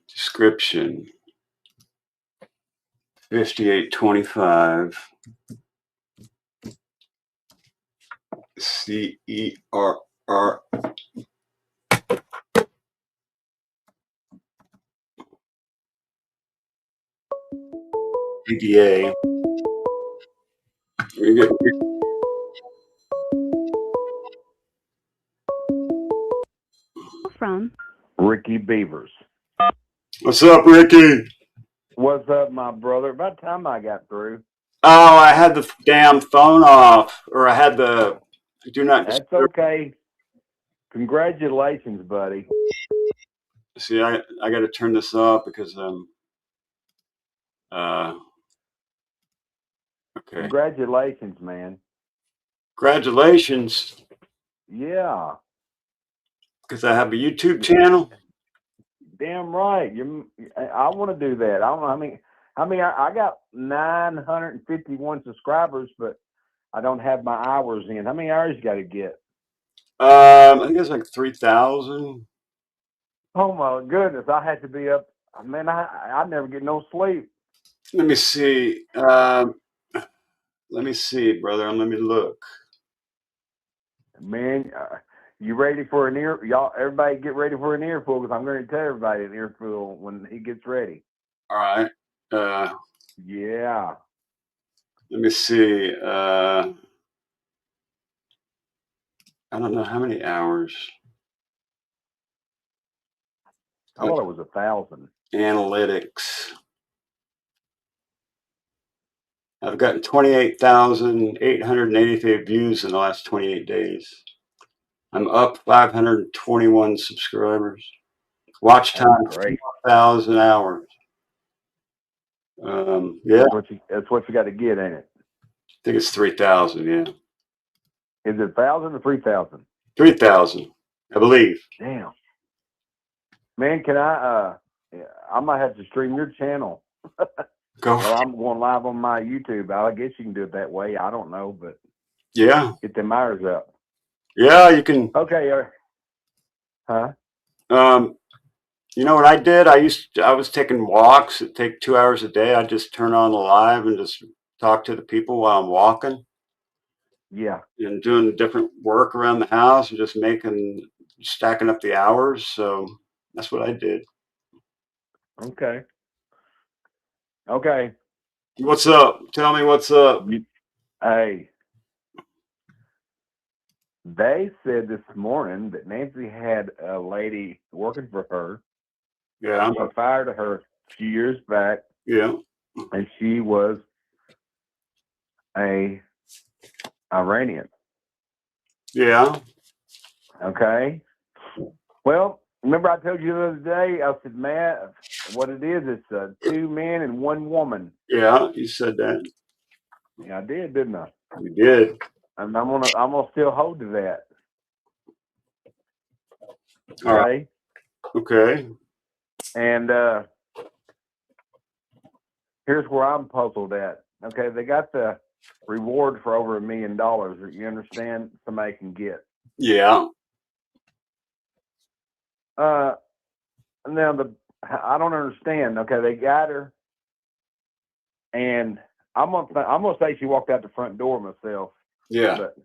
Description. 5825. CERR. PDA. We get From Ricky Beavers. What's up, Ricky? What's up, my brother? About time I got through. Oh, I had the damn phone off, or I had the do not That's disturb. okay. Congratulations, buddy. See, I got to turn this off because okay. Congratulations, man. Congratulations. Yeah. Because I have a YouTube channel. Damn right. I want to do that. I don't know how many. I got 951 subscribers, but I don't have my hours in. How many hours you got to get? I think it's like 3,000. Oh my goodness! I had to be up. Man, I never get no sleep. Let me see. Let me see, brother. Let me look. Man, you ready for an ear? Y'all, everybody get ready for an earful because I'm going to tell everybody an earful when he gets ready. All right. Yeah. Let me see. I don't know how many hours. I thought it was 1,000. Analytics. I've gotten 28,885 views in the last 28 days. I'm up 521 subscribers. Watch time 4,000 hours. Yeah. That's what you got to get, ain't it? I think it's 3,000. Yeah. Is it 1,000 or 3,000? 3,000, I believe. Damn. Man, can I might have to stream your channel. Go. Well, I'm going live on my YouTube. I guess you can do it that way. I don't know, but yeah, get them hours up. Yeah, you can. Okay. Huh? You know what I did? I was taking walks. It take 2 hours a day. I just turn on the live and just talk to the people while I'm walking. Yeah. And doing different work around the house and just stacking up the hours. So that's what I did. Okay. Okay. What's up? Tell me what's up. Hey. They said this morning that Nancy had a lady working for her. Yeah. She fired her a few years back. Yeah. And she was a Iranian. Yeah. Okay. Well, remember I told you the other day, I said, man, what it is. It's 2 men and 1 woman. Yeah, you said that. Yeah, I did, didn't I? You did. And I'm gonna still hold to that. All right. Okay. And here's where I'm puzzled at. Okay, they got the reward for over $1 million that you understand somebody can get. Yeah. Now I don't understand. Okay, they got her, and I'm gonna say she walked out the front door myself. Yeah. But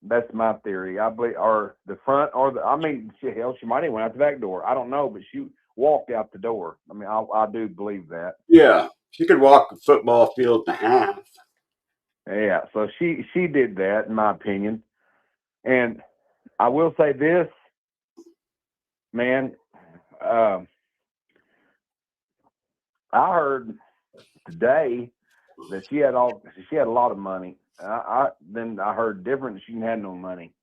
that's my theory. I believe, or the front, or she might have went out the back door. I don't know, but she walked out the door. I mean, I do believe that. Yeah. She could walk a football field and a half. Yeah. So she did that, in my opinion. And I will say this, man. I heard today that she had a lot of money. Then I heard different. She didn't have no money.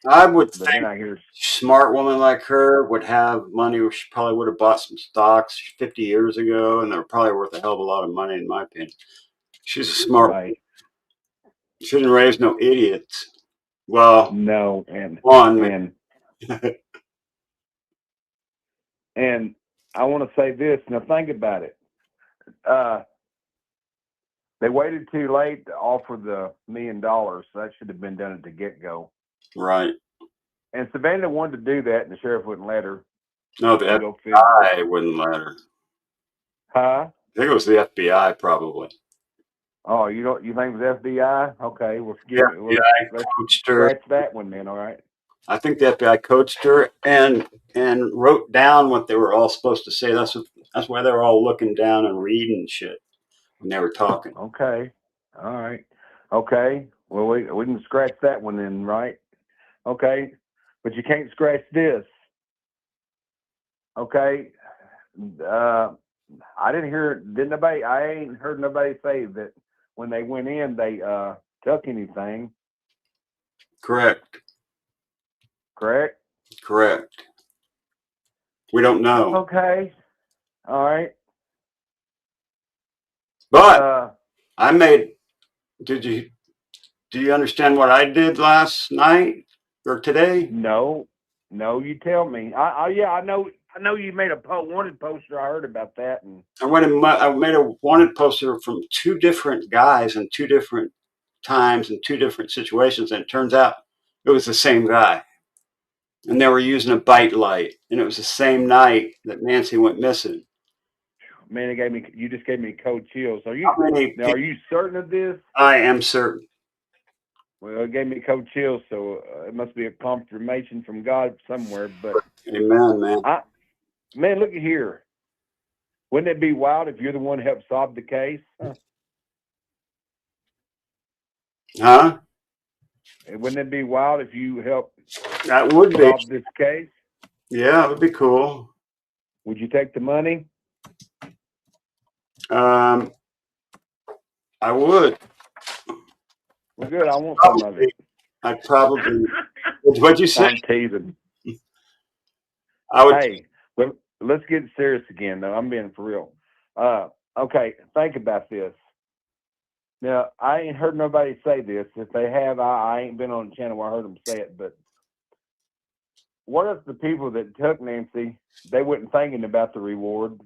I would But think then I hear a smart woman like her would have money. She probably would have bought some stocks 50 years ago, and they're probably worth a hell of a lot of money, in my opinion. She's a smart. right. She didn't raise no idiots. Well, No, and one. and I want to say this. Now think about it. They waited too late to offer the $1 million. So that should have been done at the get-go. Right. And Savannah wanted to do that, and the sheriff wouldn't let her. No, the Go figure. FBI wouldn't let her. Huh? I think it was the FBI, probably. Oh, you think it was FBI? Okay, well, let's coached her. scratch that one then. All right. I think the FBI coached her and wrote down what they were all supposed to say. That's why they were all looking down and reading shit when they were talking. Okay. All right. Okay. Well, we can scratch that one then, right? Okay. But you can't scratch this. Okay. I ain't heard nobody say that when they went in they took anything. Correct. Correct? Correct. We don't know. Okay. All right. But do you understand what I did last night or today? No, you tell me. Yeah, I know you made a wanted poster. I heard about that. And I made a wanted poster from 2 different guys in 2 different times and 2 different situations, and it turns out it was the same guy. And they were using a bite light, and it was the same night that Nancy went missing. Man, you just gave me cold chills. Are you certain of this? I am certain. Well, it gave me cold chills, so it must be a confirmation from God somewhere. But amen, man. Man, look at here. Wouldn't it be wild if you're the one who helped solve the case? Huh? Wouldn't it be wild if you helped that would solve this case? Yeah, it would be cool. Would you take the money? I would. Well, good. I want some of it. I'd probably. What'd you say? I'm teasing. I would. Hey, let's get serious again, though. I'm being for real. Okay, think about this. Now, I ain't heard nobody say this. If they have, I ain't been on the channel where I heard them say it. But what if the people that took Nancy, they weren't thinking about the reward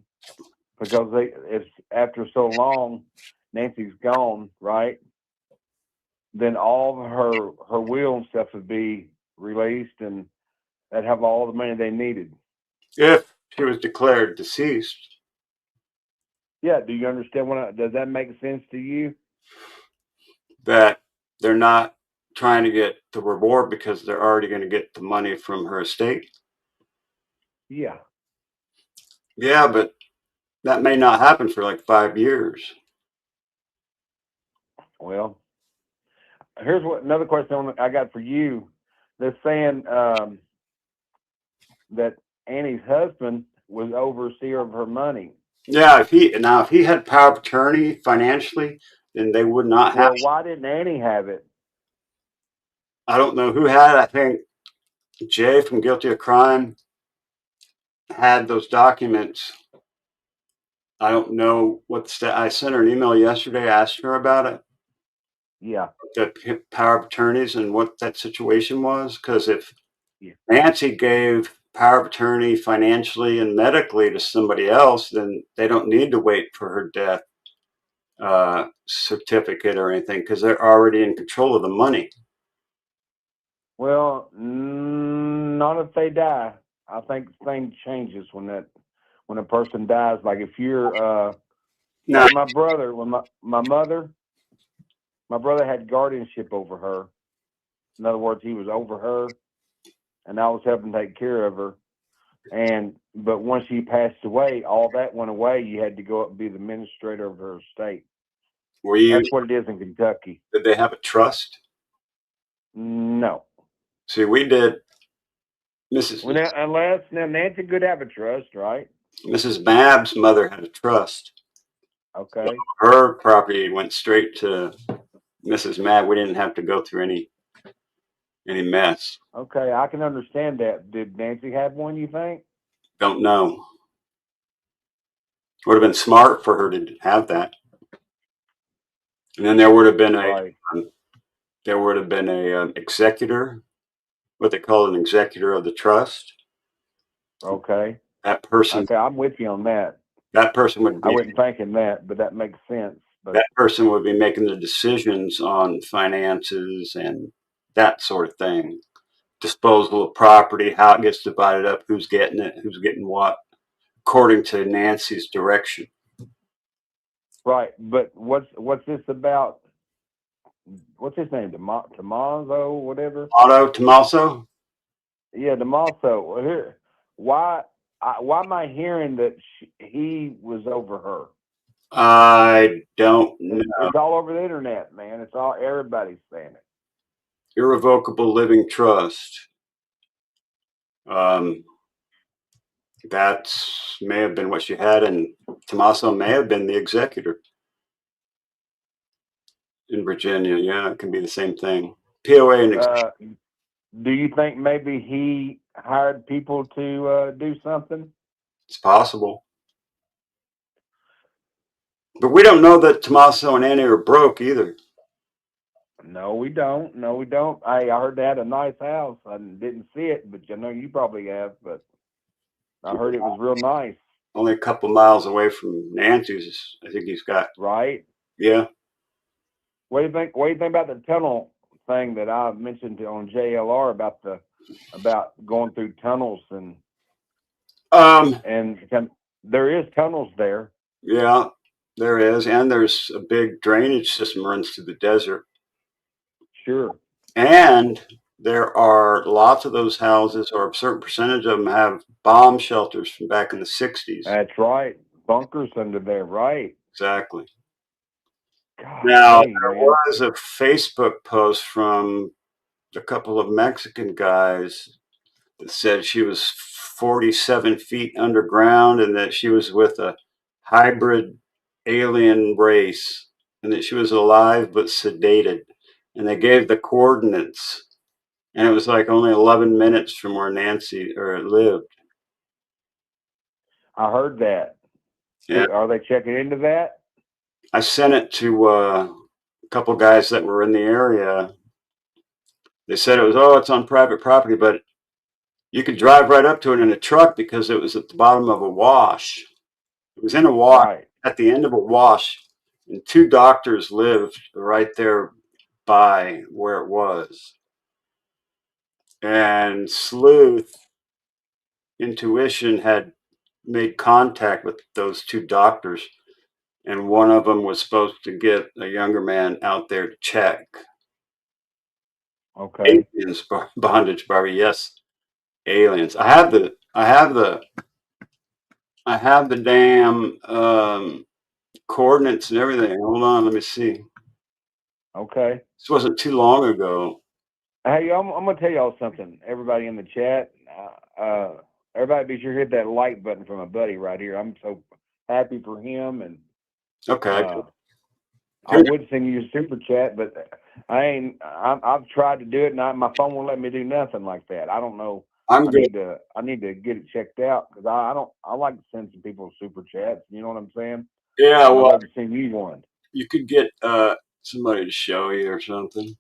because it's after so long, Nancy's gone, right? Then all of her will and stuff would be released, and they'd have all the money they needed. If she was declared deceased. Yeah, do you understand does that make sense to you? That they're not trying to get the reward because they're already going to get the money from her estate? Yeah. Yeah, but that may not happen for like 5 years. Well, here's another question I got for you. They're saying that Annie's husband was overseer of her money. Yeah, if he had power of attorney financially, then they would not have. Well, why didn't Annie have it? I don't know who had it. I think Jay from Guilty of Crime had those documents I don't know what I sent her an email yesterday, asking her about it, Yeah. the power of attorneys and what that situation was. Because if Yeah. Nancy gave power of attorney financially and medically to somebody else, then they don't need to wait for her death certificate or anything, because they're already in control of the money. Well, not if they die. I think thing changes when a person dies. Like if you're No. like my brother, when my brother had guardianship over her. In other words, he was over her, and I was helping take care of her. But once she passed away, all that went away. You had to go up and be the administrator of her estate. Were you? That's what it is in Kentucky. Did they have a trust? No. See, we did. Mrs. Well, now Nancy could have a trust, right? Mrs. Mab's mother had a trust. Okay. Her property went straight to Mrs. Mab. We didn't have to go through any mess. Okay, I can understand that. Did Nancy have one, you think? Don't know. Would have been smart for her to have that. And then there would have been a executor, what they call an executor of the trust. Okay. That person. Okay, I'm with you on that. That person would be. I wasn't thinking that, but that makes sense. But that person would be making the decisions on finances and that sort of thing. Disposal of property, how it gets divided up, who's getting it, who's getting what, according to Nancy's direction. right, but what's this about? What's his name? Tommaso, whatever. Tommaso. Yeah, Tommaso. Well, here, why am I hearing that he was over her? I don't know. It's all over the internet, man. It's all everybody's saying it. Irrevocable living trust. That may have been what she had, and Tommaso may have been the executor in Virginia. Yeah, it can be the same thing. POA and executor. Do you think maybe he hired people to do something? It's possible. But we don't know that Tommaso and Annie are broke either. No, we don't. No, we don't. I heard they had a nice house. I didn't see it, but you know you probably have. But I heard it was real nice. Only a couple miles away from Nancy's. I think he's got. Right. Yeah. What do you think? What do you think about the tunnel thing that I mentioned on JLR about going through tunnels and there is tunnels there. Yeah, there is, and there's a big drainage system runs through the desert. Sure. And there are lots of those houses, or a certain percentage of them, have bomb shelters from back in the 60s. That's right. Bunkers under there, right? Exactly. God, now, there was a Facebook post from a couple of Mexican guys that said she was 47 feet underground and that she was with a hybrid alien race and that she was alive but sedated. And they gave the coordinates. And it was like only 11 minutes from where Nancy lived. I heard that. Yeah. Are they checking into that? I sent it to a couple guys that were in the area. They said it's on private property, but you could drive right up to it in a truck because it was at the bottom of a wash. It was in a wash, at the end of a wash, and two doctors lived right there by where it was. And Sleuth Intuition had made contact with those two doctors, and one of them was supposed to get a younger man out there to check. Okay. Aliens, bondage, Barbie. Yes, aliens. I have the damn coordinates and everything. Hold on, let me see. Okay. This wasn't too long ago. Hey, I'm gonna tell y'all something. Everybody in the chat, everybody be sure to hit that like button from my buddy right here. I'm so happy for him, and okay. I would send you a super chat, but I've tried to do it, and my phone won't let me do nothing like that. I don't know I'm I good. need to get it checked out because I like to send some people super chats. You know what I'm saying? Yeah, I'd well, love to send you one. you could get somebody to show you or something.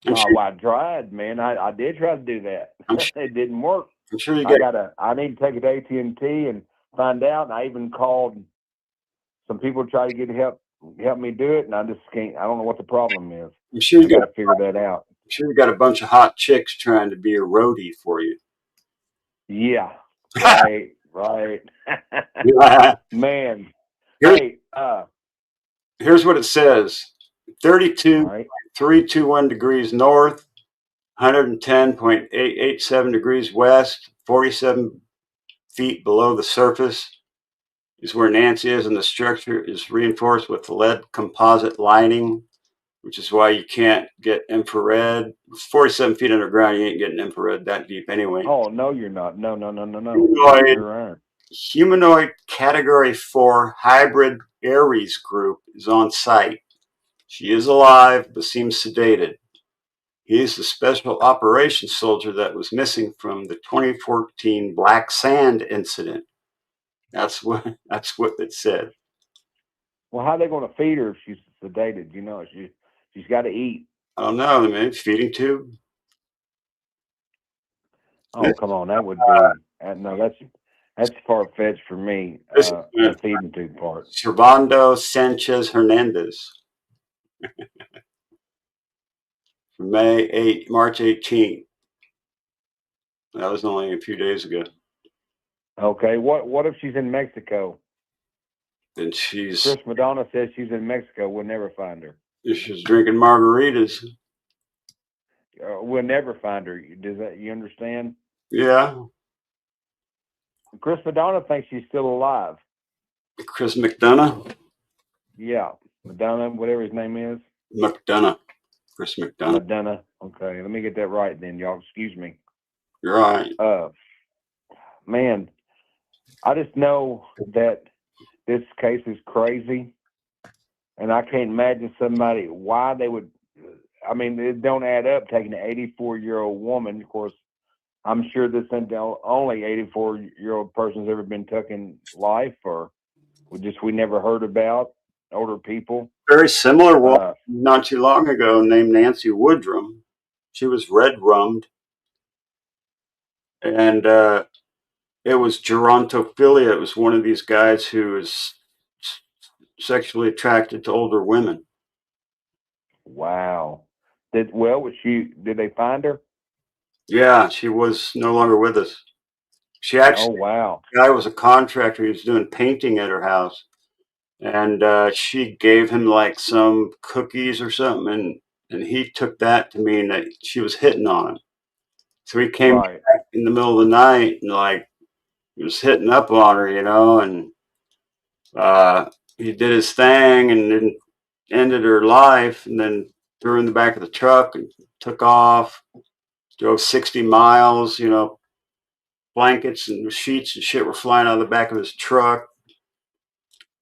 I'm Oh, sure. well, I tried, man. I did try to do that. I'm sure, It didn't work. I'm sure you get. I need to take it to AT&T and find out. And I even called some people to try to get help me do it, and I just can't. I don't know what the problem is. I'm sure you I got got. to figure that out. I'm sure you got a bunch of hot chicks trying to be a roadie for you. Yeah. Right. Right. Yeah. Man. Here's, Hey. here's what it says: All right. 32.321 degrees north, 110.887 degrees west, 47 feet below the surface is where Nancy is, and the structure is reinforced with lead composite lining, which is why you can't get infrared. 47 feet underground, you ain't getting infrared that deep anyway. Oh, no, you're not. No. Humanoid Category 4 hybrid Aries group is on site. She is alive, but seems sedated. He is the special operations soldier that was missing from the 2014 Black Sand incident. That's what it said. Well, how are they going to feed her if she's sedated? You know, she's got to eat. I don't know, man. Feeding tube. Oh, come on, that would be no. That's far fetched for me. The feeding tube part. Servando Sanchez Hernandez. March 18th. That was only a few days ago. Okay, what if she's in Mexico? Then Chris Madonna says she's in Mexico. We'll never find her. She's drinking margaritas. We'll never find her. Does that you understand? Yeah. Chris Madonna thinks she's still alive. Chris McDonough. Yeah, Madonna, whatever his name is. McDonough. Chris McDonough. Madonna. Okay, let me get that right then, y'all. Excuse me. You're right. Man, I just know that this case is crazy, and I can't imagine why they would. I mean, it don't add up taking an 84-year-old woman. Of course, I'm sure this isn't the only 84-year-old person's ever been taken life, or we never heard about older people. Very similar one not too long ago named Nancy Woodrum. She was red rummed. And it was gerontophilia. It was one of these guys who was sexually attracted to older women. Wow. Did they find her? Yeah, she was no longer with us. She actually, oh wow, the guy was a contractor. He was doing painting at her house, and she gave him like some cookies or something, and he took that to mean that she was hitting on him. So he came back in the middle of the night and like he was hitting up on her, and he did his thing and then ended her life, and then threw her in the back of the truck and took off. Drove 60 miles, blankets and sheets and shit were flying out of the back of his truck.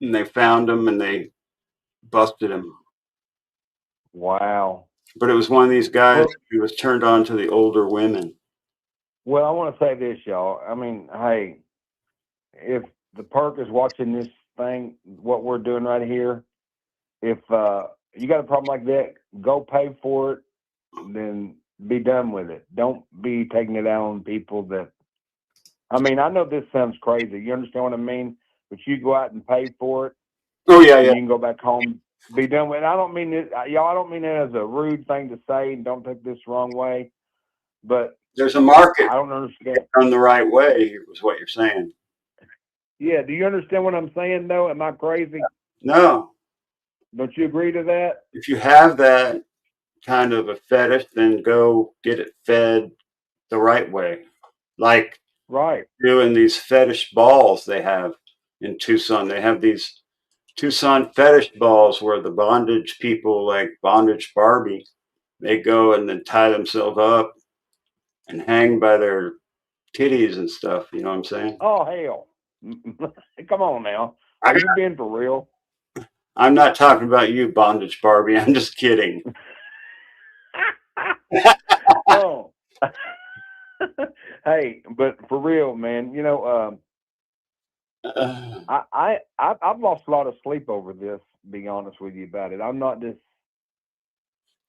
And they found him and they busted him. Wow. But it was one of these guys who was turned on to the older women. Well, I want to say this, y'all. I mean, hey, if the perk is watching this thing, what we're doing right here, if you got a problem like that, go pay for it, then be done with it. Don't be taking it out on people that. I mean, I know this sounds crazy. You understand what I mean? But you go out and pay for it. Oh yeah, and yeah. You can go back home, be done with it. I don't mean it, y'all. I don't mean it as a rude thing to say. Don't take this the wrong way. But there's a market. I don't understand. Done the right way was what you're saying. Yeah. Do you understand what I'm saying? Though, am I crazy? No. Don't you agree to that? If you have that kind of a fetish, then go get it fed the right way. Like doing these fetish balls they have in Tucson. They have these Tucson fetish balls where the bondage people, like Bondage Barbie, they go and then tie themselves up and hang by their titties and stuff. You know what I'm saying? Oh hell! Come on now. Are you being for real? I'm not talking about you, Bondage Barbie. I'm just kidding. Oh. Hey, but for real, man, I've lost a lot of sleep over this. Be honest with you about it. I'm not just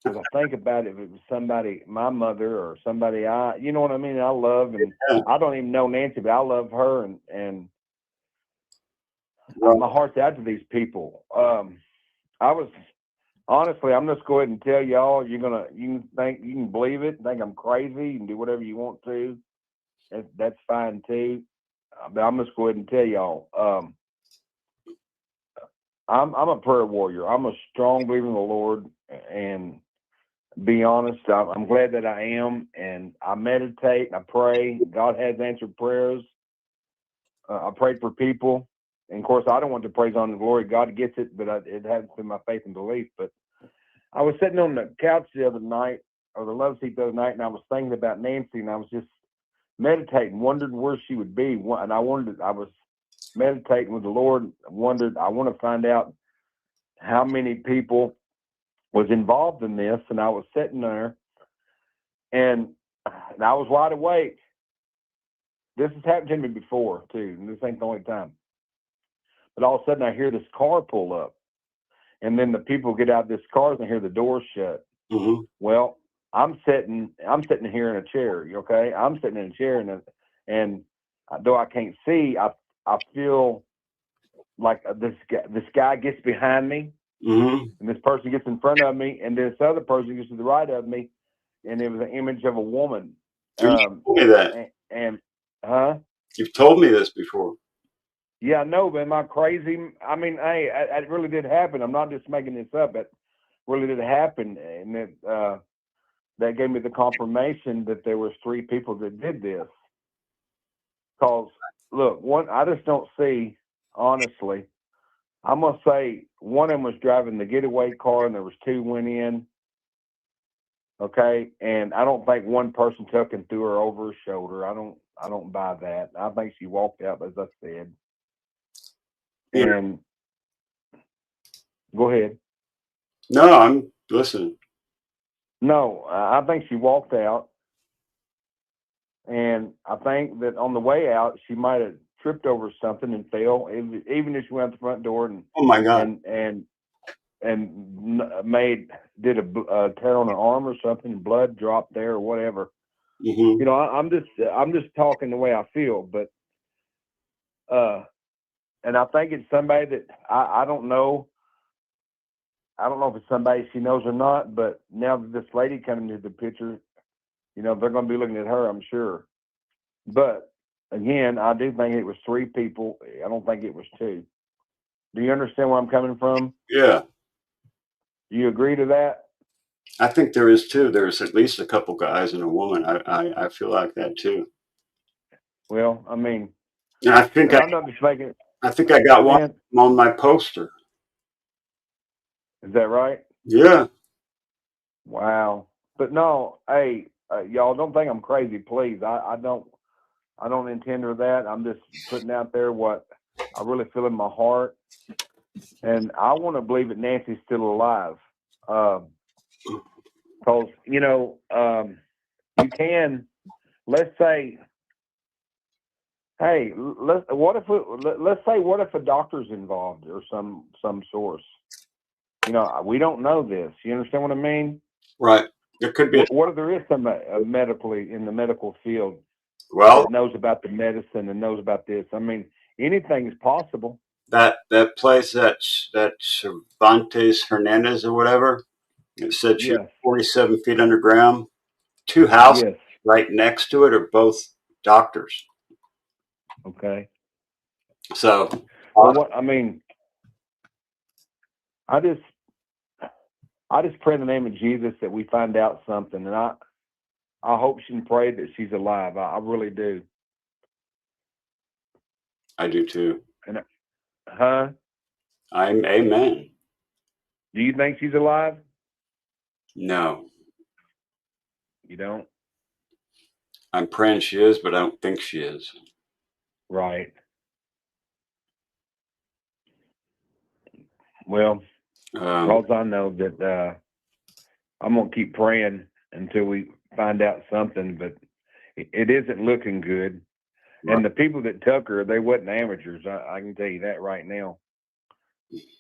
because I think about it. If it was somebody, my mother or somebody you know what I mean. I love, and I don't even know Nancy, but I love her, and my heart's out to these people. I was honestly, I'm just go ahead and tell y'all. You can believe it, think I'm crazy, you can do whatever you want to. That's fine too. But I'm just go ahead and tell y'all. I'm a prayer warrior. I'm a strong believer in the Lord, and be honest, I'm glad that I am, and I meditate, I pray. God has answered prayers. I prayed for people, and of course, I don't want to praise on the glory. God gets it, but it has been my faith and belief. But I was sitting on the couch the other night, or the love seat the other night, and I was thinking about Nancy, and I was just meditating, wondered where she would be, and I was meditating with the Lord. I want to find out how many people was involved in this, and I was sitting there, and I was wide awake. This has happened to me before too, and this ain't the only time. But all of a sudden, I hear this car pull up, and then the people get out of this car and hear the door shut. Mm-hmm. Well, I'm sitting here in a chair. Okay, I'm sitting in a chair, and though I can't see, I feel like this guy gets behind me, Mm-hmm. and this person gets in front of me, and this other person gets to the right of me, and it was an image of a woman. You told me that. And You've told me this before. Yeah, I know, but am I crazy? I mean, hey, it really did happen. I'm not just making this up. It really did happen, and that gave me the confirmation that there was 3 people that did this. Because look, I just don't see, honestly. I'm gonna say one of them was driving the getaway car, and there was 2 went in. Okay, and I don't think one person took and threw her over her shoulder. I don't buy that. I think she walked out, as I said. Yeah. And go ahead. No, I'm listening. No, I think she walked out, and I think that on the way out, she might have tripped over something and fell. Even if she went out the front door and Oh my God, did a tear on her arm or something, and blood dropped there or whatever. Mm-hmm. You know, I'm just talking the way I feel, but and I think it's somebody that I don't know. I don't know if it's somebody she knows or not, but now that this lady coming into the picture, you know, they're going to be looking at her, I'm sure. But again, I do think it was 3 people. I don't think it was 2. Do you understand where I'm coming from? Yeah. Do you agree to that? I think there is too. There's at least a couple guys and a woman. I feel like that too. Well, I mean, And I think I'm not just making. I think I got one Man, on my poster. is that right? Yeah. Wow. But no, hey, y'all don't think I'm crazy, please. I don't intend to that. I'm just putting out there what I really feel in my heart, and I want to believe that Nancy's still alive. Because you can, let's say, hey, let's say what if a doctor's involved or some source? You know, we don't know this. You understand what I mean? Right. There could be. What if there is some medically in the medical field Well, that knows about the medicine and knows about this? I mean, anything is possible. that place that Cervantes Hernandez or whatever, it said she was Yes. 47 feet underground. 2 houses Yes. right next to it are both doctors. Okay. So, Well, what I mean, I just pray in the name of Jesus that we find out something, and I hope she can pray that she's alive. I really do. I do too. And I'm amen. do you think she's alive? No, You don't? I'm praying she is, but I don't think she is. Right. Well, because I know that I'm gonna keep praying until we find out something. But it isn't looking good. And the people that took her, they wasn't amateurs. I can tell you that right now.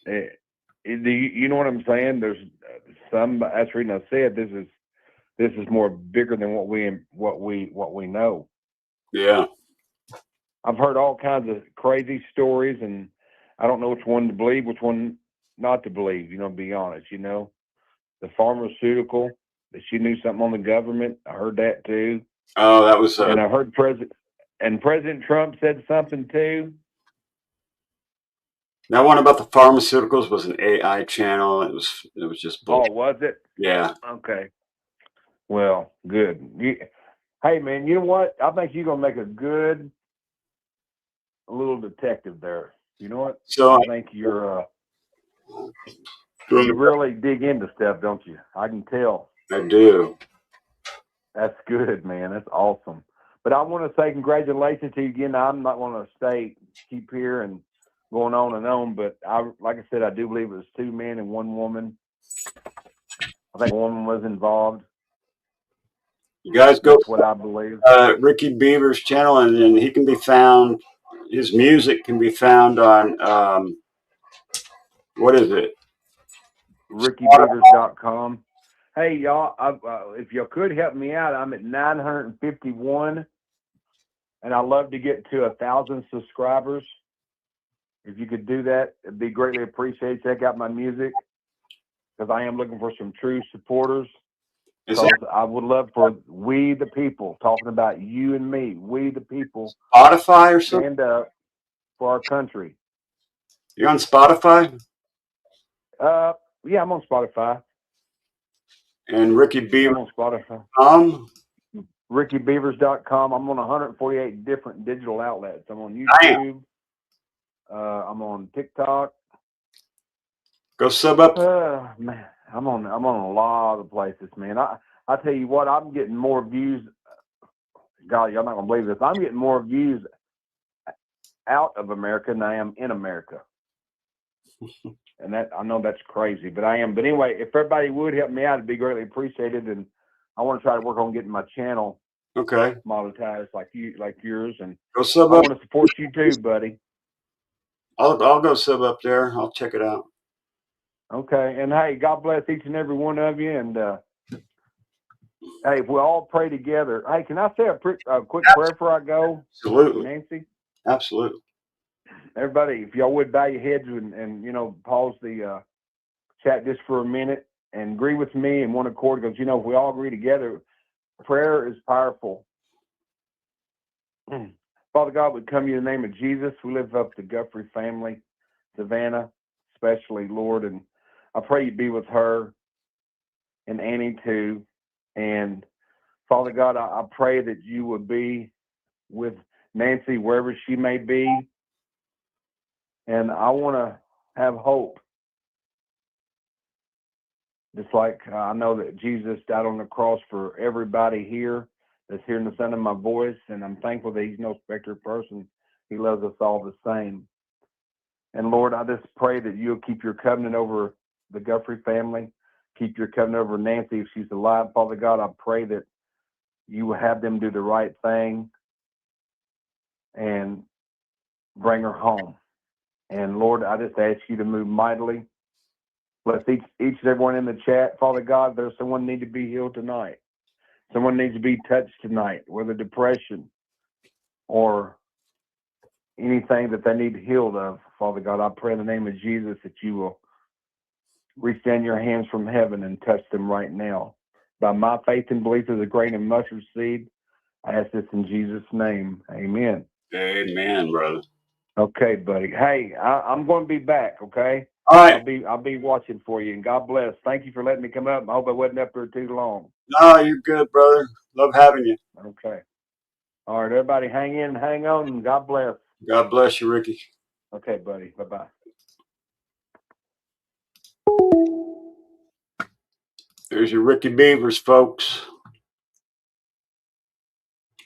You know what I'm saying? There's some. That's the reason I said this is more bigger than what we know. Yeah. I've heard all kinds of crazy stories, and I don't know which one to believe, which one not to believe. To be honest, the pharmaceutical that she knew something on the government. I heard that too. Oh, that was. And I heard President Trump said something too. That one about the pharmaceuticals was an AI channel. It was just bullshit. Oh, was it? Yeah. Okay. Well, good. Hey, man, you know what? I think you're gonna make a good little detective there. You know what? So I think you really dig into stuff, don't you? I can tell. I do. That's good, man. That's awesome. But I want to say congratulations to you again. I'm not going to keep here and going on and on, but like I said, I do believe it was 2 men and 1 woman. I think 1 woman was involved. You guys go. That's what I believe. Ricky Beaver's channel, and then he can be found. His music can be found on what is it? RickyBeavers.com. Hey, y'all, if y'all could help me out, I'm at 951, and I'd love to get to 1,000 subscribers. If you could do that, it'd be greatly appreciated. Check out my music, because I am looking for some true supporters. Because I would love for we the people, talking about you and me, we the people, Spotify or something? Stand up for our country. You're on Spotify? Yeah, I'm on Spotify. And Ricky Beaver. I'm on Spotify. RickyBeavers.com. I'm on 148 different digital outlets. I'm on YouTube. I'm on TikTok. Go sub up. Man, I'm on a lot of places, man. I tell you what, I'm getting more views. God, y'all not gonna believe this. I'm getting more views out of America than I am in America. And that, I know that's crazy, but I am. But anyway, if everybody would help me out, it'd be greatly appreciated. And I want to try to work on getting my channel monetized like yours. And go sub I up. want to support you too, buddy. I'll go sub up there. I'll check it out. Okay. And hey, God bless each and every one of you. And hey, if we all pray together. Hey, can I say a quick prayer before I go? Absolutely. Nancy? Absolutely. Everybody, if y'all would bow your heads and pause the chat just for a minute and agree with me in one accord, because if we all agree together, prayer is powerful. Father God, we come to you in the name of Jesus. We lift up the Guthrie family, Savannah, especially, Lord, and I pray you be with her and Annie too. And Father God, I pray that you would be with Nancy wherever she may be. And I want to have hope. Just like I know that Jesus died on the cross for everybody here that's hearing the sound of my voice, and I'm thankful that he's no respecter of person. He loves us all the same. And Lord, I just pray that you'll keep your covenant over the Guthrie family, keep your covenant over Nancy if she's alive. Father God, I pray that you will have them do the right thing and bring her home. And Lord, I just ask you to move mightily. Bless each and everyone in the chat. Father God, there's someone need to be healed tonight. Someone needs to be touched tonight, whether depression or anything that they need healed of. Father God, I pray in the name of Jesus that you will reach down your hands from heaven and touch them right now. By my faith and belief as a grain of mustard seed, I ask this in Jesus' name. Amen. Amen, brother. Okay, buddy. Hey, I'm going to be back, okay? All right. I'll be watching for you, and God bless. Thank you for letting me come up. I hope I wasn't up there too long. No, you're good, brother. Love having you. Okay. All right, everybody hang in, hang on, and God bless. God bless you, Ricky. Okay, buddy. Bye-bye. There's your Ricky Beavers, folks.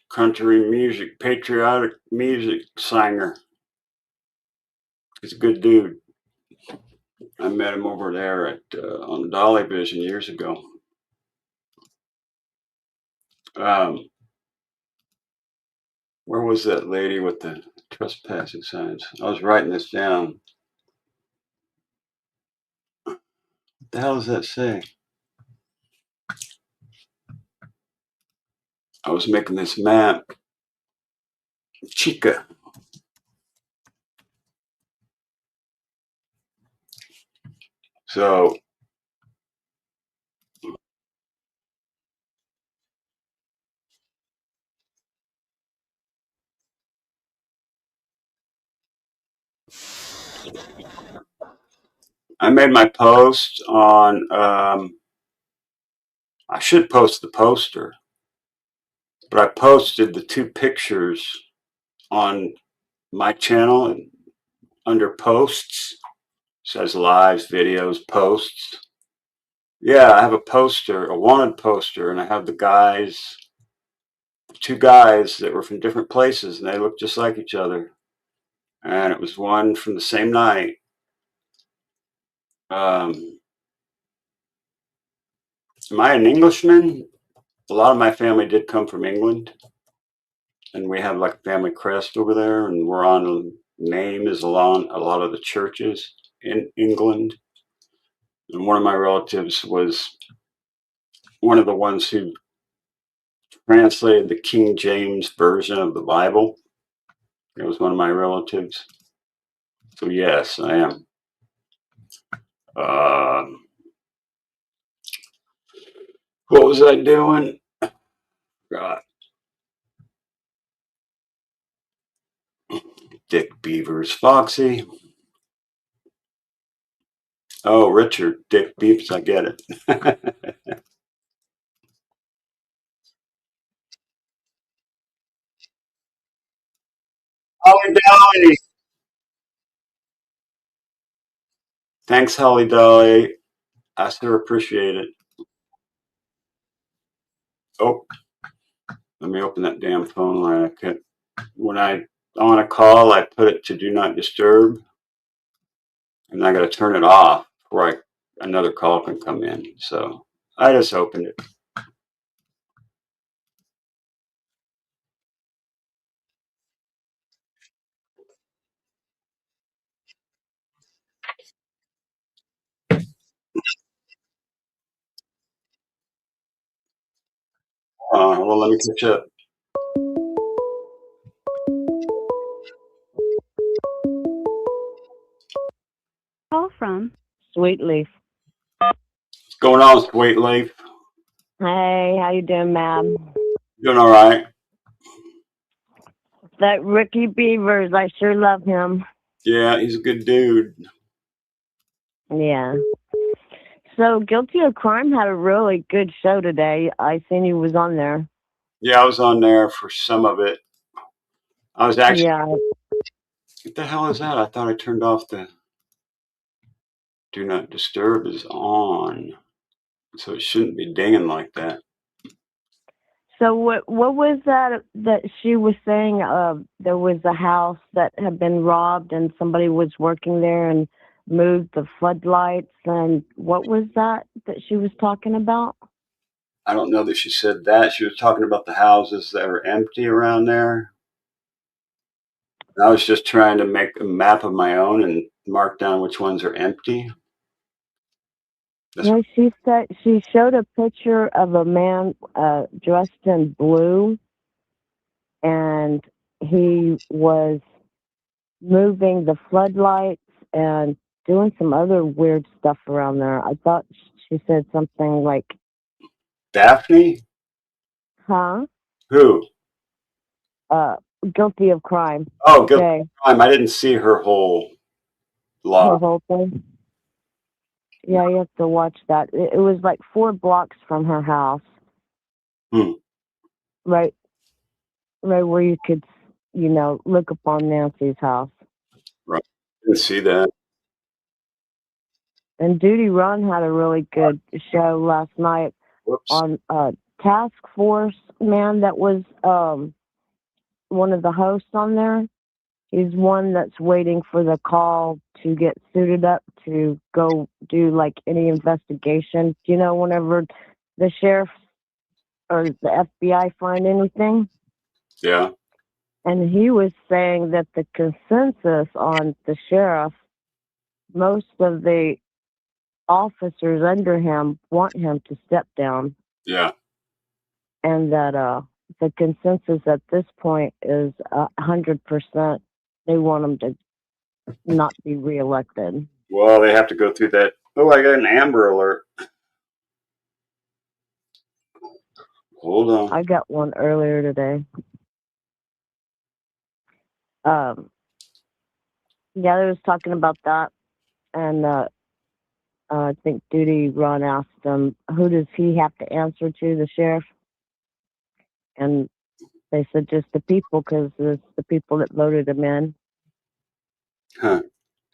Country music, patriotic music singer. He's a good dude. I met him over there at on Dolly Vision years ago. Where was that lady with the trespassing signs? I was writing this down. What the hell does that say? I was making this map. Chica. So I made my post on, I should post the poster, but I posted the 2 pictures on my channel under posts. It says lives, videos, posts. Yeah, I have a poster, a wanted poster, and I have the 2 guys that were from different places, and they looked just like each other. And it was one from the same night. Am I an Englishman? A lot of my family did come from England, and we have like a family crest over there, and we're on name is along a lot of the churches in England. And one of my relatives was one of the ones who translated the King James version of the Bible. It was one of my relatives. So yes, I am. What was I doing? God. Dick Beavers, Foxy. Oh, Richard, Dick Beavers, I get it. Holly Dolly. Thanks, Holly Dolly. I sure appreciate it. Oh, let me open that damn phone line. I can't. When I on a call, I put it to do not disturb, and I got to turn it off before another call can come in. So I just opened it. Well, let me catch up. Call from Sweet Leaf. What's going on, Sweet Leaf? Hey, how you doing, ma'am? Doing all right. That Ricky Beavers, I sure love him. Yeah, he's a good dude. Yeah. So, Guilty of Crime had a really good show today. I seen you was on there. Yeah, I was on there for some of it. I was actually. Yeah. What the hell is that? I thought I turned off the do not disturb is on, so it shouldn't be dinging like that. So what was that she was saying? There was a house that had been robbed, and somebody was working there and moved the floodlights. And what was that she was talking about? I don't know that she said that. She was talking about the houses that are empty around there. I was just trying to make a map of my own and mark down which ones are empty. No, she said she showed a picture of a man dressed in blue, and he was moving the floodlights and doing some other weird stuff around there. I thought she said something like, Daphne? huh? Who? Guilty of Crime. Oh, Guilty of Crime. I didn't see her whole Her log. whole thing. Yeah, you have to watch that. It was like 4 blocks from her house. Right where you could, look upon Nancy's house. Right. Didn't see that. And Duty Run had a really good show last night on Task Force, man. That was one of the hosts on there. He's one that's waiting for the call to get suited up to go do like any investigation. Whenever the sheriff or the FBI find anything. Yeah. And he was saying that the consensus on the sheriff, most of the officers under him want him to step down. Yeah. And that the consensus at this point is 100%. They want him to not be reelected. Well, they have to go through that. Oh, I got an Amber Alert. Hold on. I got one earlier today. Yeah, they was talking about that, and I think Duty Ron asked him, who does he have to answer to, the sheriff? And they said just the people, because it's the people that voted him in. Huh.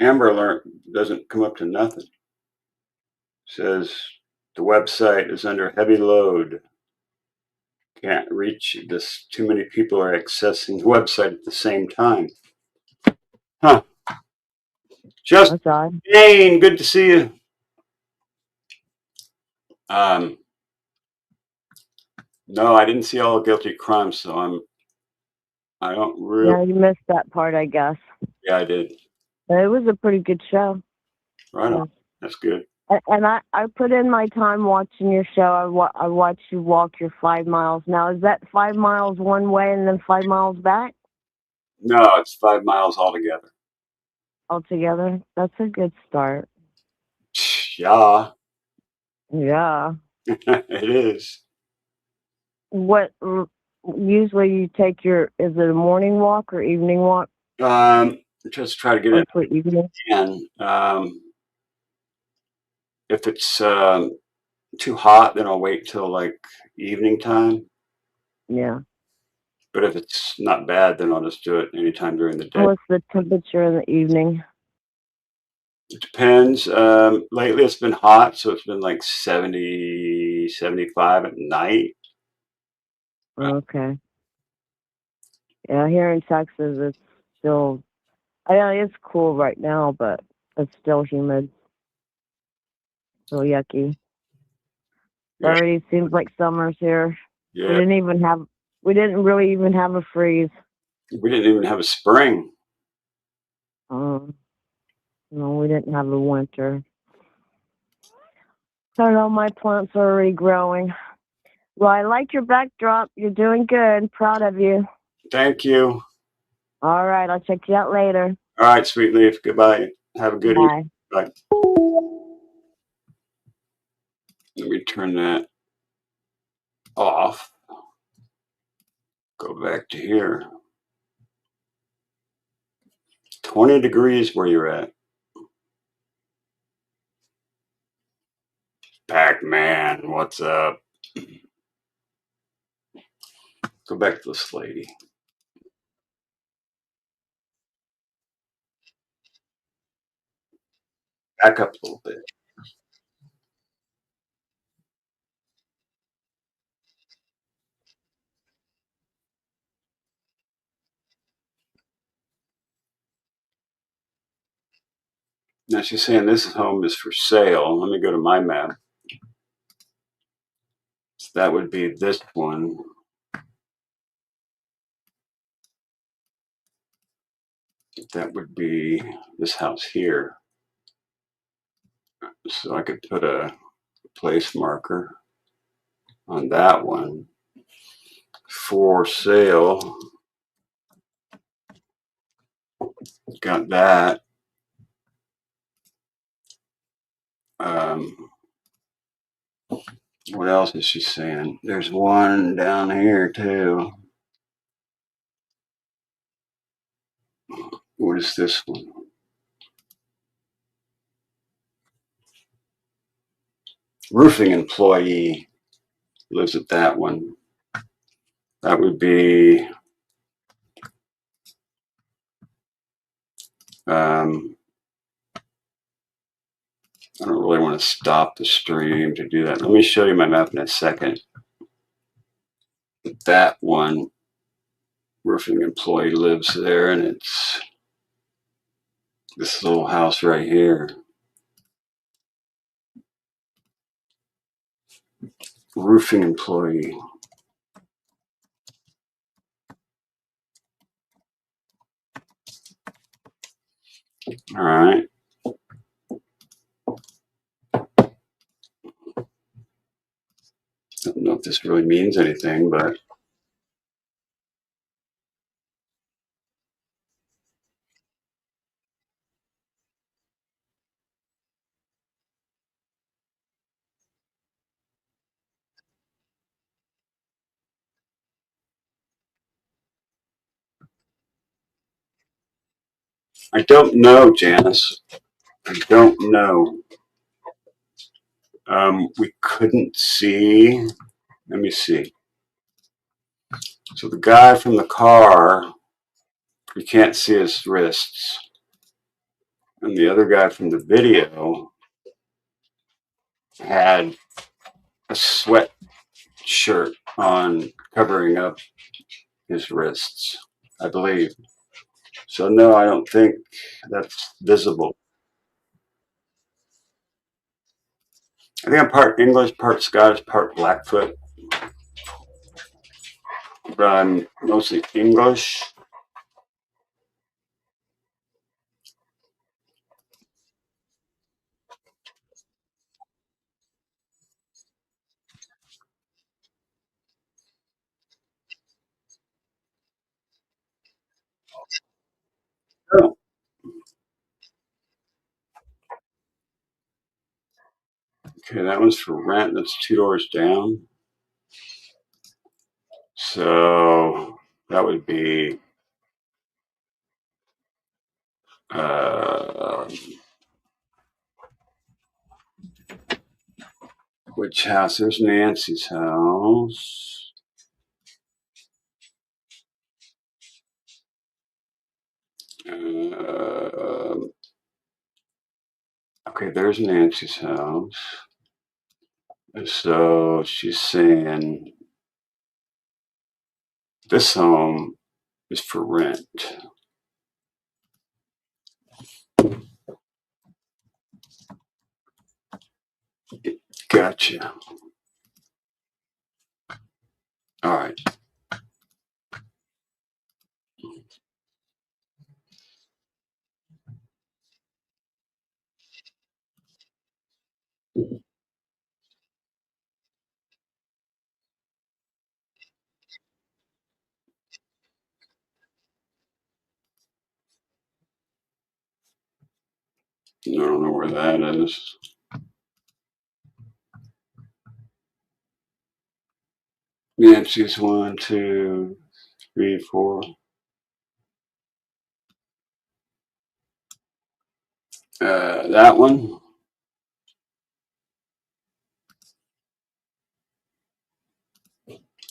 Amber Alert doesn't come up to nothing. Says the website is under heavy load. Can't reach this. Too many people are accessing the website at the same time. Huh. Just Jane, good to see you. No, I didn't see all guilty crimes, so I don't really. Yeah, you missed that part, I guess. Yeah, I did. But it was a pretty good show. Right on. That's good. And I put in my time watching your show. I watched you walk your 5 miles. Now, is that 5 miles one way and then 5 miles back? No, it's 5 miles altogether. Altogether? That's a good start. Yeah. Yeah. It is. What usually you take is it a morning walk or evening walk? Just try to get it for evening. in. If it's too hot, then I'll wait till like evening time. Yeah. But if it's not bad, then I'll just do it anytime during the day. What's the temperature in the evening? It depends. Lately it's been hot, so it's been like 70, 75 at night. Okay. Yeah, here in Texas, it's still, it's cool right now, but it's still humid. So yucky. Yeah. Already seems like summer's here. Yeah. We didn't really even have a freeze. We didn't even have a spring. No, we didn't have a winter. I don't know, my plants are already growing. Well, I like your backdrop. You're doing good. Proud of you. Thank you. All right, I'll check you out later. All right, Sweet Leaf. Goodbye. Have a good evening. Bye. Let me turn that off. Go back to here. 20 degrees where you're at. Pac-Man, what's up? Go back to this lady. Back up a little bit. Now she's saying this home is for sale. Let me go to my map. So that would be this one. That would be this house here. So I could put a place marker on that one. For sale. Got that. What else is she saying? There's one down here too. What is this one? Roofing employee lives at that one. That would be I don't really want to stop the stream to do that. Let me show you my map in a second. That one roofing employee lives there, and it's this little house right here. Roofing employee. All right. I don't know if this really means anything, but I don't know, Janice. I don't know. We couldn't see. Let me see. So the guy from the car, you can't see his wrists. And the other guy from the video had a sweat shirt on covering up his wrists, I believe. So no, I don't think that's visible. I think I'm part English, part Scottish, part Blackfoot, but I'm mostly English. Oh, okay, that one's for rent. That's 2 doors down. So that would be which house? There's Nancy's house. Okay, there's Nancy's house. So she's saying this home is for rent. Gotcha. All right. I don't know where that is. Nancy's 1, 2, 3, 4. That one.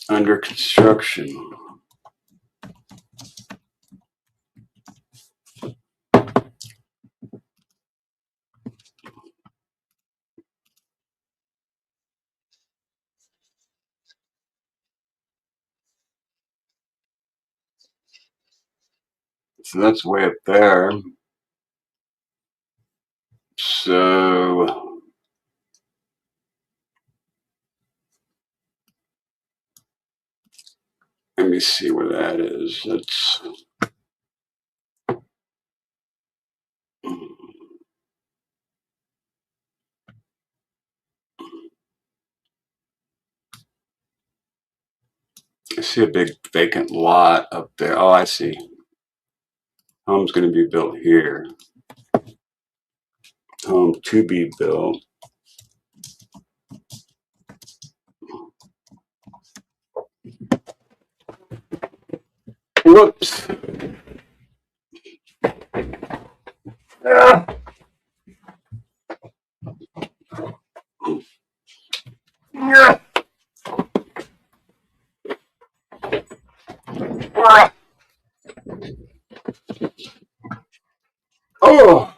Under construction. So that's way up there. So let me see where that is. That's I see a big vacant lot up there. Oh, I see. Home's going to be built here. Home to be built. Whoops. Ah. Yeah. Ah. Oh,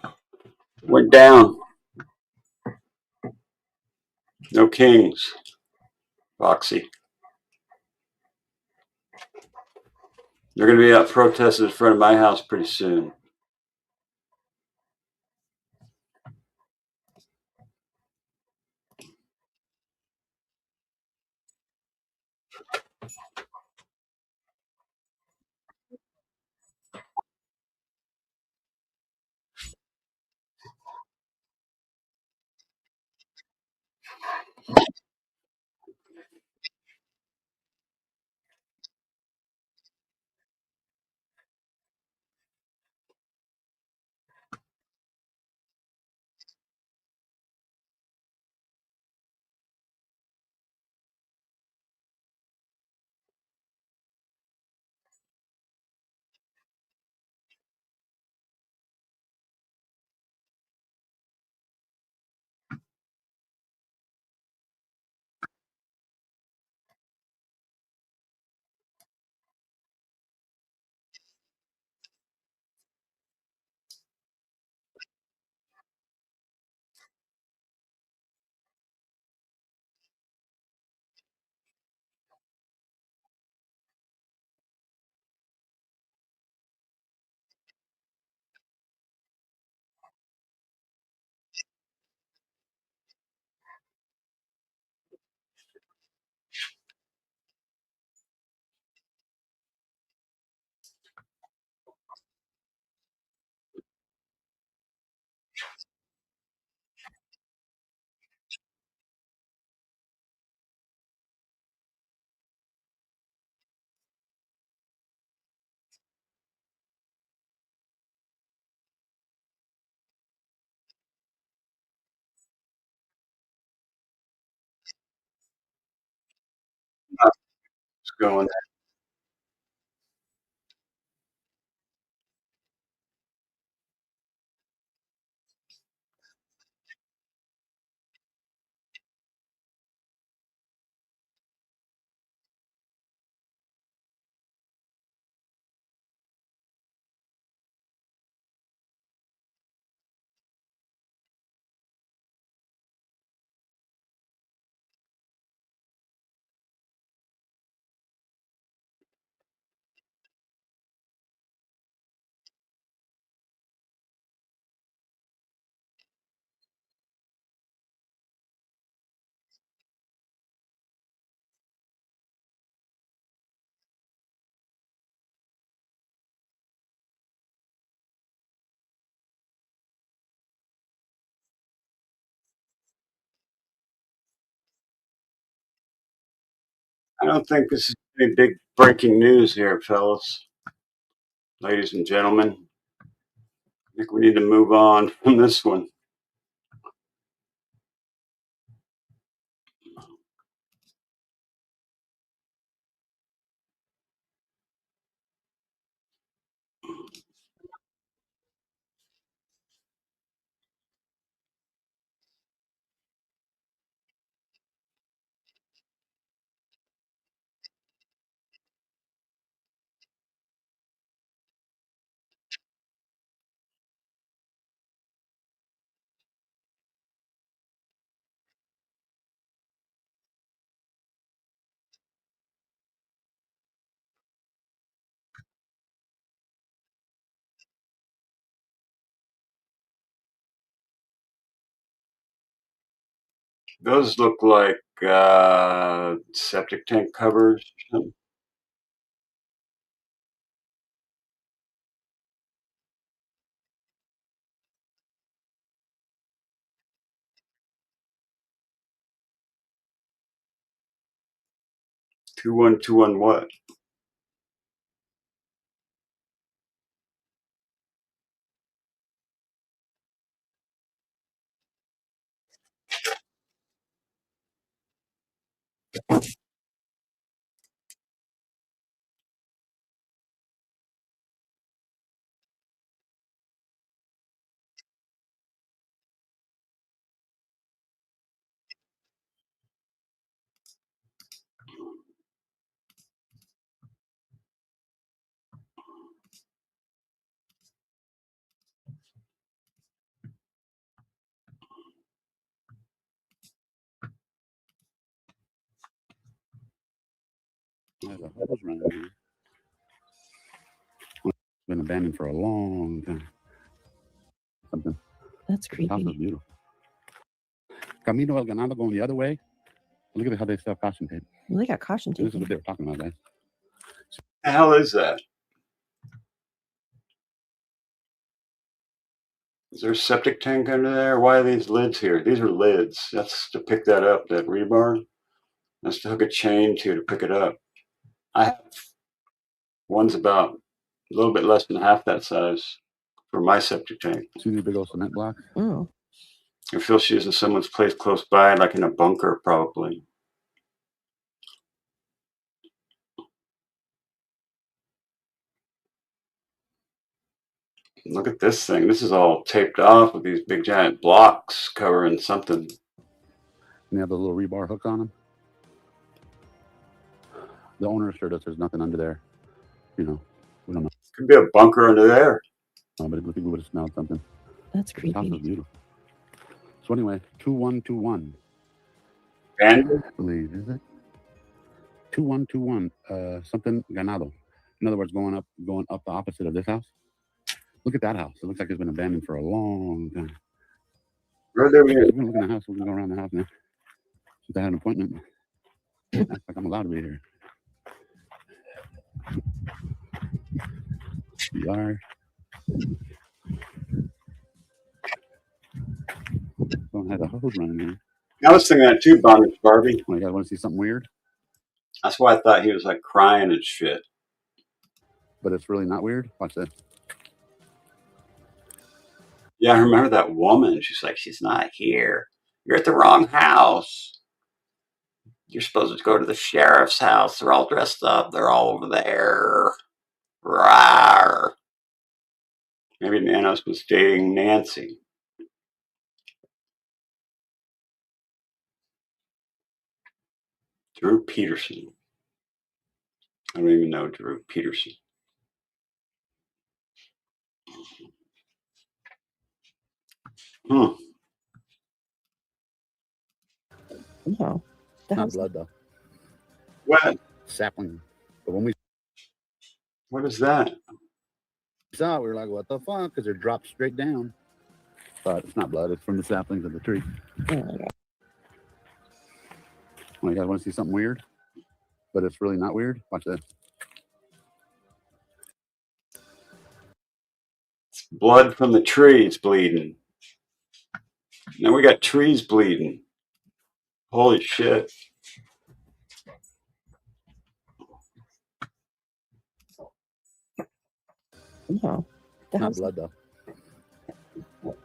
went down. No kings. Foxy. They're going to be out protesting in front of my house pretty soon. What's going on? I don't think this is any big breaking news here, fellas, ladies and gentlemen. I think we need to move on from this one. Those look like septic tank covers. 2121 what? There's a hose running here. It's been abandoned for a long time. Something. That's The house is creepy. beautiful. Camino El Ganado going the other way. Look at how they sell caution tape. Well, they got caution tape. This is what they were talking about, guys. The hell is that? Is there a septic tank under there? Why are these lids here? These are lids. That's to pick that up, that rebar. That's to hook a chain to pick it up. I have one's about a little bit less than half that size for my septic tank. See these big old cement blocks? Oh. I feel she's in someone's place close by, like in a bunker, probably. Look at this thing. This is all taped off with these big giant blocks covering something. And they have the little rebar hook on them. The owner assured us there's nothing under there. You know, we don't know. Could be a bunker under there. No, but I think we would have smelled something. That's This house creepy. is beautiful. So anyway, 2121. And I believe, is it? 2121. Something ganado. In other words, going up the opposite of this house. Look at that house. It looks like it's been abandoned for a long time. Right there, We're gonna look in the house. We're gonna go around the house now. Since I had an appointment. Acts like I'm allowed to be here. Yard. Someone had a hose running here. I was thinking that too, Barbie. Oh, you guys want to see something weird? That's why I thought he was like crying and shit. But it's really not weird. Watch this. Yeah, I remember that woman. She's like, she's not here. You're at the wrong house. You're supposed to go to the sheriff's house. They're all dressed up. They're all over there. Rawr. Maybe Nanos was dating Nancy. Drew Peterson. I don't even know Drew Peterson. Oh. Not blood though. What? Sapling. But when we What is that? saw it, we were like, what the fuck? Because it dropped straight down. But it's not blood. It's from the saplings of the tree. Oh, you guys want to see something weird? But it's really not weird? Watch this. It's blood from the trees bleeding. Now we got trees bleeding. Holy shit. Oh. Not blood though.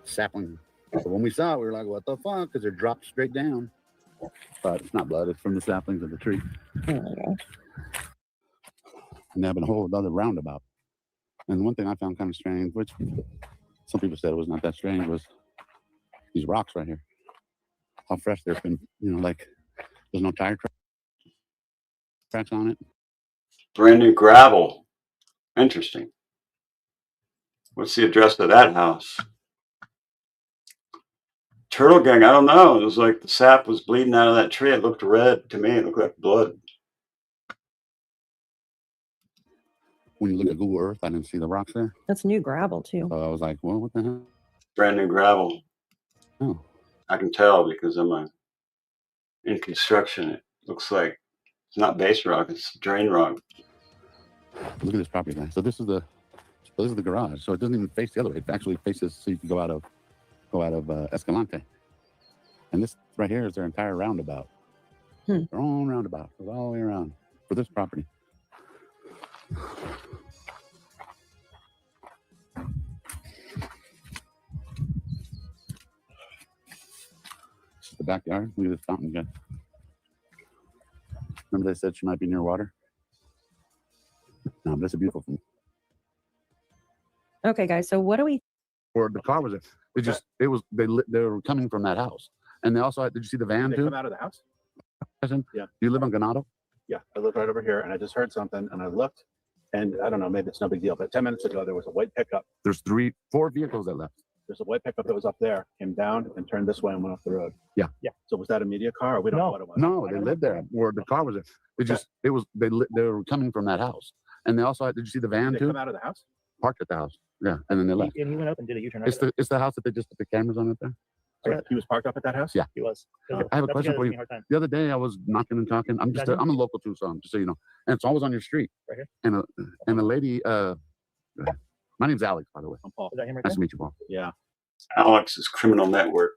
Sapling. But when we saw it, we were like, what the fuck? Because it dropped straight down. But it's not blood. It's from the saplings of the tree. And they have a whole other roundabout. And one thing I found kind of strange, which some people said was not that strange, was these rocks right here. How fresh they've been, like there's no tire tracks on it. Brand new gravel. Interesting. What's the address of that house? Turtle Gang, I don't know. It was like the sap was bleeding out of that tree. It looked red to me. It looked like blood. When you look at Google Earth, I didn't see the rocks there. That's new gravel too. So I was like, well, what the hell? Brand new gravel. Oh. I can tell because I'm in construction. It looks like it's not base rock, it's drain rock. Look at this property line. So this is the garage. So it doesn't even face the other way. It actually faces so you can go out of Escalante. And this right here is their entire roundabout. Their own roundabout. Goes all the way around for this property. This is the backyard. Look at this fountain, guys. Remember they said she might be near water? No, but it's a beautiful thing. Okay, guys. So what do we? Or the car was it? They were coming from that house, and they also did you see the van They too? come out of the house? Yeah. Yeah. Do you live on Ganado? Yeah, I live right over here, and I just heard something, and I looked, and I don't know, maybe it's no big deal, but 10 minutes ago, there was a white pickup. There's 4 vehicles that left. There's a white pickup that was up there, came down and turned this way and went off the road. Yeah. Yeah. So was that a media car? Or we don't know what it was. No, they lived there. Or the car was it? They were coming from that house, and they also did you see the van Did they too? come out of the house? Parked at the house. Yeah, and then they left. And he went up and did a U-turn. It's the house that they just put the cameras on up there. So he was parked up at that house? Yeah. He was. I have a question for you. The other day I was knocking and talking. I'm a local too, so just so you know. And it's always on your street. Right here. And a lady. My name's Alex, by the way. I'm Paul. Is that him right Nice there? to meet you, Paul. Yeah. Alex's criminal network.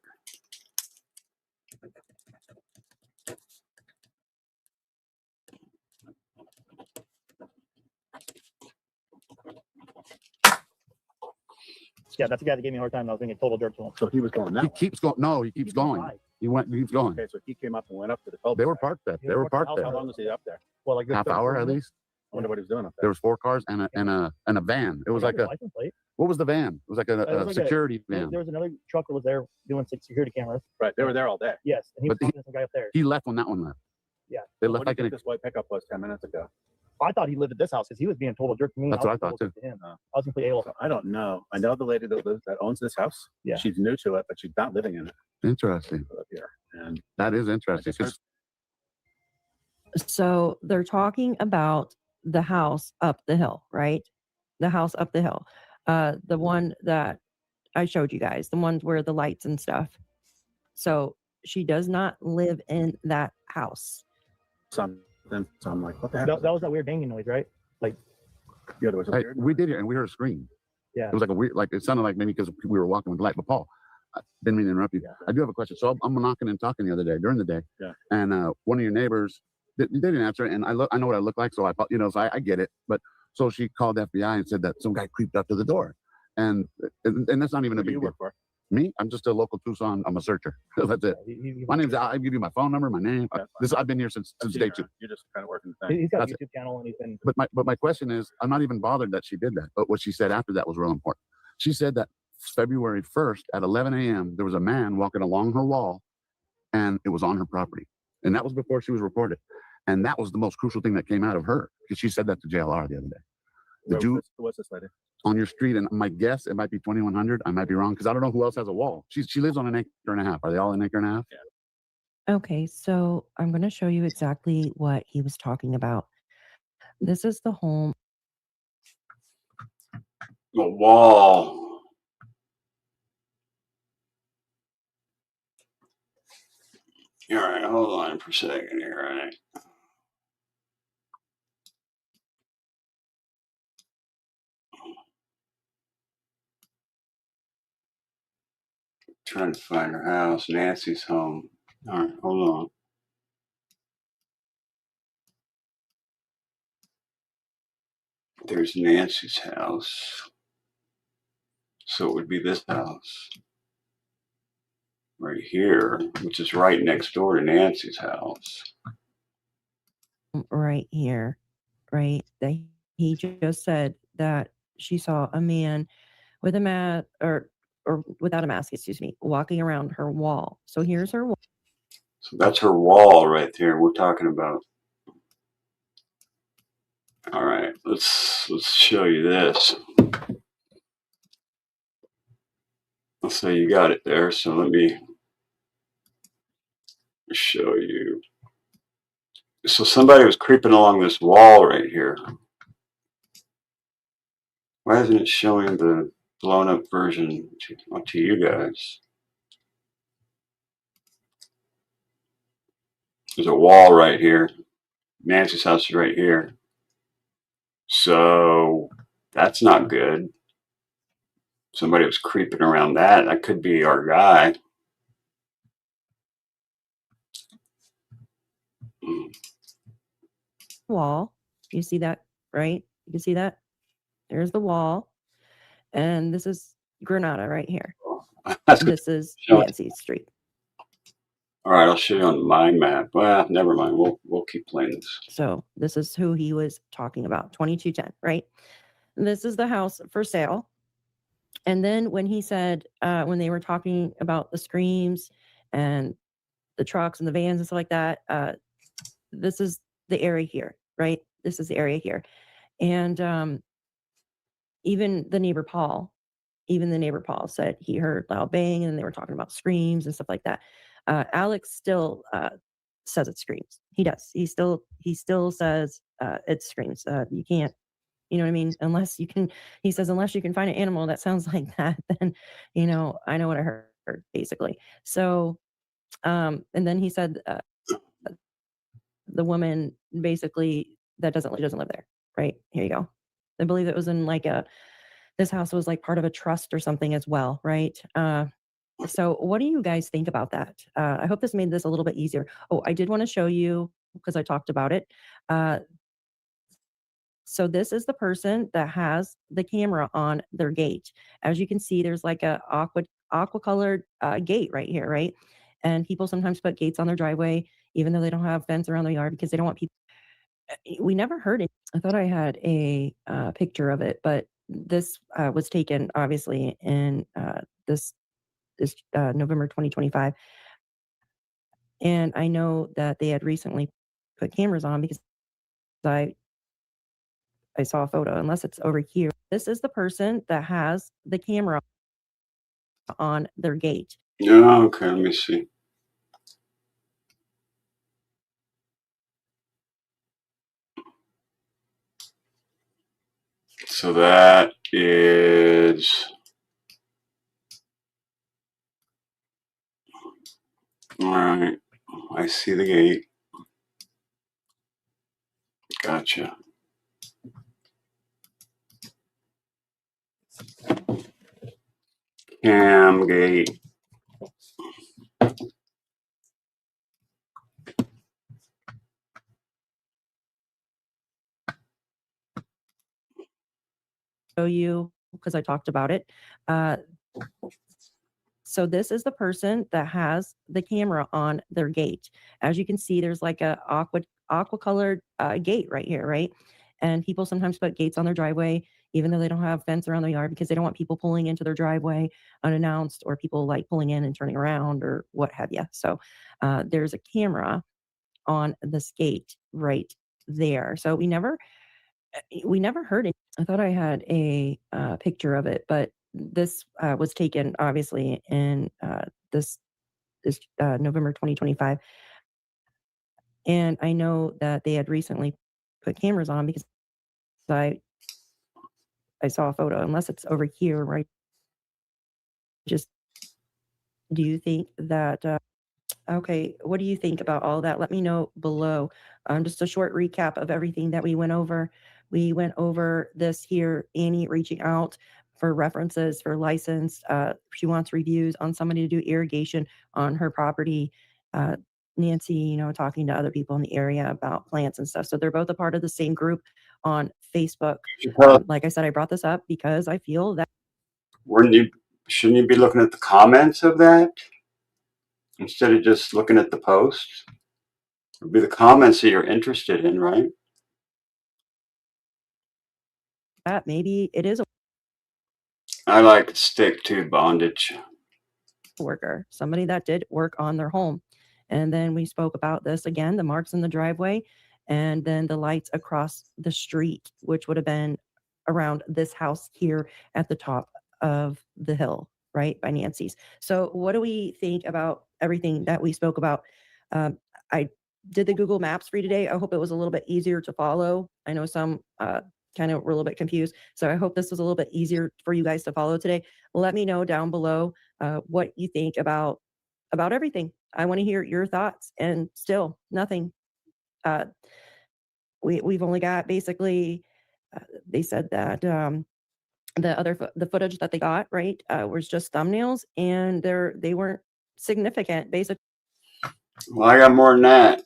Yeah, that's the guy that gave me a hard time. I was being a total jerk to him. So he was going that He way. keeps going. No, he keeps going. He keeps going. Okay, so he came up and went up to the cul-de-sac. They were parked there. They were parked there. How long was he up there? Well, like Half hour at least. I wonder what he was doing up There there. was 4 cars and a van. It was like a, license plate. what was the van? It was like It was a like security van. There was another truck that was there doing security cameras. Right, they were there all day. Yes, and he was But talking to some guy up there. He left when that one left. Yeah. They What left do you like think an, this white pickup was 10 minutes ago? I thought he lived at this house because he was being a total jerk to me. That's what I was a thought, total jerk to him. I was completely able. So I don't know. I know the lady that owns this house. Yeah. She's new to it, but she's not living in it interesting. up here. And That is interesting. 'Cause So they're talking about the house up the hill, right? The house up the hill. The one that I showed you guys, the ones where the lights and stuff. So she does not live in that house. something. So I'm like, what the heck? That was that weird banging noise, right? Like, Yeah, there was a Hey, weird. we did it and we heard a scream. yeah. It was like a weird, like it sounded like maybe because we were walking with the light. But Paul, I didn't mean to interrupt you. Yeah. I do have a question. So I'm knocking and talking the other day during the day, Yeah. and one of your neighbors they didn't answer, and I know what I look like, so so I get it. But so she called the FBI and said that some guy creeped up to the door, and that's not even a Who do big you deal. work for? Me, I'm just a local Tucson. I'm a searcher. That's it. My name's Al. I give you my phone number, my name. That's I've been here since day 2. You're just kind of working the thing. He's got a That's YouTube channel and he's been. But my question is, I'm not even bothered that she did that. But what she said after that was real important. She said that February 1st at 11 a.m. there was a man walking along her wall, and it was on her property, and that was before she was reported. And that was the most crucial thing that came out of her, because she said that to JLR the other day. What's this lady? On your street, and my guess it might be 2100. I might be wrong because I don't know who else has a wall. She lives on an acre and a half. Are they all an acre and a half? Yeah. Okay, so I'm going to show you exactly what he was talking about. This is the home. The wall. All right, hold on for a second here. All right. Trying to find her house. Nancy's home. All right, hold on. There's Nancy's house. So it would be this house right here, which is right next door to Nancy's house. Right here, right? That he just said that she saw a man with a mask or without a mask, excuse me, walking around her wall. So here's her wall. So that's her wall right there we're talking about. All right, let's show you this. Let's say you got it there. So let me show you. So somebody was creeping along this wall right here. Why isn't it showing the blown up version to you guys? There's a wall right here. Nancy's house is right here. So that's not good. Somebody was creeping around that. That could be our guy. Wall. You see that, right? You can see that. There's the wall. And this is Granada right here. This is Nancy Street. All right, I'll show you on my map. Well, never mind. We'll keep playing this. So this is who he was talking about, 2210, right? And this is the house for sale. And then when he said, when they were talking about the screams and the trucks and the vans and stuff like that, this is the area here, right? This is the area here. And even the neighbor Paul said he heard loud bang and they were talking about screams and stuff like that. Alex still says it screams. He does. He still says it screams. You can't, you know what I mean? Unless you can, he says, unless you can find an animal that sounds like that, then, I know what I heard, basically. So, and then he said the woman basically that doesn't live there, right? Here you go. I believe it was in like a this house was like part of a trust or something as well, right? So what do you guys think about that? I hope this made this a little bit easier. Oh, I did want to show you because I talked about it. So this is the person that has the camera on their gate. As you can see, there's like a aqua colored gate right here, right? And people sometimes put gates on their driveway, even though they don't have fence around their yard because they don't want people. We never heard it. I thought I had a picture of it, but this was taken obviously in this November 2025. And I know that they had recently put cameras on because I saw a photo, unless it's over here. This is the person that has the camera on their gate. Yeah, okay, let me see. So that is, all right, I see the gate. Gotcha. Cam gate. Show you because I talked about it. So this is the person that has the camera on their gate. As you can see, there's like a aqua colored gate right here, right? And people sometimes put gates on their driveway, even though they don't have fence around their yard because they don't want people pulling into their driveway unannounced or people like pulling in and turning around or what have you. So there's a camera on this gate right there. So we never heard it. I thought I had a picture of it, but this was taken obviously in this November 2025. And I know that they had recently put cameras on because I saw a photo, unless it's over here, right? Just do you think that okay, what do you think about all that? Let me know below. Just a short recap of everything that we went over. We went over this here, Annie reaching out for references for license. She wants reviews on somebody to do irrigation on her property. Nancy, talking to other people in the area about plants and stuff. So they're both a part of the same group on Facebook. Like I said, I brought this up because I feel that Shouldn't you be looking at the comments of that instead of just looking at the posts? It would be the comments that you're interested in, right? maybe it is a I like to stick to bondage. worker, somebody that did work on their home. And then we spoke about this again, the marks in the driveway, and then the lights across the street, which would have been around this house here at the top of the hill, right, by Nancy's. So what do we think about everything that we spoke about? I did the Google Maps for you today. I hope it was a little bit easier to follow. I know some kind of were a little bit confused. So I hope this was a little bit easier for you guys to follow today. Let me know down below what you think about everything. I want to hear your thoughts. And still, nothing. We've only got basically. They said that the footage that they got right was just thumbnails, and they weren't significant. Basically, Well, I got more than that.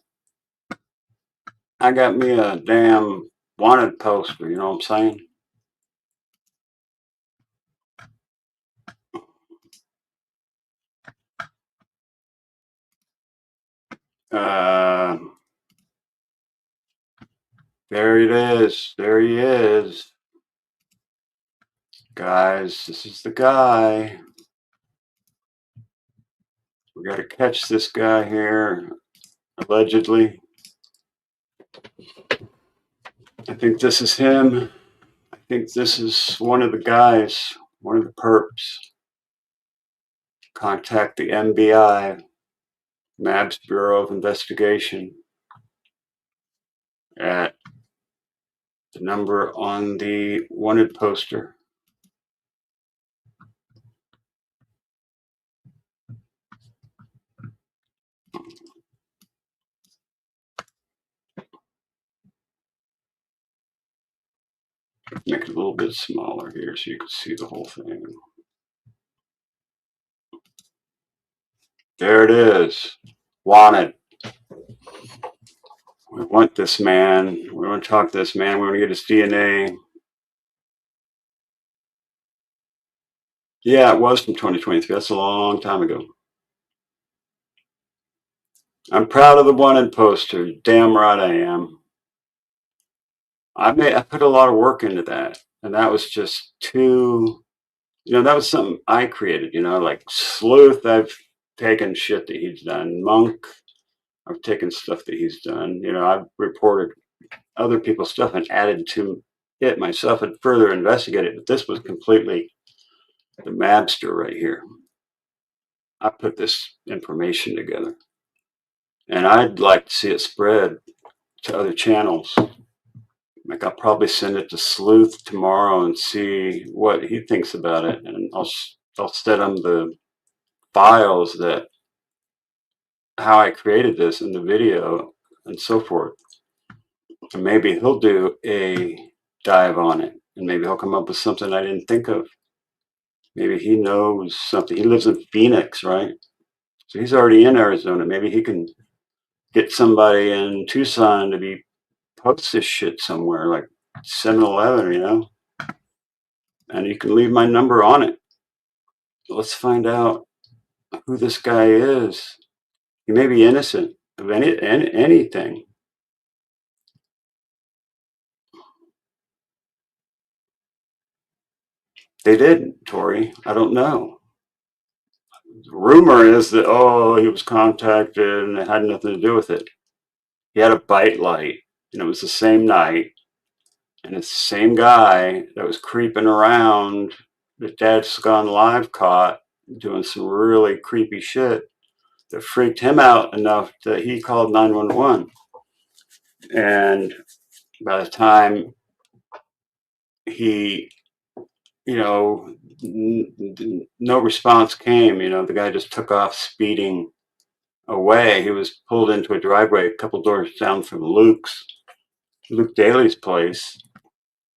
I got me a damn wanted poster, you know what I'm saying? There it is. There he is. Guys, this is the guy. We got to catch this guy here, allegedly. I think this is him. I think this is one of the guys, one of the perps. Contact the MBI, Mabs Bureau of Investigation, at the number on the wanted poster. Make it a little bit smaller here so you can see the whole thing. There it is. Wanted. We want this man. We want to talk to this man. We want to get his DNA. Yeah, it was from 2023. That's a long time ago. I'm proud of the wanted poster. Damn right I am. I put a lot of work into that. And that was just too, that was something I created, like Sleuth, I've taken shit that he's done. Monk, I've taken stuff that he's done. I've reported other people's stuff and added to it myself and further investigated. But this was completely the Mabster right here. I put this information together. And I'd like to see it spread to other channels. Like I'll probably send it to Sleuth tomorrow and see what he thinks about it. And I'll send him the files that how I created this in the video and so forth. And maybe he'll do a dive on it. And maybe he'll come up with something I didn't think of. Maybe he knows something. He lives in Phoenix, right? So he's already in Arizona. Maybe he can get somebody in Tucson to post this shit somewhere, like 7-Eleven, and you can leave my number on it. Let's find out who this guy is. He may be innocent of anything. They didn't, Tori. I don't know. The rumor is that, he was contacted and it had nothing to do with it. He had a bite light, and it was the same night. And it's the same guy that was creeping around that Dad's Gone Live caught doing some really creepy shit that freaked him out enough that he called 911. And by the time he, no response came, the guy just took off speeding away. He was pulled into a driveway a couple doors down from Luke Daly's place,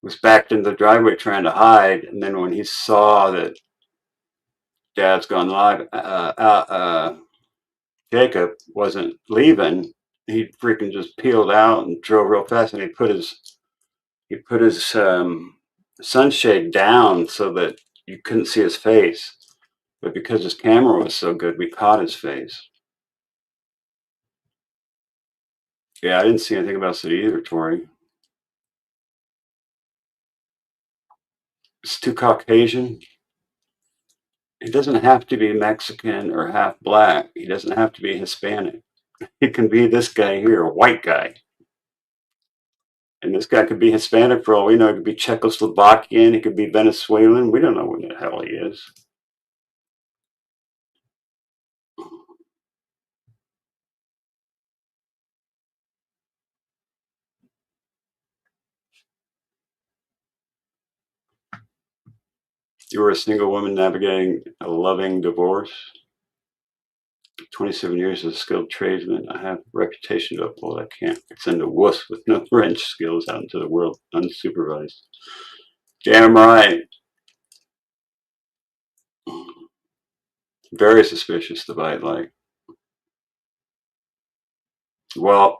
was backed in the driveway trying to hide. And then when he saw that Dad's Gone Live, Jacob wasn't leaving, he freaking just peeled out and drove real fast, and he put his sunshade down so that you couldn't see his face. But because his camera was so good, we caught his face. Yeah, I didn't see anything about it either, Tori. It's too Caucasian. He doesn't have to be Mexican or half black. He doesn't have to be Hispanic. He can be this guy here, a white guy. And this guy could be Hispanic for all we know. He could be Czechoslovakian. He could be Venezuelan. We don't know what the hell he is. You were a single woman navigating a loving divorce. 27 years as a skilled tradesman. I have a reputation to uphold. I can't send a wuss with no wrench skills out into the world unsupervised. Damn right. Very suspicious, the bite light. Well,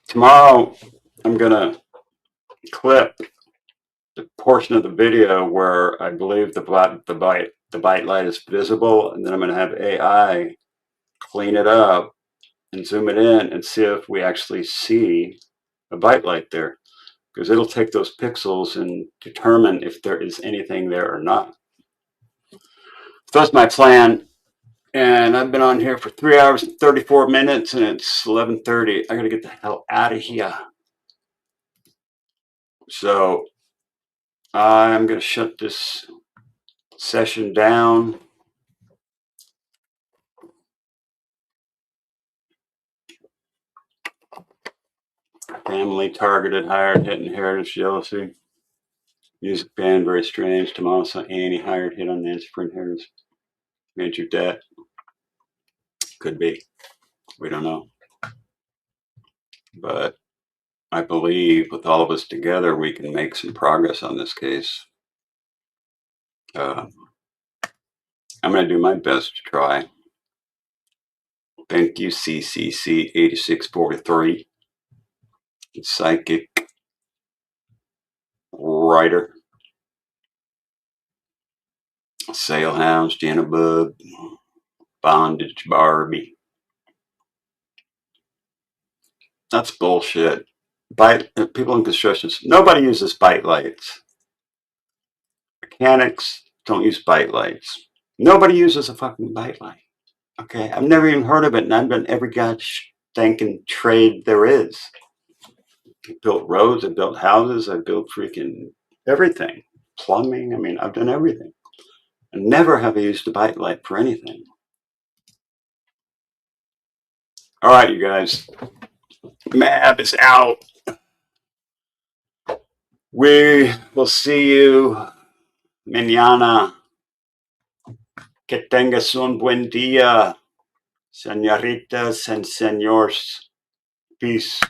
tomorrow I'm going to clip the portion of the video where I believe the bite light is visible, and then I'm going to have AI clean it up and zoom it in and see if we actually see a bite light there, because it'll take those pixels and determine if there is anything there or not. So that's my plan, and I've been on here for 3 hours and 34 minutes, and it's 11:30. I gotta get the hell out of here. So I'm gonna shut this session down. Family targeted, hired, hit, inheritance, jealousy. Music band, very strange. Tomorrow, Annie hired, hit on Nancy for inheritance. Major debt. Could be. We don't know. But I believe with all of us together, we can make some progress on this case. I'm going to do my best to try. Thank you, CCC 8643, psychic writer, Salehouse, Jenna Bub, Bondage Barbie. That's bullshit. People in construction, nobody uses bite lights. Mechanics don't use bite lights. Nobody uses a fucking bite light. Okay, I've never even heard of it, and I've done every gosh thinking trade there is. I built roads, I built houses, I built freaking everything. Plumbing, I mean, I've done everything. I never have I used a bite light for anything. All right, you guys. Mab is out. We will see you mañana. Que tengas un buen día, señoritas and señors. Peace.